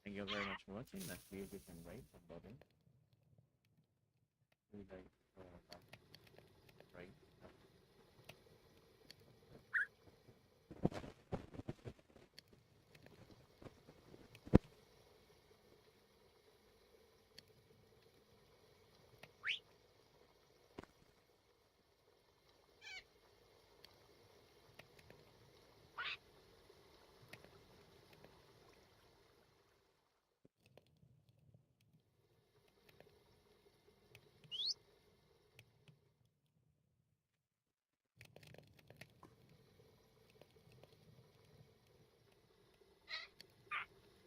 Thank you very much for watching. That's the different rate of bottom. Right.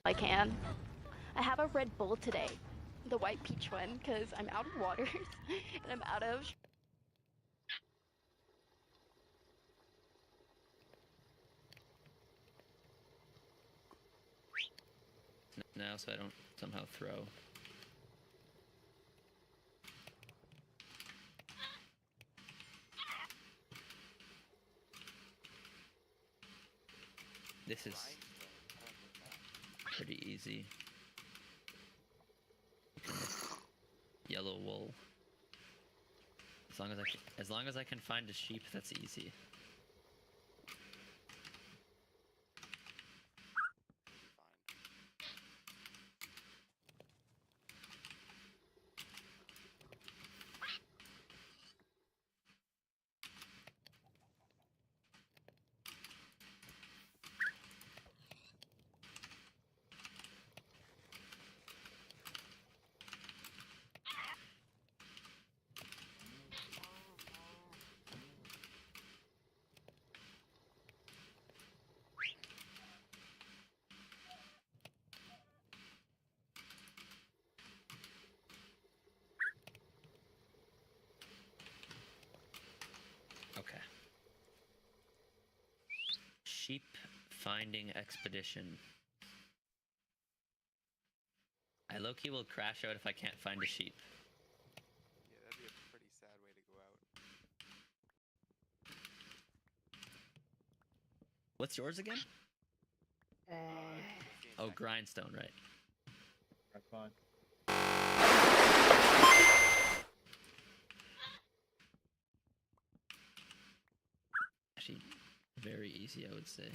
I can. I have a Red Bull today, the white peach one, because I'm out of waters and I'm out of.
Now, so I don't somehow throw. This is pretty easy. Yellow wool. As long as I can find a sheep, that's easy. Okay. Sheep finding expedition. I low-key will crash out if I can't find a sheep.
Yeah, that'd be a pretty sad way to go out.
What's yours again? Oh,
Caffeine
grindstone, right.
That's fine.
Actually, very easy, I would say.